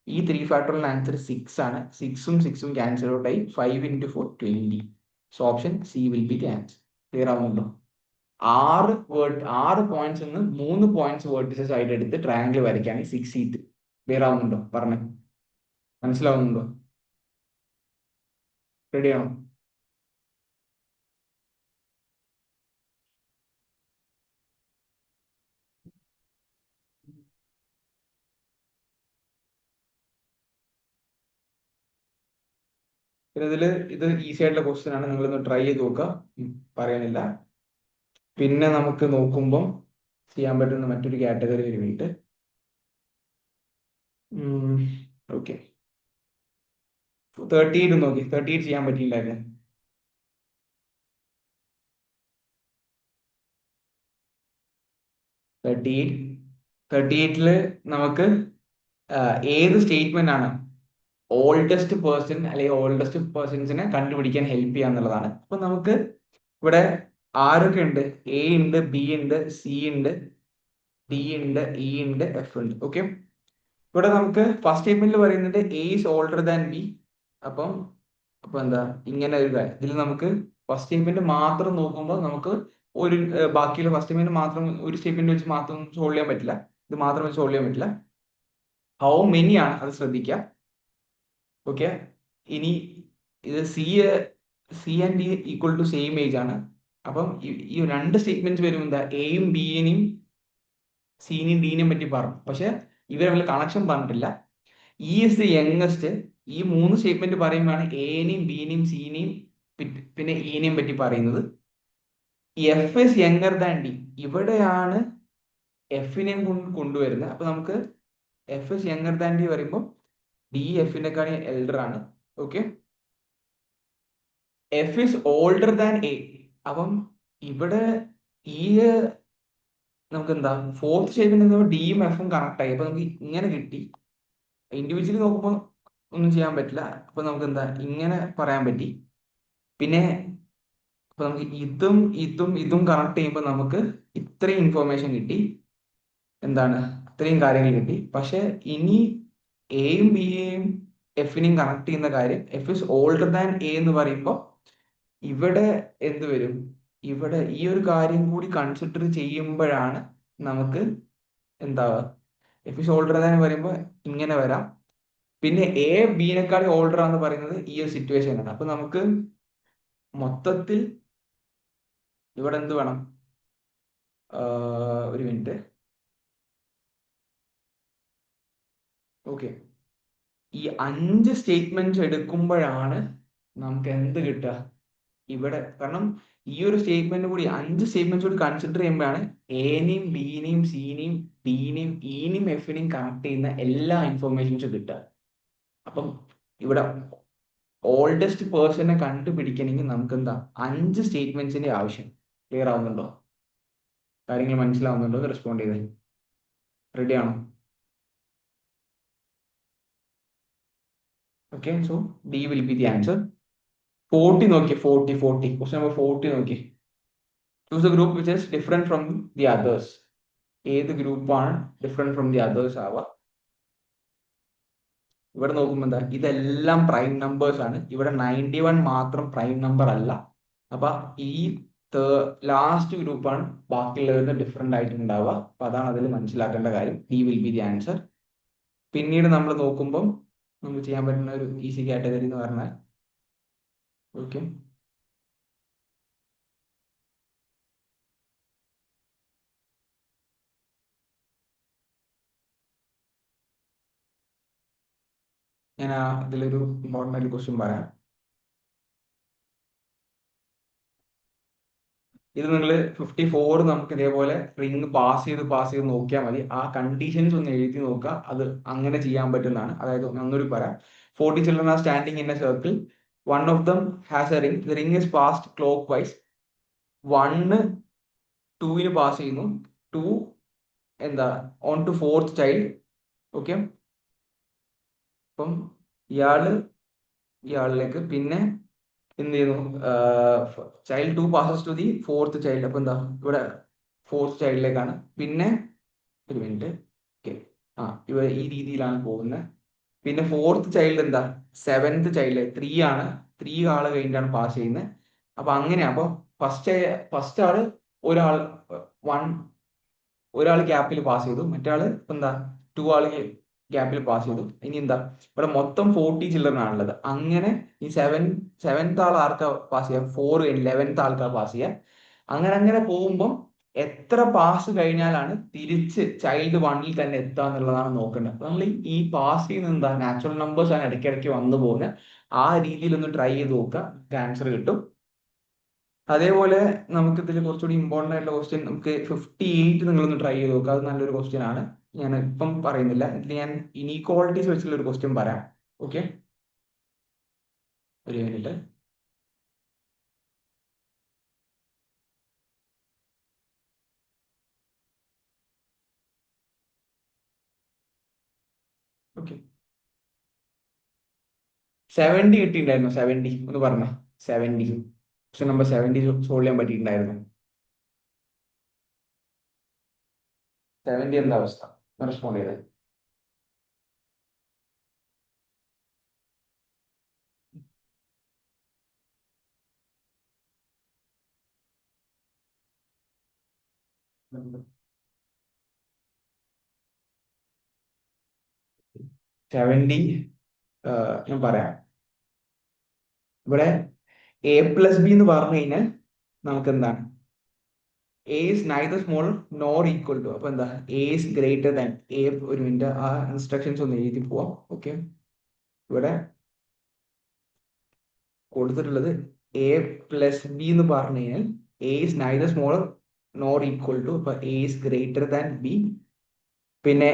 ഈ 3 ഫാക്ടോറിയൽ ആൻസർ 6 ആണ്. 6ഉം 6ഉം ക്യാൻസൽ ഔട്ട് ആയി. 5 × 4 20. So option C will be the answer. Clear ആവുന്നുണ്ടോ? 6 പോയിന്റ്സ് നിന്ന് 3 പോയിന്റ്സ് വേർട്ടിസസ് ആയിട്ട് എടുത്ത് ട്രയാങ്കിൾ വരയ്ക്കാണ് 6C3. ക്ലിയർ ആവുന്നുണ്ടോ? പറഞ്ഞേ, മനസ്സിലാവുന്നുണ്ടോ? റെഡിയാണോ? പിന്നെ ഇത് ഈസി ആയിട്ടുള്ള ക്വസ്റ്റ്യൻ ആണ്. നിങ്ങളൊന്ന് ട്രൈ ചെയ്ത് നോക്കുക. പറയാനില്ല. പിന്നെ നമുക്ക് നോക്കുമ്പോൾ ചെയ്യാൻ പറ്റുന്ന മറ്റൊരു കാറ്റഗറി വേണ്ടിയിട്ട് ഓക്കെ 38 നോക്കി. 38 ചെയ്യാൻ പറ്റിയില്ലായിരുന്നു. 38ല് നമുക്ക് ഏത് സ്റ്റേറ്റ്മെന്റ് ആണ് ഓൾഡസ്റ്റ് പേഴ്സൺ അല്ലെങ്കിൽ ഓൾഡസ്റ്റ് പേഴ്സൺസിനെ കണ്ടുപിടിക്കാൻ ഹെൽപ്പ് ചെയ്യുക എന്നുള്ളതാണ്. അപ്പൊ നമുക്ക് ഇവിടെ ആരൊക്കെ ഉണ്ട്? A ഉണ്ട്, B ഉണ്ട്, C ഉണ്ട്, D ഉണ്ട്, E ഉണ്ട്, F ഉണ്ട്. ഓക്കെ, ഇവിടെ നമുക്ക് ഫസ്റ്റ് സ്റ്റേറ്റ്മെന്റിൽ പറയുന്നത് A is older than B. അപ്പം എന്താ ഇങ്ങനെ ഒരു കാര്യം. ഇതിൽ നമുക്ക് ഫസ്റ്റ് സ്റ്റേറ്റ്മെന്റ് മാത്രം നോക്കുമ്പോൾ നമുക്ക് ഒരു ബാക്കിയുള്ള ഫസ്റ്റ് സ്റ്റേറ്റ്മെന്റ് മാത്രം ഒരു സ്റ്റേറ്റ്മെന്റ് വെച്ച് മാത്രം സോൾവ് ചെയ്യാൻ പറ്റില്ല. ഇത് മാത്രം വെച്ച് സോൾവ് ചെയ്യാൻ പറ്റില്ല. ഹൗ മെനി ആണ്, അത് ശ്രദ്ധിക്കുക. ഓക്കെ, ഇനി ഇത് c and d equal to same age ആണ്. അപ്പം ഈ രണ്ട് സ്റ്റേറ്റ്മെന്റ്സ് വരുമ്പോൾ എന്താ എയും ബിയെയും സിനെയും ഡീനെയും പറ്റി പറഞ്ഞു. പക്ഷെ ഇവർ തമ്മിൽ കണക്ഷൻ പറഞ്ഞിട്ടില്ല. E is the youngest. ഈ 3 സ്റ്റേറ്റ്മെന്റ് പറയുമ്പോഴാണ് എനെയും ബിനെയും സിനെയും പിന്നെ ഇനെയും പറ്റി പറയുന്നത്. F is younger than D. ഇവിടെയാണ് എഫിനെയും കൊണ്ടുവരുന്നത്. അപ്പൊ നമുക്ക് F is younger than D പറയുമ്പോൾ ഡി എഫിനെക്കാളും എൽഡർ ആണ്. Okay, F is older than A. അപ്പം ഇവിടെ ഈ നമുക്ക് എന്താ ഫോർത്ത് സ്റ്റേറ്റ്മെന്റ് ഡിയും എഫും കണക്ട് ആയി. അപ്പൊ നമുക്ക് ഇങ്ങനെ കിട്ടി. ഇൻഡിവിജ്വലി നോക്കുമ്പോൾ ഒന്നും ചെയ്യാൻ പറ്റില്ല. അപ്പൊ നമുക്ക് എന്താ ഇങ്ങനെ പറയാൻ പറ്റി. പിന്നെ അപ്പൊ നമുക്ക് ഇതും കണക്ട് ചെയ്യുമ്പോൾ നമുക്ക് ഇത്രയും ഇൻഫോർമേഷൻ കിട്ടി. എന്താണ് ഇത്രയും കാര്യങ്ങൾ കിട്ടി. പക്ഷെ ഇനി എയും ബിയെയും എഫിനെയും കണക്ട് ചെയ്യുന്ന കാര്യം F is older than A എന്ന് പറയുമ്പോൾ ഇവിടെ എന്ത് വരും? ഇവിടെ ഈ ഒരു കാര്യം കൂടി കൺസിഡർ ചെയ്യുമ്പോഴാണ് നമുക്ക് എന്താ എഫ് ഇസ് ഓൾഡർ ദാൻ പറയുമ്പോൾ ഇങ്ങനെ വരാം. പിന്നെ എ ബിനെക്കാളും ഓൾഡർ ആണെന്ന് പറയുന്നത് ഈ ഒരു സിറ്റുവേഷൻ ആണ്. അപ്പൊ നമുക്ക് മൊത്തത്തിൽ ഇവിടെ എന്ത് വേണം? ഒരു മിനിറ്റ്. ഓക്കെ, ഈ 5 സ്റ്റേറ്റ്മെന്റ്സ് എടുക്കുമ്പോഴാണ് നമുക്ക് എന്ത് കിട്ടുക ഇവിടെ. കാരണം ഈ ഒരു സ്റ്റേറ്റ്മെന്റ് കൂടി 5 സ്റ്റേറ്റ്മെന്റ്സ് കൂടി കൺസിഡർ ചെയ്യുമ്പോഴാണ് എനെയും ബിനെയും സിനെയും ഡിനെയും ഇനെയും എഫിനെയും കണക്ട് ചെയ്യുന്ന എല്ലാ ഇൻഫോർമേഷൻസും കിട്ടുക. അപ്പം ഇവിടെ ഓൾഡസ്റ്റ് പേഴ്സണെ കണ്ടുപിടിക്കണമെങ്കിൽ നമുക്ക് എന്താ 5 സ്റ്റേറ്റ്മെന്റ്സിന്റെ ആവശ്യം. ക്ലിയർ ആവുന്നുണ്ടോ? കാര്യങ്ങൾ മനസ്സിലാവുന്നുണ്ടോ? റെസ്പോണ്ട് ചെയ്തേ. റെഡി ആണോ? Okay, so D will be the answer. 40 നോക്കി, 40 ക്വസ്റ്റ്യൻ നമ്പർ 40 നോക്കി. Choose A group which is different from the others. ഏത് ഗ്രൂപ്പാണ് ഡിഫറെന്റ് ഫ്രം ദി അതേഴ്സ് ആവുക? ഇവിടെ നോക്കുമ്പോൾ എന്താ, ഇതെല്ലാം പ്രൈം നമ്പേഴ്സ് ആണ്. ഇവിടെ 91 മാത്രം പ്രൈം നമ്പർ അല്ല. അപ്പൊ ഈ ലാസ്റ്റ് ഗ്രൂപ്പാണ് ബാക്കിയുള്ളവരുടെ ഡിഫറെന്റ് ആയിട്ടുണ്ടാവുക. അപ്പൊ അതാണ് അതിൽ മനസ്സിലാക്കേണ്ട കാര്യം. D will be the answer. പിന്നീട് നമ്മൾ നോക്കുമ്പോൾ നമുക്ക് ചെയ്യാൻ പറ്റുന്ന ഒരു ഈസി കാറ്റഗറി എന്ന് പറഞ്ഞാൽ, ഓക്കെ, ഞാൻ ഇതിലൊരു ഇമ്പോർട്ടൻ്റ് ആയിട്ട് ക്വസ്റ്റ്യൻ പറയാം. ഇത് നിങ്ങൾ 54 നമുക്ക് ഇതേപോലെ റിങ് പാസ് ചെയ്ത് നോക്കിയാൽ മതി. ആ കണ്ടീഷൻസ് ഒന്ന് എഴുതി നോക്കുക. അത് അങ്ങനെ ചെയ്യാൻ പറ്റുന്നതാണ്. അതായത് ഒന്നൂടി പറയാം. 40 children are standing in a circle. One of them has a ring. The ring is passed clockwise. 1 2 pass ചെയ്യുന്നു. 2 എന്താ on to 4th child. Okay, അപ്പം ഇയാളിലേക്ക് പിന്നെ എന്ത് ചെയ്യുന്നു, child 2 passes to the 4th child. അപ്പൊ എന്താ ഇവിടെ 4th ചൈൽഡിലേക്കാണ്. പിന്നെ ഒരു മിനിറ്റ്, ഓക്കെ, ഇവിടെ ഈ രീതിയിലാണ് പോകുന്നത്. പിന്നെ 4th ചൈൽഡ് എന്താ 7th ചൈൽഡ് 3 ആണ്. 3 ആള് കഴിഞ്ഞിട്ടാണ് പാസ് ചെയ്യുന്നത്. അപ്പൊ അങ്ങനെയാ. അപ്പൊ ഫസ്റ്റ് ആള് ഒരാൾ ഗ്യാപ്പിൽ പാസ് ചെയ്തു, മറ്റാള് എന്താ 2 ആള് ഗ്യാപ്പിൽ പാസ് ചെയ്തു. ഇനി എന്താ ഇവിടെ മൊത്തം 40 ചിൽഡ്രൻ ആണുള്ളത്. അങ്ങനെ ഈ 7th ആൾ ആർക്കാ പാസ് ചെയ്യാം, 4 11th ആൾക്കാർ പാസ് ചെയ്യാം. അങ്ങനെ പോകുമ്പോൾ എത്ര പാസ് കഴിഞ്ഞാലാണ് തിരിച്ച് ചൈൽഡ് 1ൽ തന്നെ എത്തുക എന്നുള്ളതാണ് നോക്കേണ്ടത്. നമ്മൾ ഈ പാസ് ചെയ്യുന്ന എന്താ നാച്ചുറൽ നമ്പേഴ്സ് ആണ് ഇടയ്ക്കിടയ്ക്ക് വന്നു പോകുന്നത്. ആ രീതിയിൽ ഒന്ന് ട്രൈ ചെയ്ത് നോക്കുക, ആൻസർ കിട്ടും. അതേപോലെ നമുക്ക് ഇതിൽ കുറച്ചുകൂടി ഇമ്പോർട്ടൻ്റ് ആയിട്ടുള്ള ക്വസ്റ്റ്യൻ, നമുക്ക് 58 നിങ്ങളൊന്ന് ട്രൈ ചെയ്ത് നോക്കുക. അത് നല്ലൊരു ക്വസ്റ്റ്യൻ ആണ്. ഞാൻ ഇപ്പം പറയുന്നില്ല. ഇതിൽ ഞാൻ ഇനീക്വാളിറ്റീസ് വെച്ചുള്ള ഒരു ക്വസ്റ്റ്യൻ പറയാം. ഓക്കെ, ഒരു മിനിറ്റ്. ഓക്കെ, 70 കിട്ടിയിട്ടുണ്ടായിരുന്നു. 70 ഒന്ന് പറഞ്ഞേ. 70 ക്വസ്റ്റ്യൻ നമ്പർ 70 സോൾവ് ചെയ്യാൻ പറ്റിയിട്ടുണ്ടായിരുന്നു. 70 എന്താ അവസ്ഥ? റെസ്പോണ്ട് ചെയ്തത്. ഞാൻ പറയാം. ഇവിടെ A+B എന്ന് പറഞ്ഞു കഴിഞ്ഞാൽ നമുക്ക് എന്താണ്, A is neither small nor equal to. അപ്പൊ എന്താ A is greater than A. ഒരു മിനിറ്റ്, ആ ഇൻസ്ട്രക്ഷൻസ് ഒന്ന് എഴുതി പോവാം. ഓക്കെ, ഇവിടെ കൊടുത്തിട്ടുള്ളത് A+B എന്ന് പറഞ്ഞു കഴിഞ്ഞാൽ A is neither small nor equal to. അപ്പൊ A is greater than B. പിന്നെ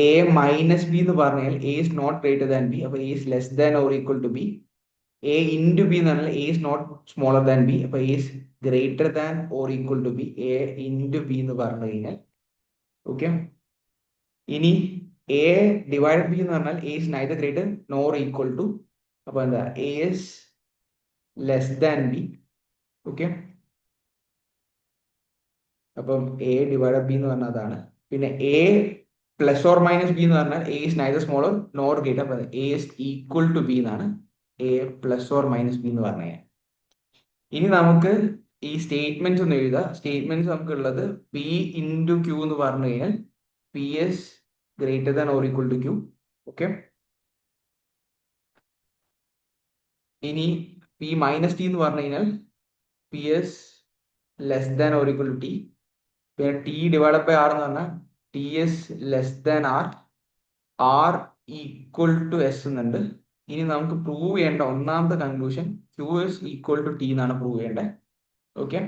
A-B എന്ന് പറഞ്ഞാൽ A is not greater than B. അപ്പൊ A is less than or equal to B. A into B എന്ന് പറഞ്ഞാൽ A is not smaller than B. അപ്പൊ A is greater than or equal to B. A into B എന്ന് പറഞ്ഞു കഴിഞ്ഞാൽ, okay. ഇനി A divided B എന്ന് പറഞ്ഞാൽ A is neither greater nor equal to. അപ്പൊ എന്താ A is less than B. Okay, അപ്പം A divided B എന്ന് പറഞ്ഞാൽ അതാണ്. പിന്നെ A plus or minus B എന്ന് പറഞ്ഞാൽ A is neither smaller nor greater. അപ്പൊ A is equal to B എന്നാണ്. A plus or minus B എന്ന് പറഞ്ഞു കഴിഞ്ഞാൽ. ഇനി നമുക്ക് ഈ സ്റ്റേറ്റ്മെന്റ്സ് ഒന്ന് എഴുതാം. സ്റ്റേറ്റ്മെന്റ്സ് നമുക്ക് ഉള്ളത് P into Q എന്ന് പറഞ്ഞു കഴിഞ്ഞാൽ P is greater than or equal to Q. Okay, ഇനി P minus T എന്ന് പറഞ്ഞു കഴിഞ്ഞാൽ P is less than or equal to T. പിന്നെ T divided by R എന്ന് പറഞ്ഞാൽ T is less than R. R equal to S എന്നുണ്ട്. ഇനി നമുക്ക് പ്രൂവ് ചെയ്യേണ്ട ഒന്നാമത്തെ conclusion Q is equal to T എന്നാണ് പ്രൂവ് ചെയ്യേണ്ടത്. Okay,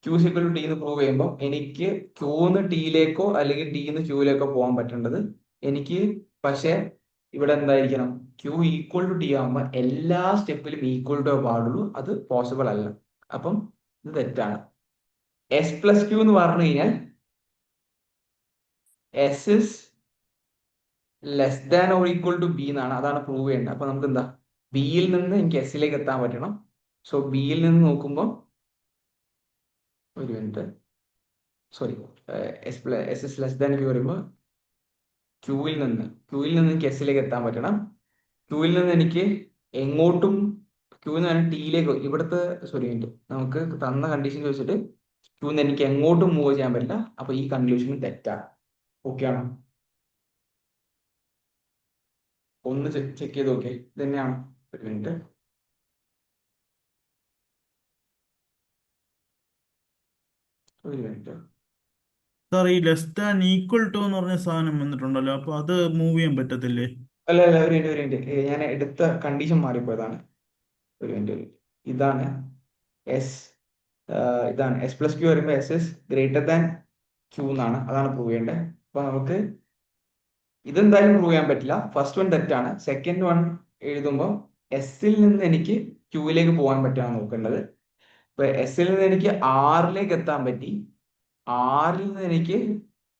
Q is equal to T എന്ന് പ്രൂവ് ചെയ്യുമ്പോൾ എനിക്ക് Qന്ന് Tയിലേക്കോ അല്ലെങ്കിൽ Tന്ന് Qയിലേക്കോ പോകാൻ പറ്റേണ്ടത് എനിക്ക്. പക്ഷെ ഇവിടെ എന്തായിരിക്കണം, Q ഈക്വൽ ടു T ആകുമ്പോൾ എല്ലാ സ്റ്റെപ്പിലും ഈക്വൽ ടു പാടുള്ളൂ. അത് പോസിബിൾ അല്ല. അപ്പം ഇത് തെറ്റാണ്. S+Q എന്ന് പറഞ്ഞു കഴിഞ്ഞാൽ S is less than or equal to b എന്നാണ്, അതാണ് പ്രൂവ് ചെയ്യേണ്ടത്. അപ്പൊ നമുക്ക് എന്താ, ബിയിൽ നിന്ന് എനിക്ക് എസിലേക്ക് എത്താൻ പറ്റണം. സോ ബിയിൽ നിന്ന് നോക്കുമ്പോൾ ഒരു minute, sorry, s s less than q പറയുമ്പോൾ ക്യൂവിൽ നിന്ന് എനിക്ക് എസിലേക്ക് എത്താൻ പറ്റണം. ക്യൂവിൽ നിന്ന് എനിക്ക് എങ്ങോട്ടും, ക്യൂവിൽ നിന്ന് തന്നെ ടിയിലേക്ക്, ഇവിടുത്തെ, സോറി നമുക്ക് തന്ന കണ്ടീഷൻ ചോദിച്ചിട്ട് ക്യൂവിൽ നിന്ന് എനിക്ക് എങ്ങോട്ടും മൂവ് ചെയ്യാൻ പറ്റില്ല. അപ്പൊ ഈ കൺക്ലൂഷൻ തെറ്റാണ്. ഓക്കെ ആണോ? ഒന്ന് ചെക്ക് ചെയ്ത് നോക്കിയേ, ഇത് തന്നെയാണ്. ഒരു മിനിറ്റ്, ഒരു മിനിറ്റ്. സാർ ഈ ലെസ് ദാൻ ഈക്വൽ ടു എന്ന് പറഞ്ഞ സാധനം വന്നിട്ടുണ്ടല്ലോ, അപ്പൊ അത് മൂവ് ചെയ്യാൻ പറ്റത്തില്ലേ? അല്ല ഒരു മിനിറ്റ്, ഒരു മിനിറ്റ്, ഞാൻ എടുത്ത കണ്ടീഷൻ മാറിപ്പോയതാണ്. ഒരു മിനിറ്റ്, ഇതാണ് എസ്, ഇതാണ് എസ് പ്ലസ് ക്യൂ വരുമ്പോൾ s s greater than q എന്നാണ്, അതാണ് പ്രൂവ് ചെയ്യേണ്ടത്. അപ്പൊ നമുക്ക് ഇതെന്തായാലും പ്രൂവ് ചെയ്യാൻ പറ്റില്ല. ഫസ്റ്റ് വൺ തെറ്റാണ്. സെക്കൻഡ് വൺ എഴുതുമ്പോൾ എസിൽ നിന്ന് എനിക്ക് ക്യൂവിലേക്ക് പോകാൻ പറ്റുകയാണ് നോക്കേണ്ടത്. ഇപ്പൊ എസിൽ നിന്ന് എനിക്ക് ആറിലേക്ക് എത്താൻ പറ്റി. ആറിൽ നിന്ന് എനിക്ക്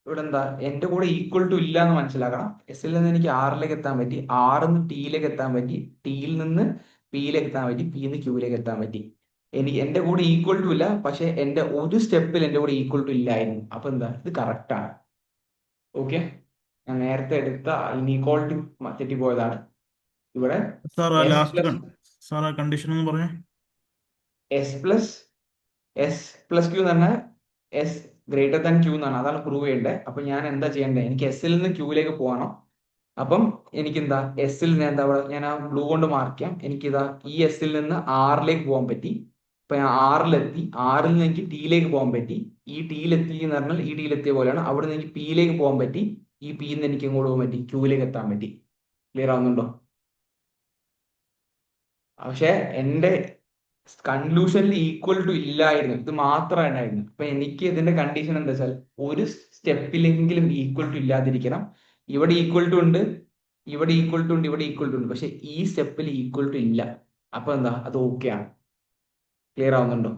ഇവിടെ എന്താ, എന്റെ കൂടെ ഈക്വൽ ടു ഇല്ല എന്ന് മനസ്സിലാക്കണം. എസിൽ നിന്ന് എനിക്ക് ആറിലേക്ക് എത്താൻ പറ്റി, ആറിൽ നിന്ന് ടിയിലേക്ക് എത്താൻ പറ്റി, ടിയിൽ നിന്ന് പിയിലേക്ക് എത്താൻ പറ്റി, പിയിൽ നിന്ന് ക്യൂവിലേക്ക് എത്താൻ പറ്റി. എനിക്ക് എന്റെ കൂടെ ഈക്വൽ ടു ഇല്ല, പക്ഷെ എന്റെ ഒരു സ്റ്റെപ്പിൽ എന്റെ കൂടെ ഈക്വൽ ടു ഇല്ലായിരുന്നു. അപ്പൊ എന്താ, ഇത് കറക്റ്റ് ആണ്. ഓക്കെ, ഞാൻ നേരത്തെ എടുത്ത ഇനീക്വാളിറ്റി തെറ്റിപ്പോയതാണ്. ഇവിടെ സാർ ആ എസ് ലാസ്റ്റ് പ്ലസ് സാർ ആ കണ്ടീഷൻ എന്ന് പറഞ്ഞേ. എസ് പ്ലസ് ക്യൂ എന്ന് പറഞ്ഞാൽ എസ് ഗ്രേറ്റർ ദാൻ ക്യൂ എന്നാണ്, അതാണ് പ്രൂവ് ചെയ്യേണ്ടത്. അപ്പൊ ഞാൻ എന്താ ചെയ്യേണ്ടത്, എനിക്ക് എസിൽ നിന്ന് ക്യൂവിലേക്ക് പോകണം. അപ്പം എനിക്ക് എന്താ, എസിൽ നിന്ന് എന്താ, ഞാൻ ആ ബ്ലൂ കൊണ്ട് മാർക്ക് ചെയ്യാം. എനിക്കിതാ ഈ എസിൽ നിന്ന് ആറിലേക്ക് പോകാൻ പറ്റി. ഇപ്പൊ ഞാൻ ആറിലെത്തി, ആറിൽ നിന്ന് എനിക്ക് ടിയിലേക്ക് പോകാൻ പറ്റി. ഈ ടിയിലെത്തി എന്ന് പറഞ്ഞാൽ ഈ ടിയിലെത്തിയ പോലെയാണ്. അവിടെ നിന്ന് എനിക്ക് പിയിലേക്ക് പോകാൻ പറ്റി. ഈ പിയിൽ നിന്ന് എനിക്ക് എങ്ങോട്ട് പോകാൻ പറ്റി, ക്യൂവിലേക്ക് എത്താൻ പറ്റി. ക്ലിയർ ആവുന്നുണ്ടോ? പക്ഷെ എന്റെ കൺക്ലൂഷനിൽ ഈക്വൽ ടു ഇല്ലായിരുന്നു, ഇത് മാത്രമായിരുന്നു. അപ്പൊ എനിക്ക് ഇതിന്റെ കണ്ടീഷൻ എന്താ വെച്ചാൽ, ഒരു സ്റ്റെപ്പിലെങ്കിലും ഈക്വൽ ടു ഇല്ലാതിരിക്കണം. ഇവിടെ ഈക്വൽ ടു ഉണ്ട്, ഇവിടെ ഈക്വൽ ടു ഉണ്ട്, ഇവിടെ ഈക്വൽ ടു ഉണ്ട്, പക്ഷെ ഈ സ്റ്റെപ്പിൽ ഈക്വൽ ടു ഇല്ല. അപ്പൊ എന്താ, അത് ഓക്കെ ആണ്. ക്ലിയർ ആവുന്നുണ്ടോ?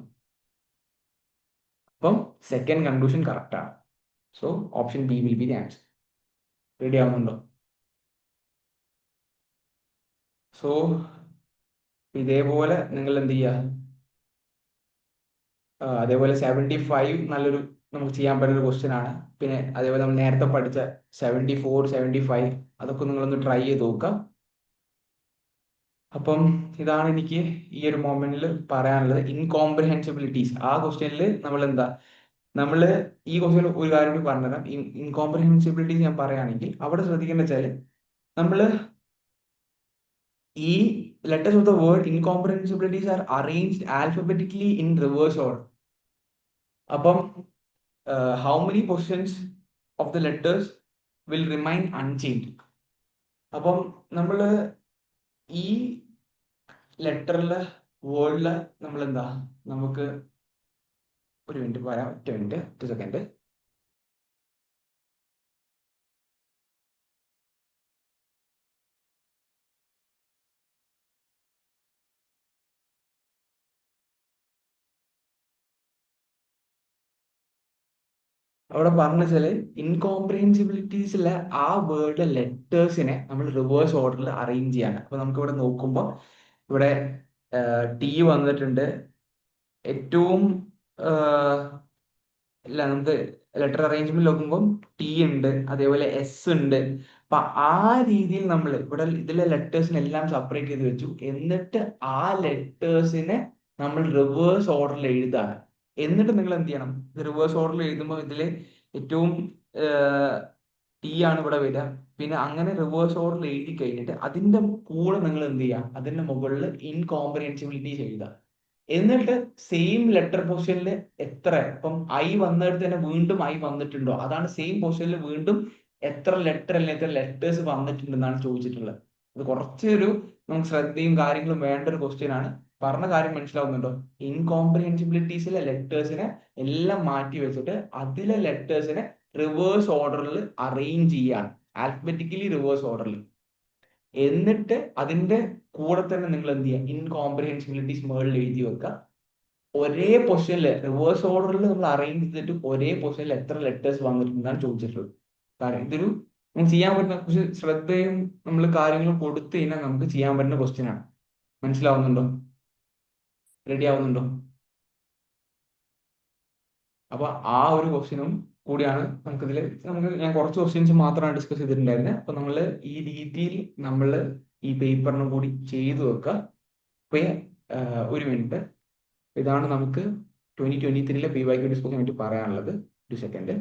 അപ്പം സെക്കൻഡ് കൺക്ലൂഷൻ കറക്റ്റ് ആണ്. So option B will be the answer. Ready ആവുന്നുണ്ടോ? സോ ഇതേപോലെ നിങ്ങൾ എന്ത് ചെയ്യുക, അതേപോലെ 75 നല്ലൊരു നമുക്ക് ചെയ്യാൻ പറ്റുന്ന ഒരു ക്വസ്റ്റ്യൻ ആണ്. പിന്നെ അതേപോലെ നമ്മൾ നേരത്തെ പഠിച്ച 74, 75 അതൊക്കെ നിങ്ങളൊന്ന് ട്രൈ ചെയ്ത് നോക്കുക. അപ്പം ഇതാണ് എനിക്ക് ഈ ഒരു മൊമെന്റിൽ പറയാനുള്ളത്. ഇൻകോംപ്രിഹെൻസിബിലിറ്റീസ്, ആ ക്വസ്റ്റ്യനിൽ നമ്മൾ ഈ ക്വസ്റ്റ്യനിൽ ഒരു കാര്യം കൂടി പറഞ്ഞുതരാം. ഇൻകോംപ്രിഹെൻസിബിലിറ്റീസ് ഞാൻ പറയുകയാണെങ്കിൽ അവിടെ ശ്രദ്ധിക്കേണ്ട വെച്ചാൽ, നമ്മൾ ഈ letters of the word incomprehensibilities are arranged alphabetically in reverse order. അപ്പം how many positions of the letters will remain unchanged? അപ്പം നമ്മൾ ഈ ലെറ്ററിലെ വേർഡില് നമ്മൾ എന്താ, നമുക്ക് ഒരു മിനിറ്റ് പറയാം, ഒറ്റ മിനിറ്റ്, ഒറ്റ സെക്കൻഡ്. അവിടെ പറഞ്ഞ വെച്ചാല് ഇൻകോംപ്രിഹെൻസിബിലിറ്റീസിലെ ആ വേർഡിലെ ലെറ്റേഴ്സിനെ നമ്മൾ റിവേഴ്സ് ഓർഡറിൽ അറേഞ്ച് ചെയ്യാണ്. അപ്പൊ നമുക്ക് ഇവിടെ നോക്കുമ്പോൾ ഇവിടെ ടി വന്നിട്ടുണ്ട്, ഏറ്റവും ഇല്ല, നമുക്ക് ലെറ്റർ അറേഞ്ച്മെന്റ് നോക്കുമ്പോൾ ടി ഉണ്ട്, അതേപോലെ എസ് ഉണ്ട്. അപ്പൊ ആ രീതിയിൽ നമ്മൾ ഇവിടെ ഇതിലെ ലെറ്റേഴ്സിനെ എല്ലാം സെപ്പറേറ്റ് ചെയ്ത് വെച്ചു. എന്നിട്ട് ആ ലെറ്റേഴ്സിനെ നമ്മൾ റിവേഴ്സ് ഓർഡറിൽ എഴുതാണ്. എന്നിട്ട് നിങ്ങൾ എന്ത് ചെയ്യണം, ഇത് റിവേഴ്സ് ഓർഡറിൽ എഴുതുമ്പോൾ ഇതില് ഏറ്റവും ടി ആണ് ഇവിടെ വരിക. പിന്നെ അങ്ങനെ റിവേഴ്സ് ഓർഡറിൽ എഴുതി കഴിഞ്ഞിട്ട് അതിന്റെ കൂടെ നിങ്ങൾ എന്ത് ചെയ്യുക, അതിന്റെ മുകളിൽ ഇൻകോംപ്രിഹെൻസിബിലിറ്റീസ് എഴുതുക. എന്നിട്ട് സെയിം ലെറ്റർ പൊസിഷനിൽ എത്ര, ഇപ്പം ഐ വന്നിടത്ത് തന്നെ വീണ്ടും ഐ വന്നിട്ടുണ്ടോ, അതാണ് സെയിം പൊസിഷനിൽ വീണ്ടും എത്ര ലെറ്റർ അല്ലെങ്കിൽ എത്ര ലെറ്റേഴ്സ് വന്നിട്ടുണ്ടെന്നാണ് ചോദിച്ചിട്ടുള്ളത്. അത് കുറച്ചൊരു നമുക്ക് ശ്രദ്ധയും കാര്യങ്ങളും വേണ്ട ഒരു ക്വസ്റ്റ്യൻ ആണ്. പറഞ്ഞ കാര്യം മനസ്സിലാവുന്നുണ്ടോ? ഇൻകോംപ്രിഹെൻസിബിലിറ്റീസിലെ ലെറ്റേഴ്സിനെ എല്ലാം മാറ്റി വെച്ചിട്ട് അതിലെ ലെറ്റേഴ്സിനെ റിവേഴ്സ് ഓർഡറിൽ അറേഞ്ച് ചെയ്യാണ്, ആൽഫബറ്റിക്കലി റിവേഴ്സ് ഓർഡറിൽ. എന്നിട്ട് അതിന്റെ കൂടെ തന്നെ നിങ്ങൾ എന്ത് ചെയ്യുക, ഇൻകോംപ്രിഹെൻസിബിലിറ്റീസ് മുകളിൽ എഴുതി വെക്കുക. ഒരേ പൊസിഷനിൽ റിവേഴ്സ് ഓർഡറിൽ നമ്മൾ അറേഞ്ച് ചെയ്തിട്ട് ഒരേ പൊസിഷനിൽ എത്ര ലെറ്റേഴ്സ് വന്നിട്ടുണ്ടെന്നാണ് ചോദിച്ചിട്ടുള്ളത്. കാരണം ഇതൊരു നമുക്ക് ചെയ്യാൻ പറ്റുന്ന കുറച്ച് ശ്രദ്ധയും നമ്മൾ കാര്യങ്ങളും കൊടുത്തു കഴിഞ്ഞാൽ നമുക്ക് ചെയ്യാൻ പറ്റുന്ന ക്വസ്റ്റ്യൻ ആണ്. മനസ്സിലാവുന്നുണ്ടോ? റെഡി ആവുന്നുണ്ടോ? അപ്പൊ ആ ഒരു ക്വസ്റ്റ്യനും കൂടിയാണ് ഞാൻ കുറച്ച് ക്വസ്റ്റ്യൻസ് മാത്രമാണ് ഡിസ്കസ് ചെയ്തിട്ടുണ്ടായിരുന്നത്. അപ്പൊ നമ്മൾ ഈ രീതിയിൽ നമ്മൾ ഈ പേപ്പറിനും കൂടി ചെയ്തു വെക്കുക. അപ്പൊ ഒരു മിനിറ്റ്, ഇതാണ് നമുക്ക് 2023 PYQ ഡിസ്കസിനെ പറ്റി പറയാനുള്ളത്. ഒരു സെക്കൻഡ്.